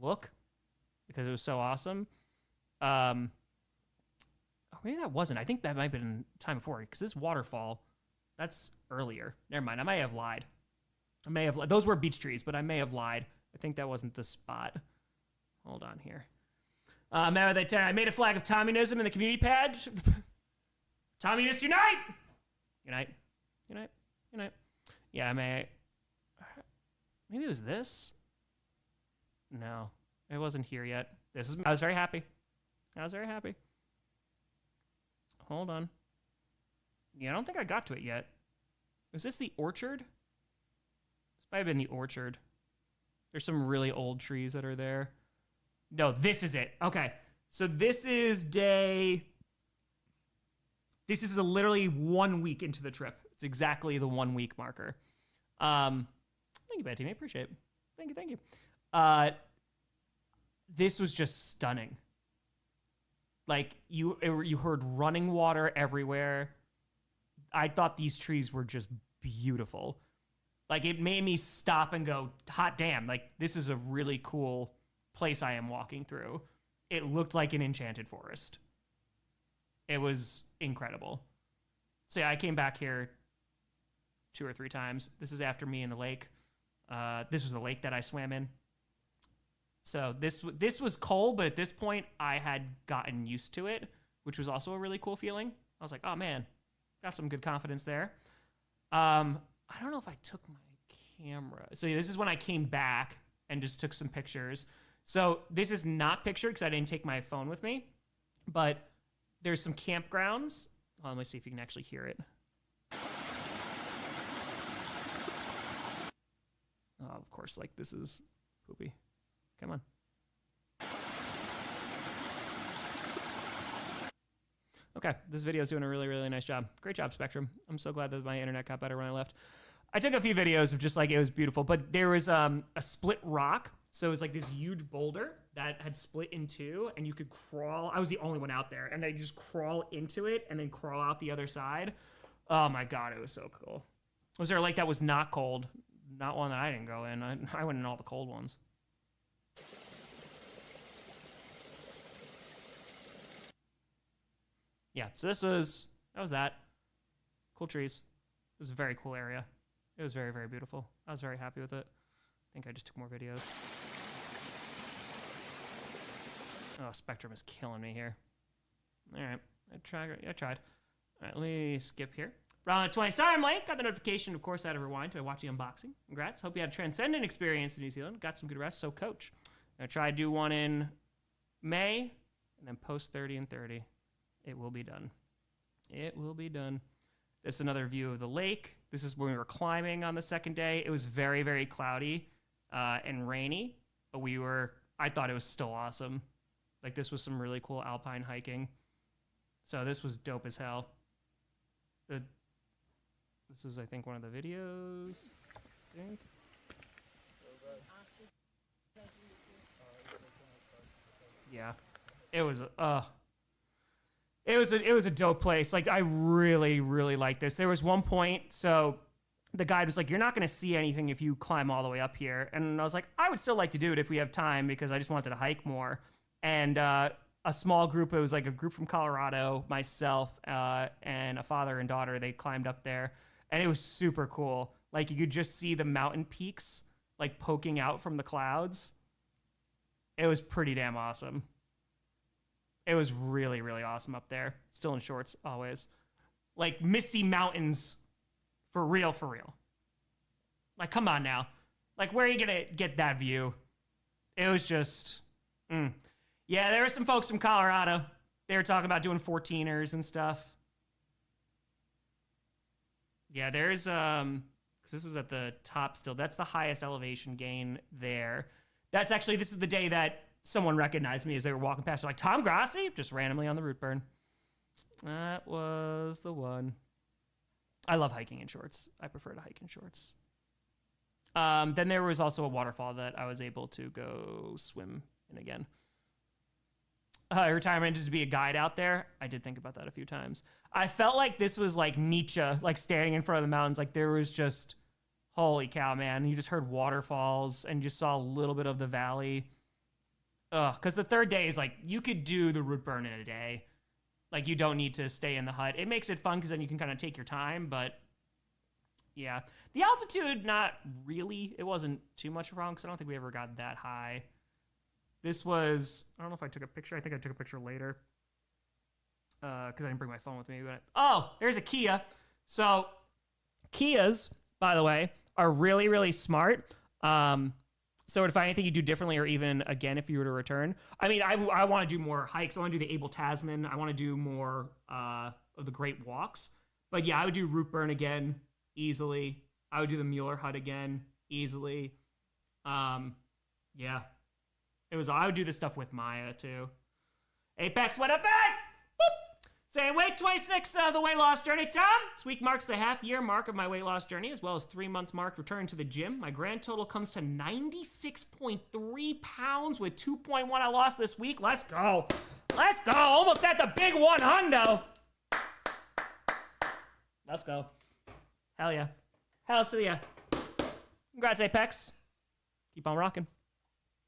look because it was so awesome. Maybe that wasn't. I think that might have been time before because this waterfall, that's earlier. Never mind. I may have lied. Those were beech trees, but I may have lied. I think that wasn't the spot. Hold on here. I made a flag of Tomminism in the community pad. Tomminess unite! Unite. Yeah, maybe it was this? No, it wasn't here yet. I was very happy. Hold on. Yeah, I don't think I got to it yet. Is this the orchard? This might have been the orchard. There's some really old trees that are there. No, this is it. Okay. So this is literally 1 week into the trip. It's exactly the 1 week marker. Thank you, bad teammate. Appreciate it. Thank you. This was just stunning. Like you heard running water everywhere. I thought these trees were just beautiful. Like it made me stop and go, hot damn, like this is a really cool place I am walking through. It looked like an enchanted forest. It was incredible. So yeah, I came back here 2 or 3 times. This is after me in the lake. This was the lake that I swam in. So this was cold, but at this point I had gotten used to it, which was also a really cool feeling. I was like, oh man, got some good confidence there. I don't know if I took my camera. So yeah, this is when I came back and just took some pictures. So this is not pictured because I didn't take my phone with me, but there's some campgrounds. Let me see if you can actually hear it. Oh, of course, like this is poopy. Come on. Okay, this video is doing a really, really nice job. Great job, Spectrum. I'm so glad that my internet got better when I left. I took a few videos of just like, it was beautiful, but there was a split rock. So it was like this huge boulder that had split in two, and you could crawl. I was the only one out there, and they just crawl into it and then crawl out the other side. Oh my God, it was so cool. Was there a lake that was not cold? Not one that I didn't go in. I went in all the cold ones. Yeah, so that was that. Cool trees. It was a very cool area. It was very, very beautiful. I was very happy with it. I think I just took more videos. Oh, Spectrum is killing me here. All right, I tried. All right, let me skip here. Round 20. Sorry I'm late. Got the notification. Of course, I had to rewind to watch the unboxing. Congrats. Hope you had a transcendent experience in New Zealand. Got some good rest. So, coach. I'm going to try to do one in May and then post 30 and 30. It will be done. It will be done. This is another view of the lake. This is when we were climbing on the second day. It was very, very cloudy and rainy, but I thought it was still awesome. Like, this was some really cool alpine hiking. So this was dope as hell. This is, I think, one of the videos. I think. Yeah, it was a dope place. Like, I really, really like this. There was one point, so the guide was like, "You're not going to see anything if you climb all the way up here." And I was like, "I would still like to do it if we have time because I just wanted to hike more." And a small group, it was like a group from Colorado, myself, and a father and daughter. They climbed up there, and it was super cool. Like, you could just see the mountain peaks like poking out from the clouds. It was pretty damn awesome. It was really, really awesome up there. Still in shorts, always. Like, misty mountains, for real, for real. Like, come on now. Like, where are you gonna get that view? It was just, Yeah, there were some folks from Colorado. They were talking about doing 14ers and stuff. Yeah, there's, 'cause this is at the top still. That's the highest elevation gain there. This is the day that someone recognized me as they were walking past. They're like, "Tom Grossi?" Just randomly on the route burn. That was the one. I love hiking in shorts. I prefer to hike in shorts. Then there was also a waterfall that I was able to go swim in again. Retirement just to be a guide out there. I did think about that a few times. I felt like this was like Nietzsche, like standing in front of the mountains. Like, there was just, holy cow, man. You just heard waterfalls and just saw a little bit of the valley. Because the third day is like, you could do the route burn in a day. Like, you don't need to stay in the hut. It makes it fun because then you can kind of take your time, but yeah. The altitude, not really. It wasn't too much wrong because I don't think we ever got that high. This was, I don't know if I took a picture. I think I took a picture later because I didn't bring my phone with me. Oh, there's a Kia. So Kias, by the way, are really, really smart. So if anything you do differently, or even again, if you were to return, I mean, I want to do more hikes. I want to do the Abel Tasman. I want to do more of the Great Walks. But yeah, I would do route burn again easily. I would do the Mueller Hut again easily. Yeah, I would do this stuff with Maya too. Apex, what up, man? Saying weight 26, the weight loss journey. Tom, this week marks the half-year mark of my weight loss journey, as well as 3 months marked return to the gym. My grand total comes to 96.3 pounds with 2.1 I lost this week. Let's go. Let's go. Almost at the big 100. Let's go. Hell yeah. Hell to the yeah. Congrats, Apex. Keep on rocking.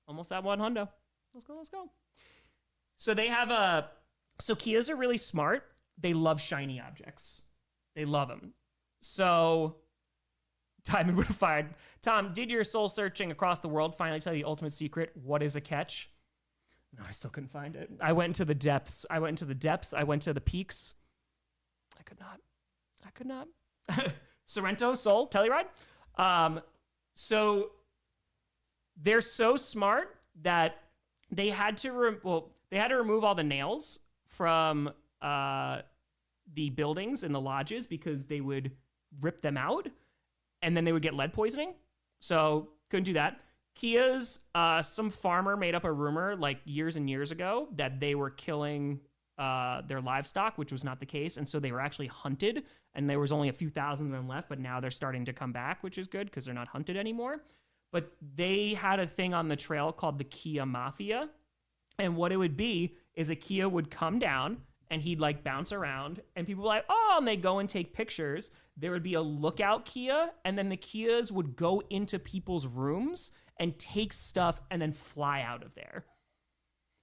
Almost that 100. Let's go, let's go. So they have So Kias are really smart. They love shiny objects. They love them. So Diamond would have fired. Tom, did your soul searching across the world finally tell you the ultimate secret? What is a catch? No, I still couldn't find it. I went into the depths. I went to the peaks. I could not. Sorrento, Soul, Telluride. So they're so smart that they had to remove all the nails from the buildings and the lodges because they would rip them out and then they would get lead poisoning. So couldn't do that. Kias, some farmer made up a rumor like years and years ago that they were killing their livestock, which was not the case. And so they were actually hunted and there was only a few thousand of them left, but now they're starting to come back, which is good because they're not hunted anymore. But they had a thing on the trail called the Kia Mafia. And what it would be is a Kia would come down and he'd like bounce around and people were like, oh, and they go and take pictures. There would be a lookout Kia and then the Kias would go into people's rooms and take stuff and then fly out of there.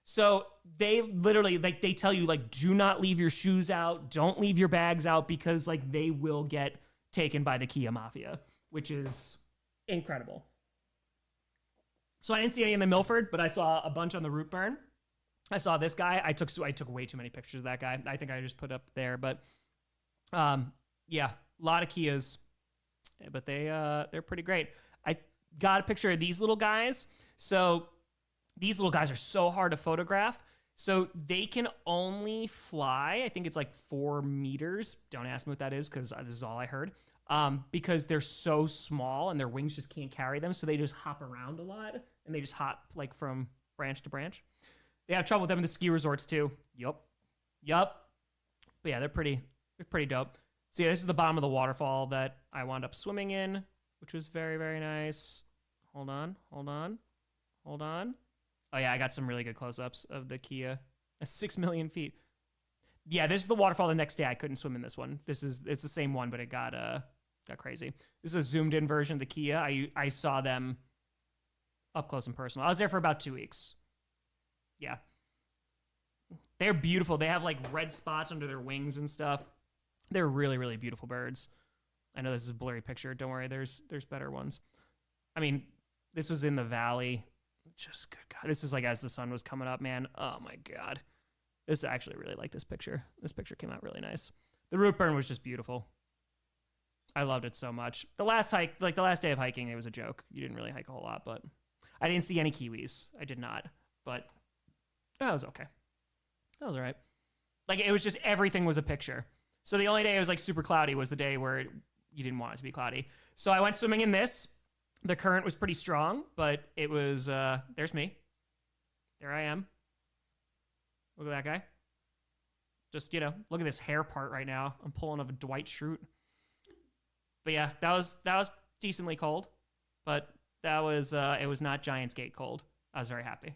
So they literally, like, they tell you, like, do not leave your shoes out. Don't leave your bags out because, like, they will get taken by the Kia Mafia, which is incredible. So I didn't see any in the Milford, but I saw a bunch on the route burn. I saw this guy. I took way too many pictures of that guy. I think I just put up there, but Yeah, a lot of Kias, but they're pretty great. I got a picture of these little guys. So these little guys are so hard to photograph. So they can only fly, I think it's like 4 meters. Don't ask me what that is because this is all I heard. Because they're so small and their wings just can't carry them. So they just hop around a lot and they just hop like from branch to branch. They have trouble with them in the ski resorts too. Yup. But yeah, they're pretty dope. So yeah, this is the bottom of the waterfall that I wound up swimming in, which was very, very nice. Hold on. Oh yeah, I got some really good close-ups of the Kia. 6 million feet. Yeah, this is the waterfall the next day. I couldn't swim in this one. It's the same one, but it got crazy. This is a zoomed-in version of the Kia. I saw them up close and personal. I was there for about 2 weeks. Yeah. They're beautiful. They have like red spots under their wings and stuff. They're really, really beautiful birds. I know this is a blurry picture. Don't worry, there's better ones. I mean, this was in the valley. Just good God. This is like as the sun was coming up, man. Oh my God. This I actually really like this picture. This picture came out really nice. The root burn was just beautiful. I loved it so much. The last hike, like the last day of hiking, it was a joke. You didn't really hike a whole lot, but I didn't see any kiwis. I did not, but that was okay. That was all right. Like it was just everything was a picture. So the only day it was like super cloudy was the day where you didn't want it to be cloudy. So I went swimming in this. The current was pretty strong, but it was, there's me. There I am. Look at that guy. Just, look at this hair part right now. I'm pulling of a Dwight Schrute. But yeah, that was decently cold, but it was not Giants Gate cold. I was very happy.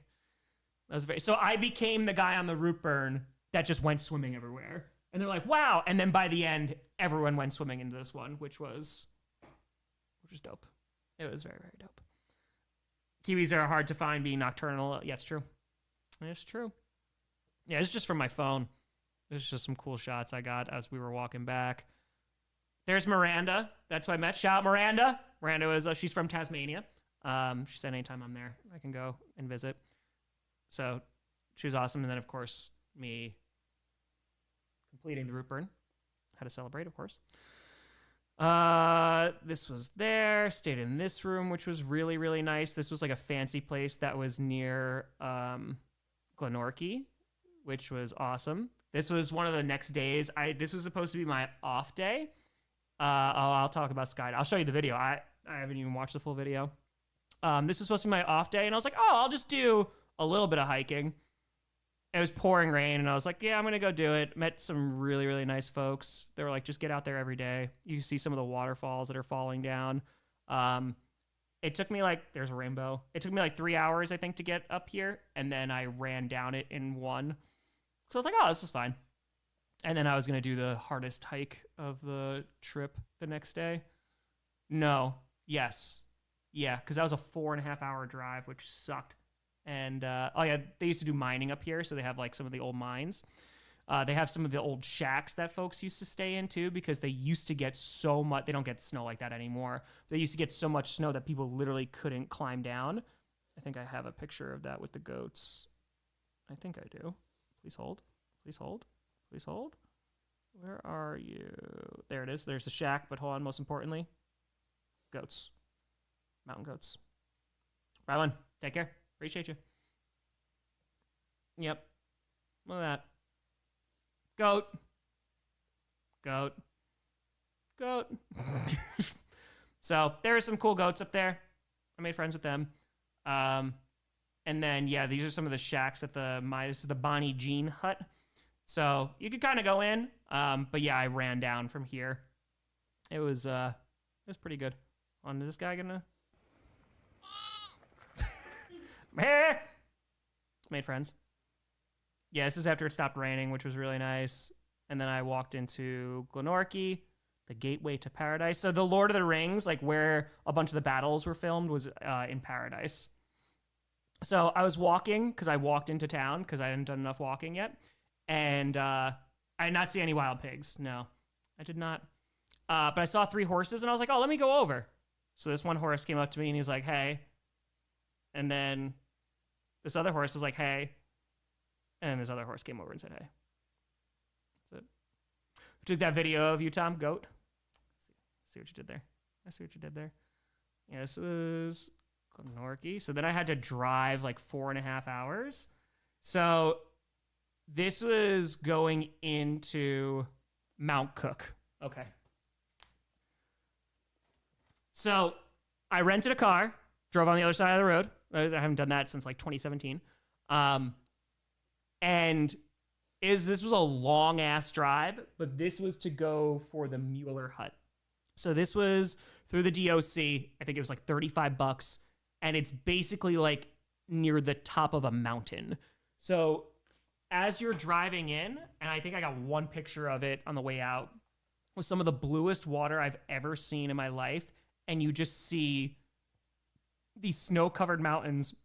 So I became the guy on the root burn that just went swimming everywhere. And they're like, wow. And then by the end, everyone went swimming into this one, which was dope. It was very, very dope. Kiwis are hard to find being nocturnal. Yeah, it's true. It's true. Yeah, it's just from my phone. There's just some cool shots I got as we were walking back. There's Miranda. That's who I met. Shout out Miranda. Miranda was, she's from Tasmania. She said anytime I'm there, I can go and visit. So she was awesome. And then, of course, me completing the root burn. How to celebrate, of course. This was there. Stayed in this room, which was really, really nice. This was like a fancy place that was near Glenorchy, which was awesome. This was one of the next days. This was supposed to be my off day. I'll talk about Sky. I'll show you the video. I haven't even watched the full video. This was supposed to be my off day, and I was like, oh, I'll just do a little bit of hiking. It was pouring rain, and I was like, yeah, I'm going to go do it. Met some really, really nice folks. They were like, just get out there every day. You can see some of the waterfalls that are falling down. It took me there's a rainbow. It took me 3 hours, I think, to get up here, and then I ran down it in one. So I was like, oh, this is fine. And then I was going to do the hardest hike of the trip the next day. No. Yes. Yeah, because that was a 4.5 hour drive, which sucked. And, they used to do mining up here, so they have, some of the old mines. They have some of the old shacks that folks used to stay in, too, because they used to get so much... They don't get snow like that anymore. They used to get so much snow that people literally couldn't climb down. I think I have a picture of that with the goats. I think I do. Please hold. Please hold. Please hold. Where are you? There it is. There's the shack, but hold on, most importantly. Goats. Mountain goats. Rylan, take care. Appreciate you. Yep. Look at that. Goat. Goat. Goat. So there are some cool goats up there. I made friends with them. And then, yeah, these are some of the shacks at this is the Bonnie Jean hut. So you could kind of go in. But yeah, I ran down from here. It was pretty good. Is this guy gonna... Made friends. Yeah, this is after it stopped raining, which was really nice. And then I walked into Glenorchy, the gateway to paradise. So the Lord of the Rings, where a bunch of the battles were filmed, was in paradise. So I was walking, because I walked into town, because I hadn't done enough walking yet. And I did not see any wild pigs. No, I did not. But I saw 3 horses, and I was like, oh, let me go over. So this one horse came up to me, and he was like, hey. And then this other horse was like, hey. And then this other horse came over and said, hey. That's it. Took that video of you, Tom, goat. see what you did there. I see what you did there. Yeah, this was Glenorchy. So then I had to drive like 4.5 hours. So this was going into Mount Cook. Okay. So I rented a car, drove on the other side of the road. I haven't done that since like 2017. And this was a long ass drive, but this was to go for the Mueller hut. So this was through the DOC. I think it was like $35, and it's basically like near the top of a mountain. So as you're driving in, and I think I got one picture of it on the way out, was some of the bluest water I've ever seen in my life, and you just see these snow-covered mountains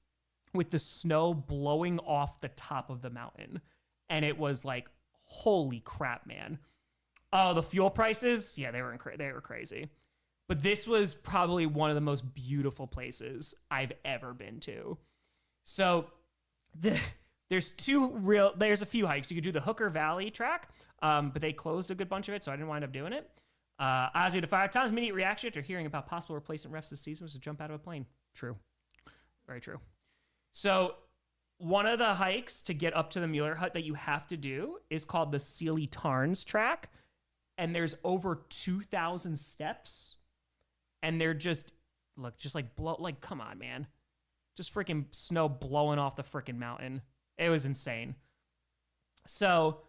with the snow blowing off the top of the mountain. And it was like, holy crap, man. Oh, the fuel prices, yeah, they were crazy. But this was probably one of the most beautiful places I've ever been to. So there's a few hikes. You could do the Hooker Valley track, but they closed a good bunch of it, so I didn't wind up doing it. Ozzy the Fire, Tom's immediate reaction after hearing about possible replacement refs this season was to jump out of a plane. True. Very true. So one of the hikes to get up to the Mueller hut that you have to do is called the Sealy Tarns track. And there's over 2,000 steps. And they're just come on, man. Just freaking snow blowing off the freaking mountain. It was insane. So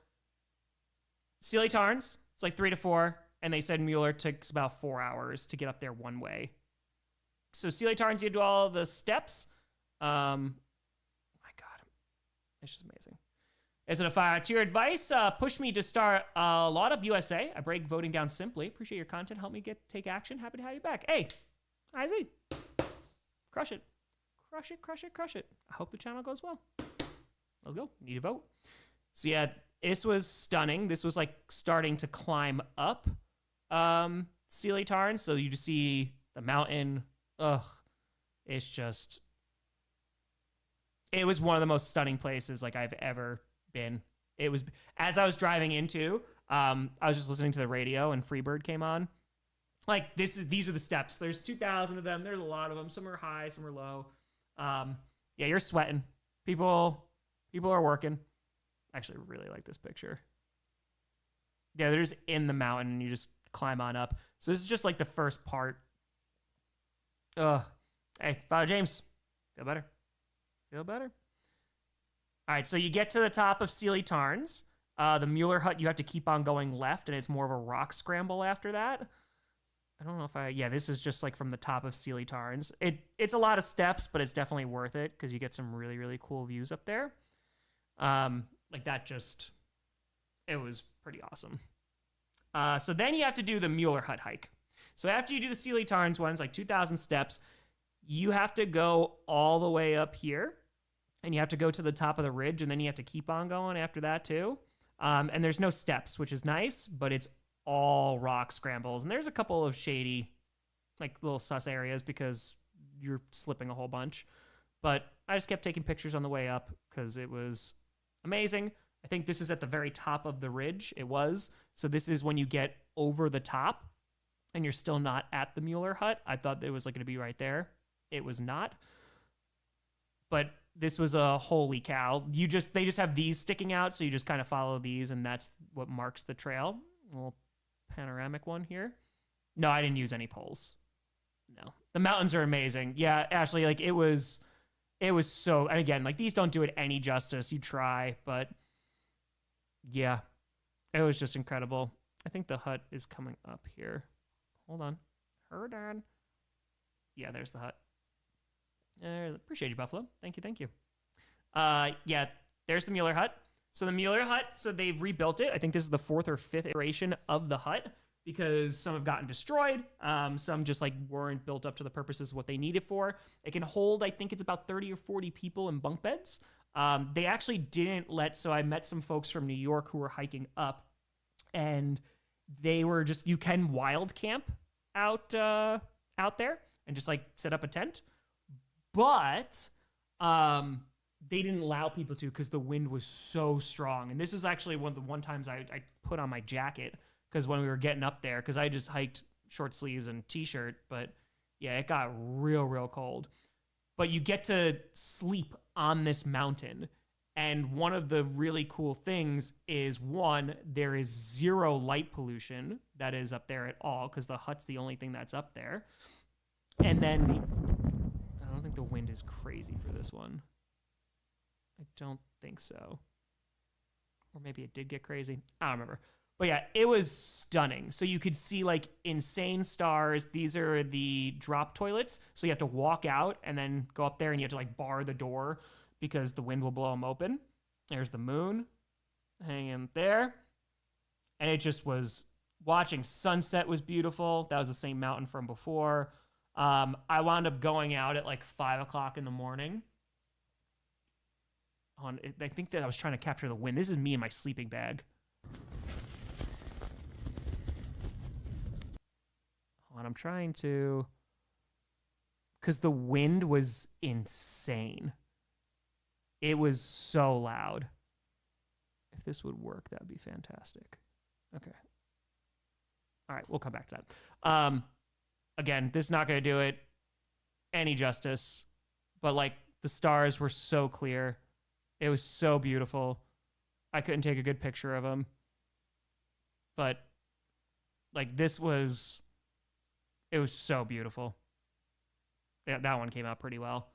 Sealy Tarns, it's like 3 to 4. And they said Mueller takes about 4 hours to get up there one way. So Sealy Tarns, you do all the steps. My God, it's just amazing. Is it a fire? To your advice, push me to start a lot of USA. I break voting down simply. Appreciate your content. Help me take action. Happy to have you back. Hey, IZ, crush it. Crush it, crush it, crush it. I hope the channel goes well. Let's go. Need a vote. So yeah, this was stunning. This was like starting to climb up Sealy Tarns. So you just see the mountain. Ugh. It was one of the most stunning places like I've ever been. It was, as I was driving into, I was just listening to the radio and Freebird came on. Like these are the steps. There's 2,000 of them. There's a lot of them. Some are high, some are low. Yeah, you're sweating. People are working. Actually, really like this picture. Yeah, they're just in the mountain and you just climb on up. So this is just like the first part. Hey, Father James, feel better? Feel better? All right, so you get to the top of Sealy Tarns. The Mueller hut, you have to keep on going left, and it's more of a rock scramble after that. I don't know if yeah, this is just like from the top of Sealy Tarns. It's a lot of steps, but it's definitely worth it because you get some really, really cool views up there. Like that it was pretty awesome. So then you have to do the Mueller hut hike. So after you do the Sealy Tarns one, it's like 2,000 steps. You have to go all the way up here, and you have to go to the top of the ridge, and then you have to keep on going after that too. And there's no steps, which is nice, but it's all rock scrambles. And there's a couple of shady, like little sus areas because you're slipping a whole bunch. But I just kept taking pictures on the way up because it was amazing. I think this is at the very top of the ridge. It was. So this is when you get over the top and you're still not at the Mueller hut. I thought it was like going to be right there. It was not. But this was a holy cow. They just have these sticking out. So you just kind of follow these and that's what marks the trail. A little panoramic one here. No, I didn't use any poles. No, the mountains are amazing. Yeah, Ashley, like it was so, and again, like these don't do it any justice. You try, but yeah, it was just incredible. I think the hut is coming up here. Hold on. Hold on. Yeah, there's the hut. Appreciate you, Buffalo. Thank you. Yeah, there's the Mueller hut. So the Mueller hut, so they've rebuilt it. I think this is the 4th or 5th iteration of the hut because some have gotten destroyed. Some just like weren't built up to the purposes of what they needed for. It can hold, I think it's about 30 or 40 people in bunk beds. They actually didn't so I met some folks from New York who were hiking up and they were just, you can wild camp out there and just like set up a tent. But, they didn't allow people to because the wind was so strong. And this was actually one of the times I put on my jacket because when we were getting up there, because I just hiked short sleeves and t-shirt, but yeah, it got real cold. But you get to sleep on this mountain. And one of the really cool things is, one, there is zero light pollution that is up there at all, because the hut's the only thing that's up there. And then I don't think the wind is crazy for this one. I don't think so. Or maybe it did get crazy. I don't remember. But yeah, it was stunning. So you could see like insane stars. These are the drop toilets. So you have to walk out and then go up there, and you have to like bar the door because the wind will blow them open. There's the moon hanging there. And it just was, watching sunset was beautiful. That was the same mountain from before. I wound up going out at like 5 o'clock in the morning. I think that I was trying to capture the wind. This is me in my sleeping bag. Hold on, I'm trying to... Because the wind was insane. It was so loud. If this would work, that would be fantastic. Okay. All right, we'll come back to that. Again, this is not going to do it any justice. But, like, the stars were so clear. It was so beautiful. I couldn't take a good picture of them. But, like, it was so beautiful. Yeah, that one came out pretty well.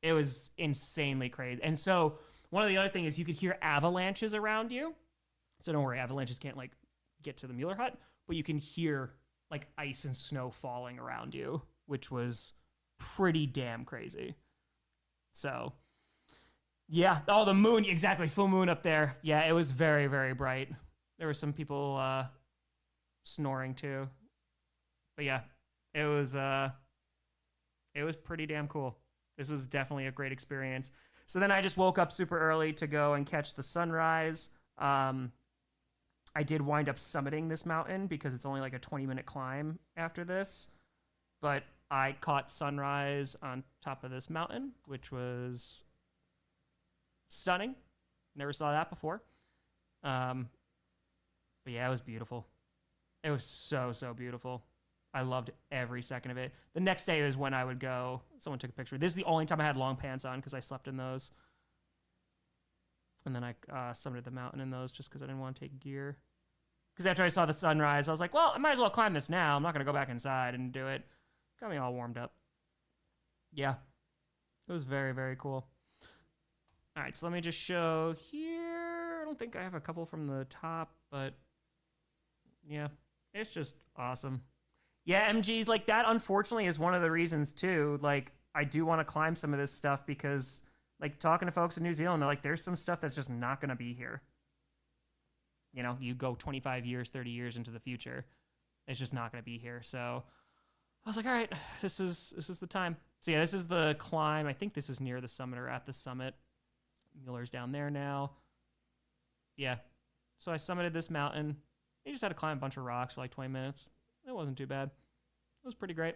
It was insanely crazy. And so one of the other things is you could hear avalanches around you. So don't worry, avalanches can't like get to the Mueller hut, but you can hear like ice and snow falling around you, which was pretty damn crazy. So yeah. Oh, the moon. Exactly. Full moon up there. Yeah, it was very, very bright. There were some people snoring too. But yeah, it was pretty damn cool. This was definitely a great experience. So then I just woke up super early to go and catch the sunrise. I did wind up summiting this mountain because it's only like a 20-minute climb after this. But I caught sunrise on top of this mountain, which was stunning. Never saw that before. But yeah, it was beautiful. It was so beautiful. I loved every second of it. The next day is when I would go. Someone took a picture. This is the only time I had long pants on because I slept in those. And then I summited the mountain in those just because I didn't want to take gear. Because after I saw the sunrise, I was like, well, I might as well climb this now. I'm not going to go back inside and do it. Got me all warmed up. Yeah. It was very, very cool. All right, so let me just show here. I don't think I have a couple from the top, but yeah, it's just awesome. Yeah, MGs, like that, unfortunately, is one of the reasons, too. Like, I do want to climb some of this stuff because, like, talking to folks in New Zealand, they're like, there's some stuff that's just not going to be here. You know, you go 25 years, 30 years into the future, it's just not going to be here. So I was like, all right, this is the time. So, yeah, this is the climb. I think this is near the summit or at the summit. Mueller's down there now. Yeah. So I summited this mountain. You just had to climb a bunch of rocks for like 20 minutes. It wasn't too bad. It was pretty great.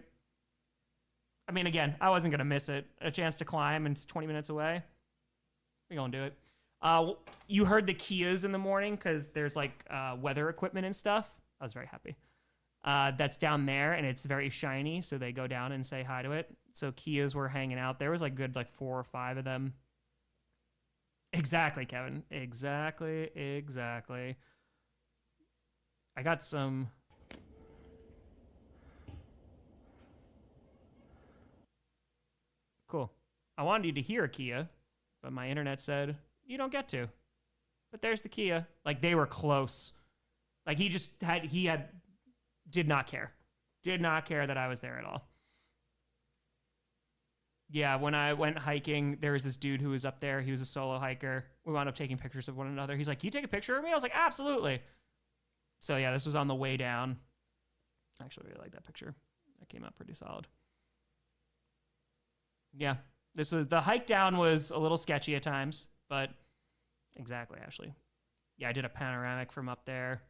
I mean, again, I wasn't going to miss it. A chance to climb and it's 20 minutes away. We're going to do it. You heard the Kias in the morning because there's like weather equipment and stuff. I was very happy. That's down there and it's very shiny. So they go down and say hi to it. So Kias were hanging out. There was like good like 4 or 5 of them. Exactly, Kevin. Exactly. I got some... Cool. I wanted you to hear a Kia, but my internet said, you don't get to. But there's the Kia. Like, they were close. Like, did not care. Did not care that I was there at all. Yeah, when I went hiking, there was this dude who was up there. He was a solo hiker. We wound up taking pictures of one another. He's like, can you take a picture of me? I was like, absolutely. So, yeah, this was on the way down. I actually really like that picture. That came out pretty solid. Yeah, the hike down was a little sketchy at times, but exactly, Ashley. Yeah, I did a panoramic from up there.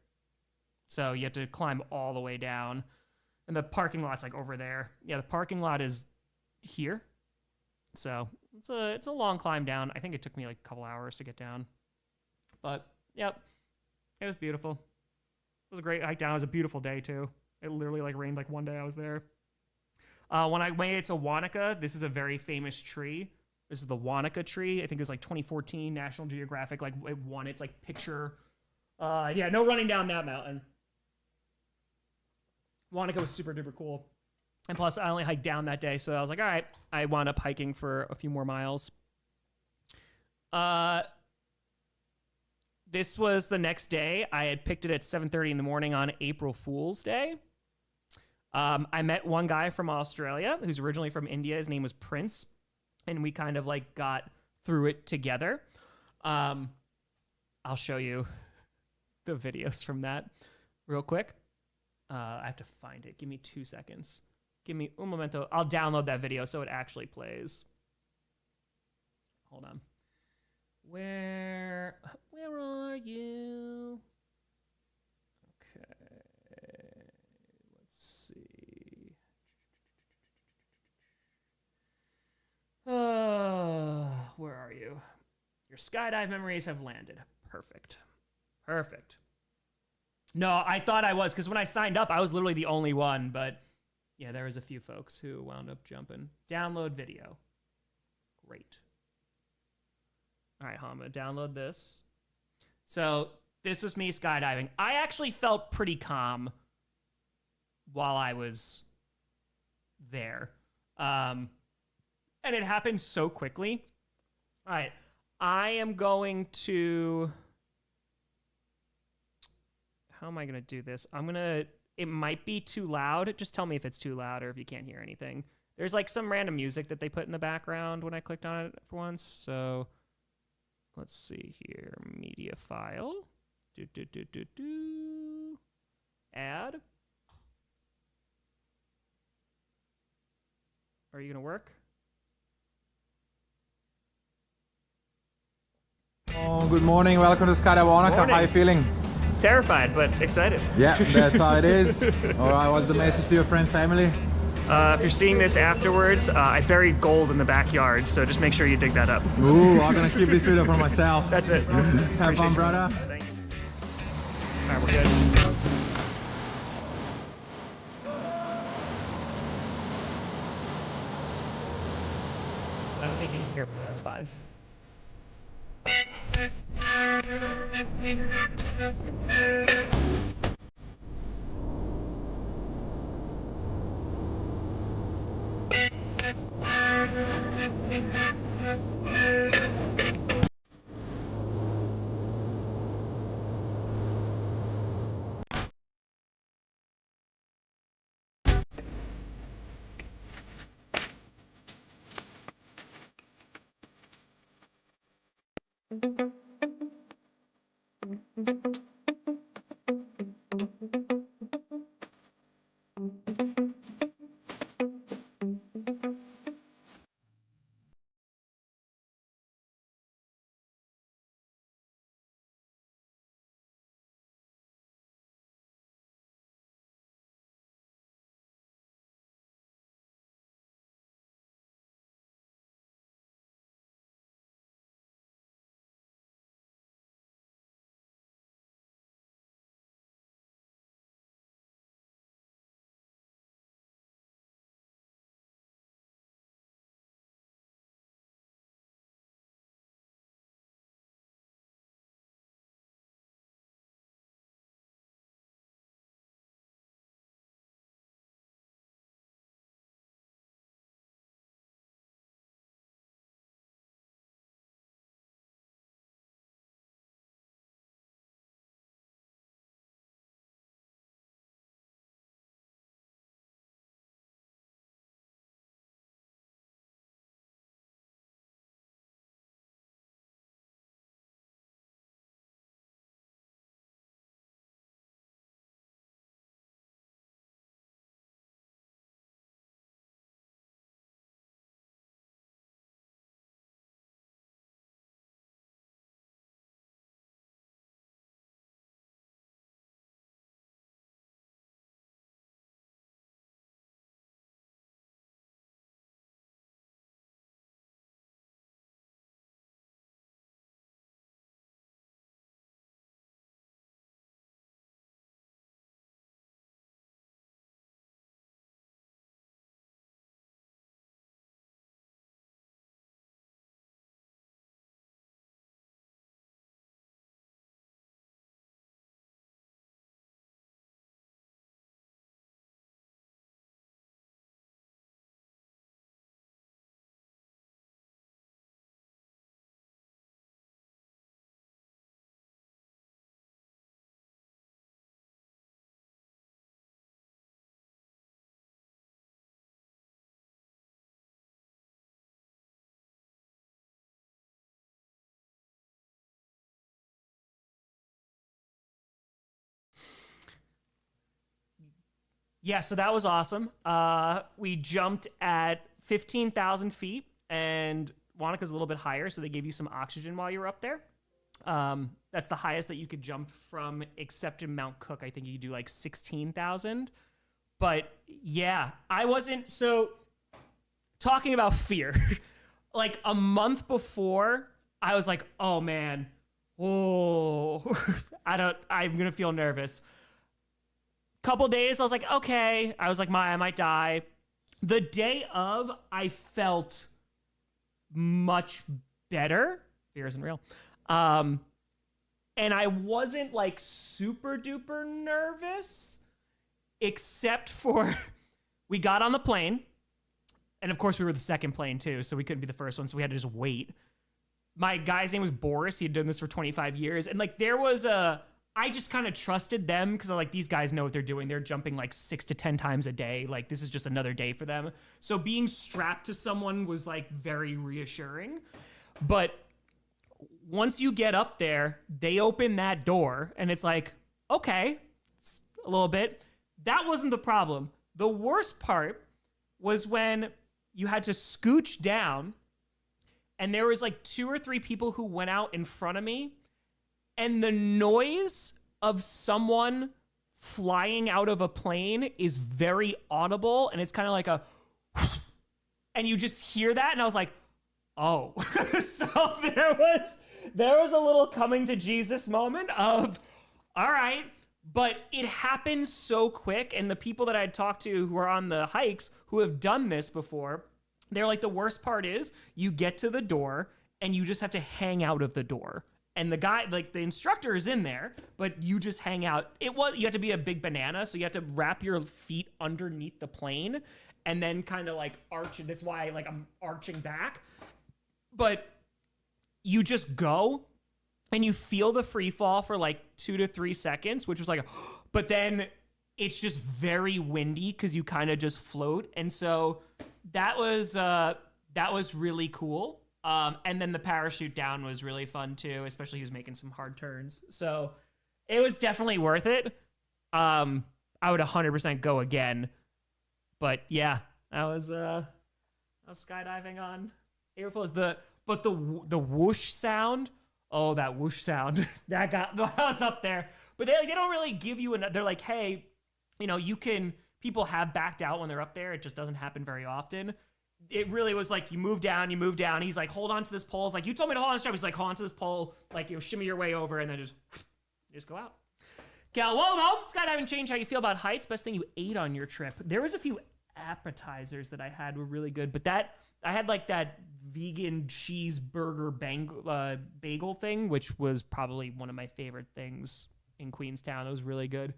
So you have to climb all the way down. And the parking lot's like over there. Yeah, the parking lot is here. So it's a long climb down. I think it took me like a couple hours to get down. But, yep, it was beautiful. It was a great hike down. It was a beautiful day, too. It literally like rained like one day I was there. When I made it to Wanaka, this is a very famous tree. This is the Wanaka tree. I think it was like 2014 National Geographic. Like it won its like picture. Yeah, no running down that mountain. Wanaka was super duper cool. And plus, I only hiked down that day, so I was like, all right. I wound up hiking for a few more miles. This was the next day. I had picked it at 7:30 in the morning on April Fool's Day. I met one guy from Australia who's originally from India. His name was Prince, and we kind of like got through it together. I'll show you the videos from that real quick. I have to find it. Give me 2 seconds. Give me un momento. I'll download that video so it actually plays. Hold on. Where are you? Okay. Let's see. Where are you? Your skydive memories have landed. Perfect. Perfect. No, I thought I was, because when I signed up, I was literally the only one, but yeah, there was a few folks who wound up jumping. Download video. Great. All right, I'm going to download this. So this was me skydiving. I actually felt pretty calm while I was there. And it happened so quickly. All right, I am going to... How am I going to do this? It might be too loud. Just tell me if it's too loud or if you can't hear anything. There's like some random music that they put in the background when I clicked on it for once. So let's see here. Media file. Add. Are you going to work? Oh, good morning. Welcome to Skydive Wanaka. How are you feeling? Terrified, but excited. Yeah, that's how it is. All right, what's the message to your friends, family? If you're seeing this afterwards, I buried gold in the backyard, so just make sure you dig that up. Ooh, I'm gonna keep this video for myself. That's it. Have fun, brother. Thank you. All right, we're good. I don't think you can hear me, that's fine. Yeah, so that was awesome. We jumped at 15,000 feet, and Wanaca's a little bit higher, so they gave you some oxygen while you were up there. That's the highest that you could jump from, except in Mount Cook. I think you do like 16,000. But yeah, I wasn't. So talking about fear, like a month before, I was like, oh man, I'm going to feel nervous. Couple days, I was like, okay. I was like, I might die. The day of, I felt much better. Fear isn't real. And I wasn't like super duper nervous, except for we got on the plane. And of course, we were the second plane too, so we couldn't be the first one, so we had to just wait. My guy's name was Boris. He had done this for 25 years. And like I just kind of trusted them because I'm like, these guys know what they're doing. They're jumping like 6 to 10 times a day. Like, this is just another day for them. So being strapped to someone was like very reassuring. But once you get up there, they open that door and it's like, okay, it's a little bit. That wasn't the problem. The worst part was when you had to scooch down and there was like 2 or 3 people who went out in front of me. And the noise of someone flying out of a plane is very audible. And it's kind of like a, and you just hear that. And I was like, oh. So there was a little coming to Jesus moment of, all right. But it happened so quick. And the people that I had talked to who are on the hikes who have done this before, they're like, the worst part is you get to the door and you just have to hang out of the door. And the guy, like the instructor is in there, but you just hang out. You have to be a big banana. So you have to wrap your feet underneath the plane and then kind of like arch. This is why like I'm arching back, but you just go and you feel the free fall for like 2 to 3 seconds, which was like, but then it's just very windy because you kind of just float. And so that was really cool. And then the parachute down was really fun too, especially he was making some hard turns. So it was definitely worth it. I would 100% go again. But yeah, I was skydiving on April Fools. The whoosh sound. Oh, that whoosh sound that was up there. But they don't really give you they're like, hey, people have backed out when they're up there. It just doesn't happen very often. It really was like you move down. He's like, hold on to this pole. It's like, you told me to hold on to this. He's like, hold on to this pole. Like, shimmy your way over and then just go out. Galwomo, skydiving changed how you feel about heights. Best thing you ate on your trip. There was a few appetizers that I had were really good, but I had like that vegan cheeseburger bagel thing, which was probably one of my favorite things in Queenstown. It was really good.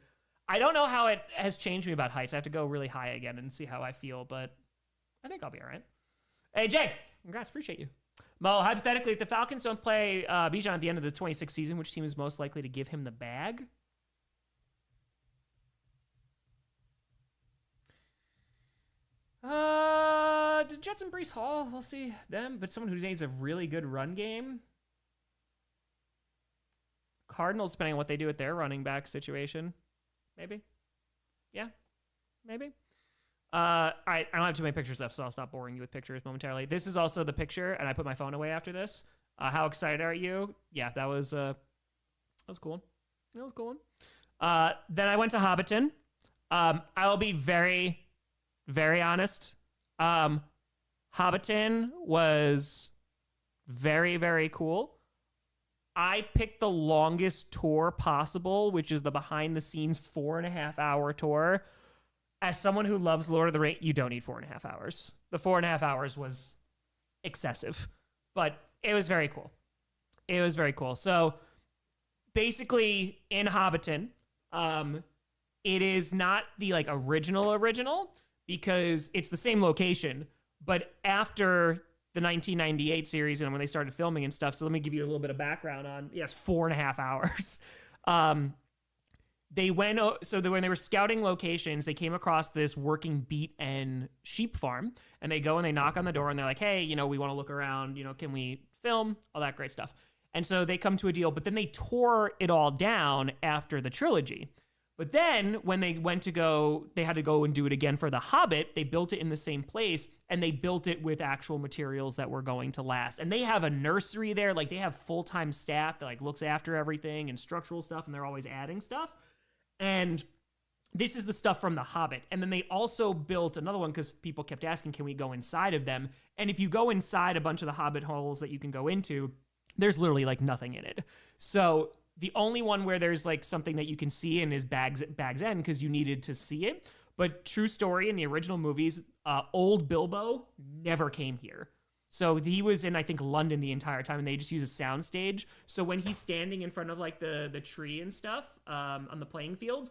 I don't know how it has changed me about heights. I have to go really high again and see how I feel, but I think I'll be all right. Hey, Jay, congrats. Appreciate you. Mo, hypothetically, if the Falcons don't play Bijan at the end of the 26th season, which team is most likely to give him the bag? The Jets and Breece Hall, we'll see them. But someone who needs a really good run game. Cardinals, depending on what they do with their running back situation. Maybe. Yeah, maybe. All right, I don't have too many pictures left, so I'll stop boring you with pictures momentarily. This is also the picture, and I put my phone away after this. How excited are you? Yeah, that was cool. That was cool. Then I went to Hobbiton. I will be very, very honest. Hobbiton was very, very cool. I picked the longest tour possible, which is the behind-the-scenes 4.5-hour tour. As someone who loves Lord of the Rings, you don't need 4.5 hours. The 4.5 hours was excessive, but it was very cool. It was very cool. So basically in Hobbiton, it is not the like original because it's the same location, but after the 1998 series and when they started filming and stuff. So let me give you a little bit of background on, 4.5 hours. When they were scouting locations, they came across this working beet and sheep farm, and they go and they knock on the door and they're like, hey, we want to look around, can we film? All that great stuff. And so they come to a deal, but then they tore it all down after the trilogy. But then when they went to go, they had to go and do it again for The Hobbit. They built it in the same place, and they built it with actual materials that were going to last. And they have a nursery there. Like, they have full-time staff that, like, looks after everything and structural stuff, and they're always adding stuff. And this is the stuff from The Hobbit. And then they also built another one because people kept asking, can we go inside of them? And if you go inside a bunch of the Hobbit holes that you can go into, there's literally, like, nothing in it. So the only one where there's like something that you can see in is Bag's End because you needed to see it. But true story, in the original movies, old Bilbo never came here. So he was in, I think, London the entire time, and they just use a sound stage. So when he's standing in front of like the tree and stuff on the playing fields,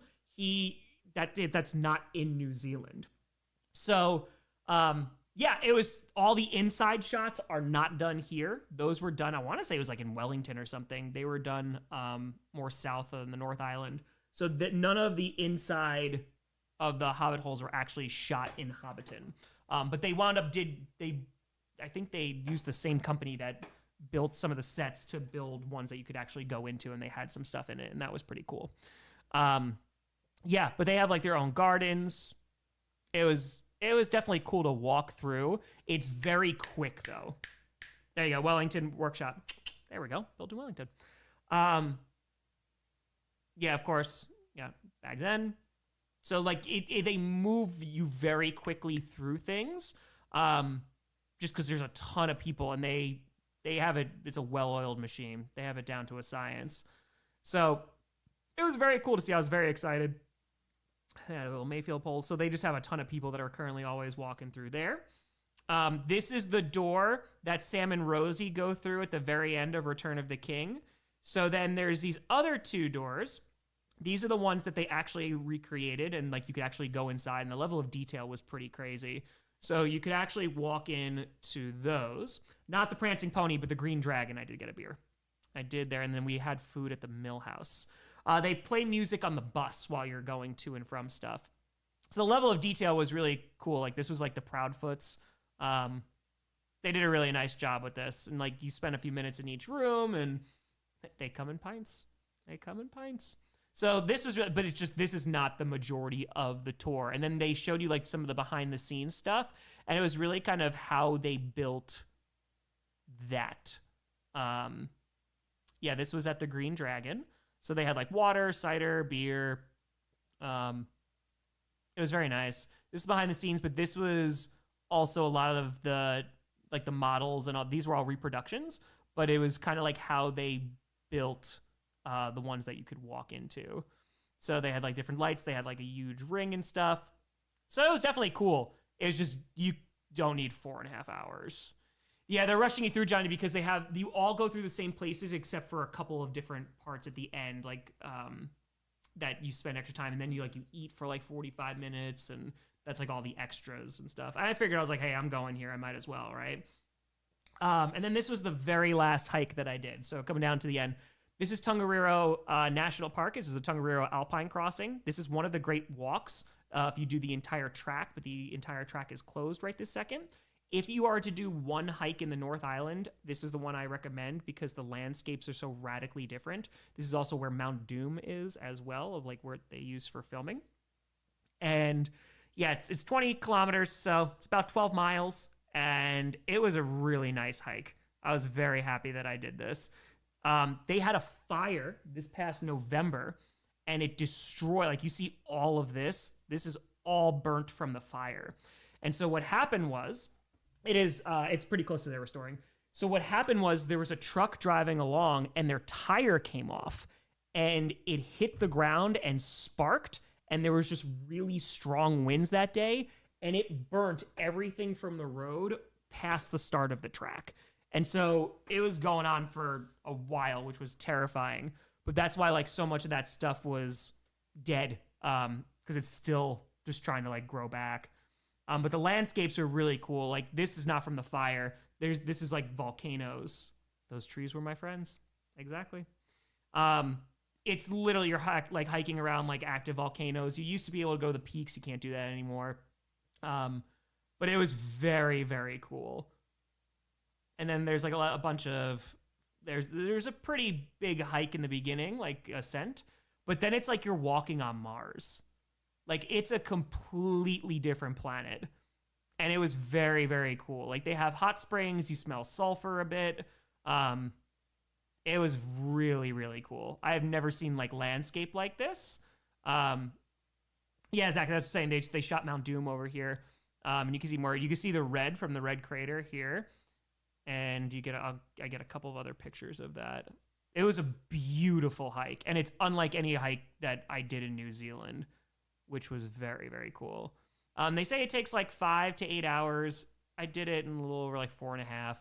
that's not in New Zealand. So yeah, it was all the inside shots are not done here. Those were done, I want to say it was like in Wellington or something. They were done more south of the North Island. So that none of the inside of the Hobbit holes were actually shot in Hobbiton. But they wound up I think they used the same company that built some of the sets to build ones that you could actually go into, and they had some stuff in it, and that was pretty cool. Yeah, but they have like their own gardens. It was definitely cool to walk through. It's very quick though. There you go, Wellington Workshop. There we go, built in Wellington. Yeah, of course. Yeah, Bag's End. So like they move you very quickly through things, just because there's a ton of people and they have it. It's a well-oiled machine. They have it down to a science. So it was very cool to see. I was very excited. A little Mayfield pole. So they just have a ton of people that are currently always walking through there. This is the door that Sam and Rosie go through at the very end of Return of the King. So then there's these other two doors. These are the ones that they actually recreated, and like you could actually go inside, and the level of detail was pretty crazy. So you could actually walk in to those. Not the Prancing Pony, but the Green Dragon. I did get a beer. I did there, and then we had food at the Mill House. They play music on the bus while you're going to and from stuff. So the level of detail was really cool. Like this was like the Proudfoots. They did a really nice job with this. And like you spend a few minutes in each room and they come in pints. So this was, but it's just, this is not the majority of the tour. And then they showed you like some of the behind the scenes stuff. And it was really kind of how they built that. Yeah, this was at the Green Dragon. So they had like water, cider, beer. It was very nice. This is behind the scenes, but this was also a lot of the like the models and all. These were all reproductions, but it was kind of like how they built the ones that you could walk into. So they had like different lights. They had like a huge ring and stuff. So it was definitely cool. It was just you don't need 4.5 hours. Yeah, they're rushing you through, Johnny, because you all go through the same places except for a couple of different parts at the end, like that you spend extra time, and then you eat for like 45 minutes, and that's like all the extras and stuff. And I figured, I was like, hey, I'm going here, I might as well, right? And then this was the very last hike that I did. So coming down to the end, this is Tongariro National Park. This is the Tongariro Alpine Crossing. This is one of the great walks if you do the entire track, but the entire track is closed right this second. If you are to do one hike in the North Island, this is the one I recommend because the landscapes are so radically different. This is also where Mount Doom is as well, of like where they use for filming. And yeah, it's 20 kilometers, so it's about 12 miles, and it was a really nice hike. I was very happy that I did this. They had a fire this past November, and it destroyed, like you see all of this. This is all burnt from the fire. And so what happened was, it's pretty close to their restoring. So what happened was there was a truck driving along and their tire came off and it hit the ground and sparked, and there was just really strong winds that day, and it burnt everything from the road past the start of the track. And so it was going on for a while, which was terrifying. But that's why like so much of that stuff was dead, because it's still just trying to like grow back. But the landscapes are really cool. Like this is not from the fire. This is like volcanoes. Those trees were my friends. Exactly. It's literally you're like hiking around like active volcanoes. You used to be able to go to the peaks. You can't do that anymore. But it was very, very cool. And then there's like a bunch of there's a pretty big hike in the beginning, like ascent. but then it's like you're walking on Mars. Like it's a completely different planet. And it was very, very cool. Like they have hot springs, you smell sulfur a bit. It was really, really cool. I have never seen like landscape like this. Yeah, exactly. That's what I'm saying. They shot Mount Doom over here. And you can see more. You can see the red from the red crater here. And you get I get a couple of other pictures of that. It was a beautiful hike. And it's unlike any hike that I did in New Zealand, which was very, very cool. They say it takes like 5 to 8 hours. I did it in a little over like 4.5.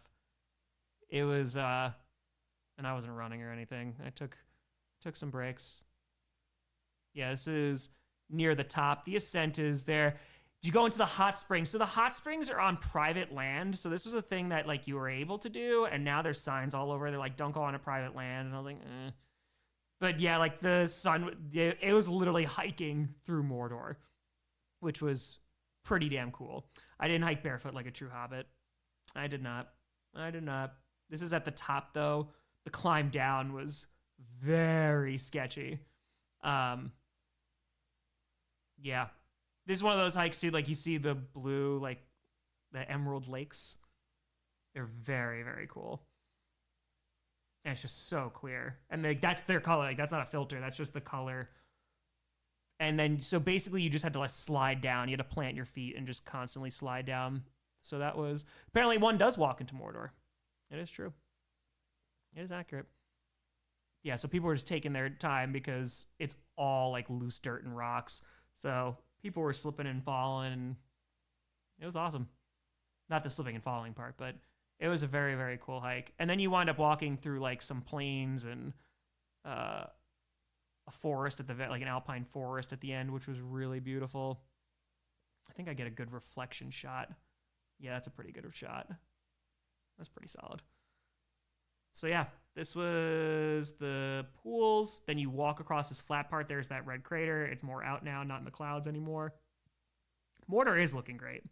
It was, and I wasn't running or anything. I took some breaks. Yeah, this is near the top. The ascent is there. You go into the hot springs. So the hot springs are on private land. So this was a thing that like you were able to do. And now there's signs all over. They're like, don't go on a private land. And I was like, eh. But yeah, like the sun, it was literally hiking through Mordor, which was pretty damn cool. I didn't hike barefoot like a true hobbit. I did not. This is at the top though. The climb down was very sketchy. Yeah. This is one of those hikes too, like you see the blue, like the emerald lakes. They're very, very cool. And it's just so clear. And that's their color. Like that's not a filter. That's just the color. And then, so basically you just had to like slide down. You had to plant your feet and just constantly slide down. So that was, apparently one does walk into Mordor. It is true. It is accurate. Yeah, so people were just taking their time because it's all like loose dirt and rocks. So people were slipping and falling. And it was awesome. Not the slipping and falling part, but it was a very, very cool hike. And then you wind up walking through like some plains and a forest at the like an alpine forest at the end, which was really beautiful. I think I get a good reflection shot. Yeah, that's a pretty good shot. That's pretty solid. So yeah, this was the pools. Then you walk across this flat part. There's that red crater. It's more out now, not in the clouds anymore. Mordor is looking great.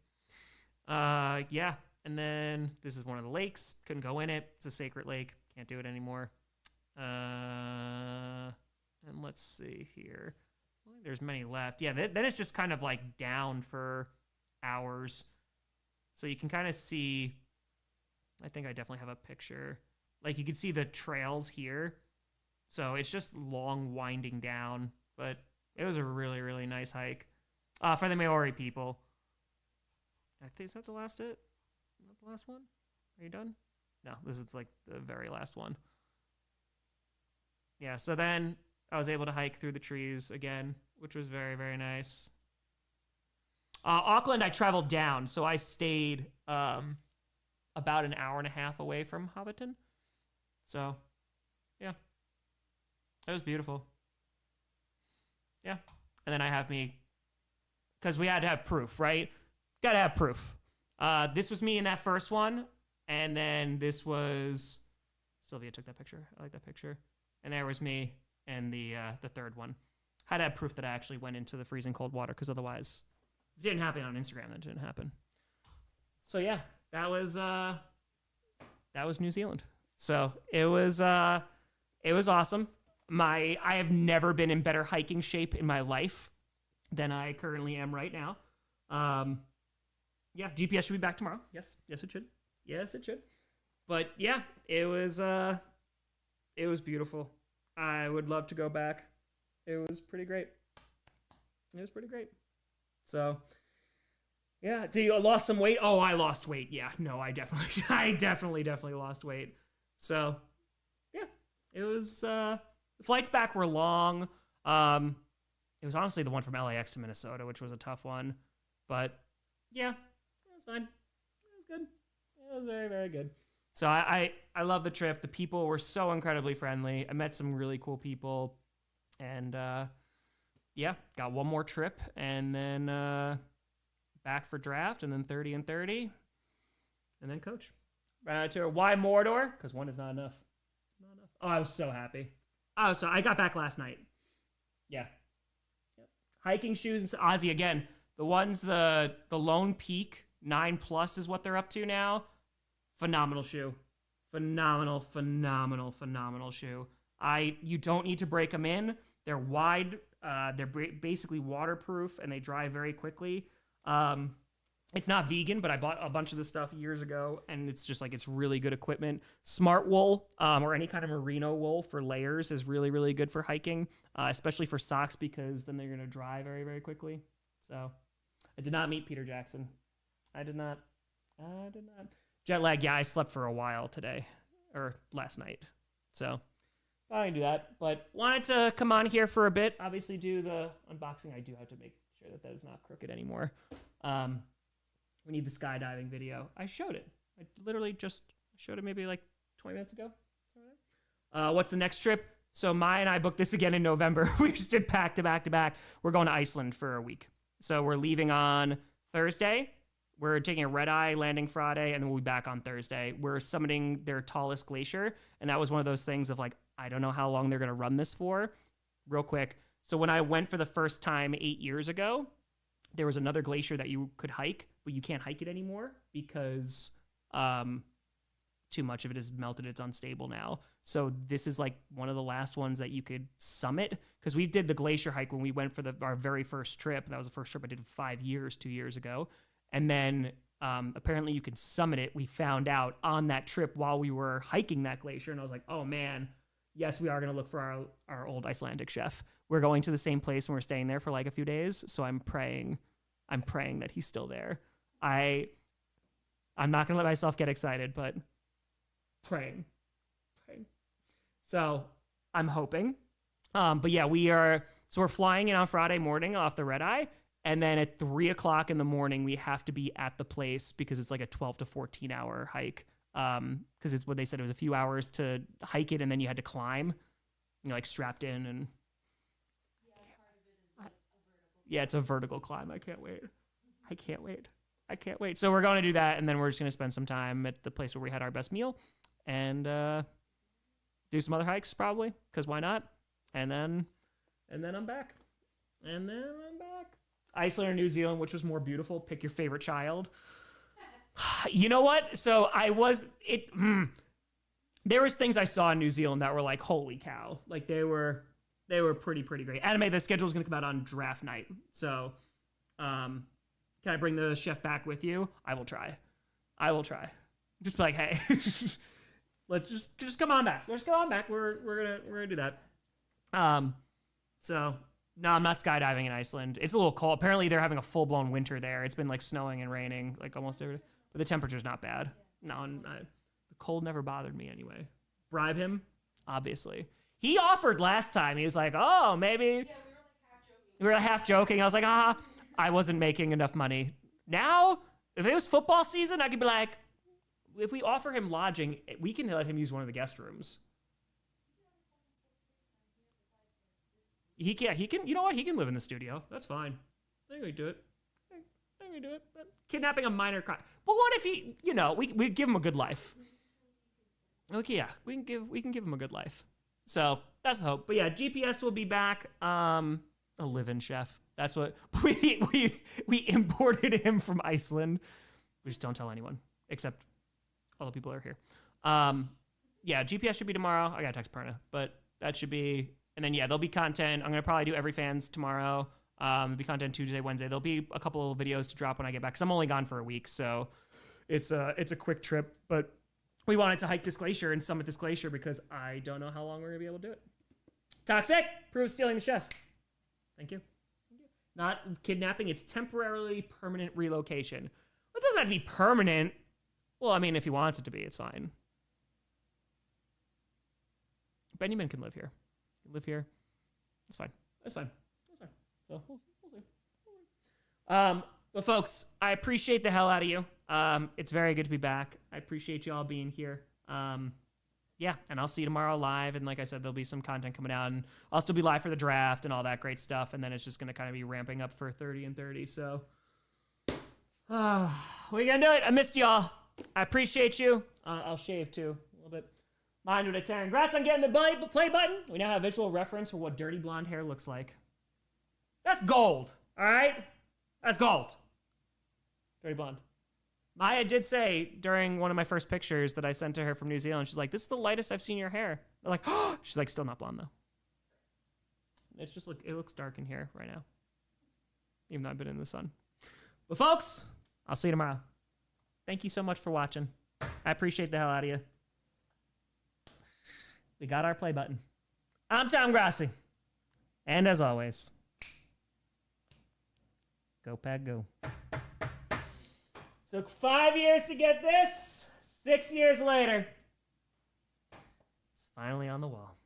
Yeah. And then this is one of the lakes. Couldn't go in it. It's a sacred lake. Can't do it anymore. And let's see here. I don't think there's many left. Yeah, then it's just kind of like down for hours. So you can kind of see, I think I definitely have a picture. Like you can see the trails here. So it's just long winding down, but it was a really, really nice hike. For the Maori people. I think, is that the last it? Is that the last one? Are you done? No, this is like the very last one. Yeah, so then I was able to hike through the trees again, which was very, very nice. Auckland, I traveled down, so I stayed about an hour and a half away from Hobbiton. So, yeah, it was beautiful. Yeah, and then I have me, because we had to have proof, right? Gotta have proof. This was me in that first one, and then this was Sylvia took that picture. I like that picture. And there was me and the third one. Had to have proof that I actually went into the freezing cold water, because otherwise it didn't happen on Instagram. That didn't happen. So yeah, that was New Zealand. So it was awesome. I have never been in better hiking shape in my life than I currently am right now. Yeah, GPS should be back tomorrow. Yes, it should. Yes, it should. But yeah, it was beautiful. I would love to go back. It was pretty great. So, yeah. Do you lost some weight? Oh, I lost weight. Yeah, no, I definitely lost weight. So, yeah, it was. The flights back were long. It was honestly the one from LAX to Minnesota, which was a tough one, but yeah, it was fine. It was good. It was very, very good. So I love the trip. The people were so incredibly friendly. I met some really cool people, and yeah, got one more trip, and then back for draft, and then 30 and 30, and then coach. To why Mordor? Because one is not enough. Not enough. Oh, I was so happy. I got back last night. Yeah. Yep. Hiking shoes, Ozzy again. The ones the Lone Peak 9+ is what they're up to now. Phenomenal shoe. Phenomenal shoe. You don't need to break them in. They're wide. They're basically waterproof, and they dry very quickly. It's not vegan, but I bought a bunch of this stuff years ago, and it's just like, it's really good equipment. Smart wool, or any kind of merino wool for layers is really, really good for hiking, especially for socks, because then they're going to dry very, very quickly. So I did not meet Peter Jackson. I did not. Jet lag, yeah, I slept for a while today, or last night. So I can do that, but wanted to come on here for a bit, obviously do the unboxing. I do have to make sure that that is not crooked anymore. We need the skydiving video. I showed it. I literally just showed it maybe like 20 minutes ago. What's the next trip? So Maya and I booked this again in November. We just did back to back to back. We're going to Iceland for a week. So we're leaving on Thursday. We're taking a red eye, landing Friday, and then we'll be back on Thursday. We're summiting their tallest glacier, and that was one of those things of like, I don't know how long they're going to run this for. Real quick. So when I went for the first time 8 years ago, there was another glacier that you could hike, but you can't hike it anymore because too much of it is melted. It's unstable now. So this is like one of the last ones that you could summit, because we did the glacier hike when we went for our very first trip. That was the first trip I did in 5 years, 2 years ago. And then apparently you could summit it. We found out on that trip while we were hiking that glacier, and I was like, oh man, yes, we are going to look for our old Icelandic chef. We're going to the same place and we're staying there for like a few days. So I'm praying that he's still there. I'm not going to let myself get excited, but praying. So I'm hoping. But yeah, we're flying in on Friday morning off the red eye. And then at 3 o'clock in the morning, we have to be at the place because it's like a 12 to 14 hour hike. Because it's what they said, it was a few hours to hike it, and then you had to climb, like strapped in. And yeah, it's a vertical climb. I can't wait. So we're going to do that, and then we're just going to spend some time at the place where we had our best meal, and do some other hikes probably, because why not? And then I'm back. Iceland or New Zealand, which was more beautiful? Pick your favorite child. You know what? So there was things I saw in New Zealand that were like, holy cow. Like they were pretty great. Anime, the schedule is going to come out on draft night. So, can I bring the chef back with you? I will try. Just be like, hey, let's just come on back. Let's go on back. We're gonna do that. So no, I'm not skydiving in Iceland. It's a little cold. Apparently they're having a full blown winter there. It's been like snowing and raining like almost every day. But the temperature's not bad. No, the cold never bothered me anyway. Bribe him, obviously. He offered last time. He was like, oh, maybe. Yeah, we were like half joking. I was like, I wasn't making enough money. Now, if it was football season, I could be like, if we offer him lodging, we can let him use one of the guest rooms. He can, you know what? He can live in the studio. That's fine. I think we do it. But kidnapping a minor crime. But what if he, we give him a good life. Okay, yeah, we can give him a good life. So that's the hope. But yeah, GPS will be back. A live-in chef. That's what we imported him from Iceland. We just don't tell anyone except all the people that are here. Yeah, GPS should be tomorrow. I gotta text Perna, but that should be. And then yeah, there'll be content. I'm gonna probably do every fans tomorrow. There'll be content Tuesday, Wednesday. There'll be a couple of videos to drop when I get back, because I'm only gone for a week, so it's a quick trip. But we wanted to hike this glacier and summit this glacier because I don't know how long we're gonna be able to do it. Toxic, prove stealing the chef. Thank you. Not kidnapping. It's temporarily permanent relocation. Well, it doesn't have to be permanent. Well, I mean, if he wants it to be, it's fine. Benjamin can live here. Live here. It's fine. So we'll see. But folks, I appreciate the hell out of you. It's very good to be back. I appreciate you all being here. Yeah, and I'll see you tomorrow live. And like I said, there'll be some content coming out, and I'll still be live for the draft and all that great stuff. And then it's just going to kind of be ramping up for 30 and 30. So we gonna do it. I missed y'all. I appreciate you. I'll shave too a little bit. Mind with a 10. Congrats on getting the play button. We now have visual reference for what dirty blonde hair looks like. That's gold, all right? That's gold. Dirty blonde. Maya did say during one of my first pictures that I sent to her from New Zealand, she's like, this is the lightest I've seen your hair. I'm like, oh, she's like, still not blonde though. It's just it looks dark in here right now, even though I've been in the sun. But folks, I'll see you tomorrow. Thank you so much for watching. I appreciate the hell out of you. We got our play button. I'm Tom Grossi. And as always, go Pack Go. Took 5 years to get this. 6 years later, it's finally on the wall.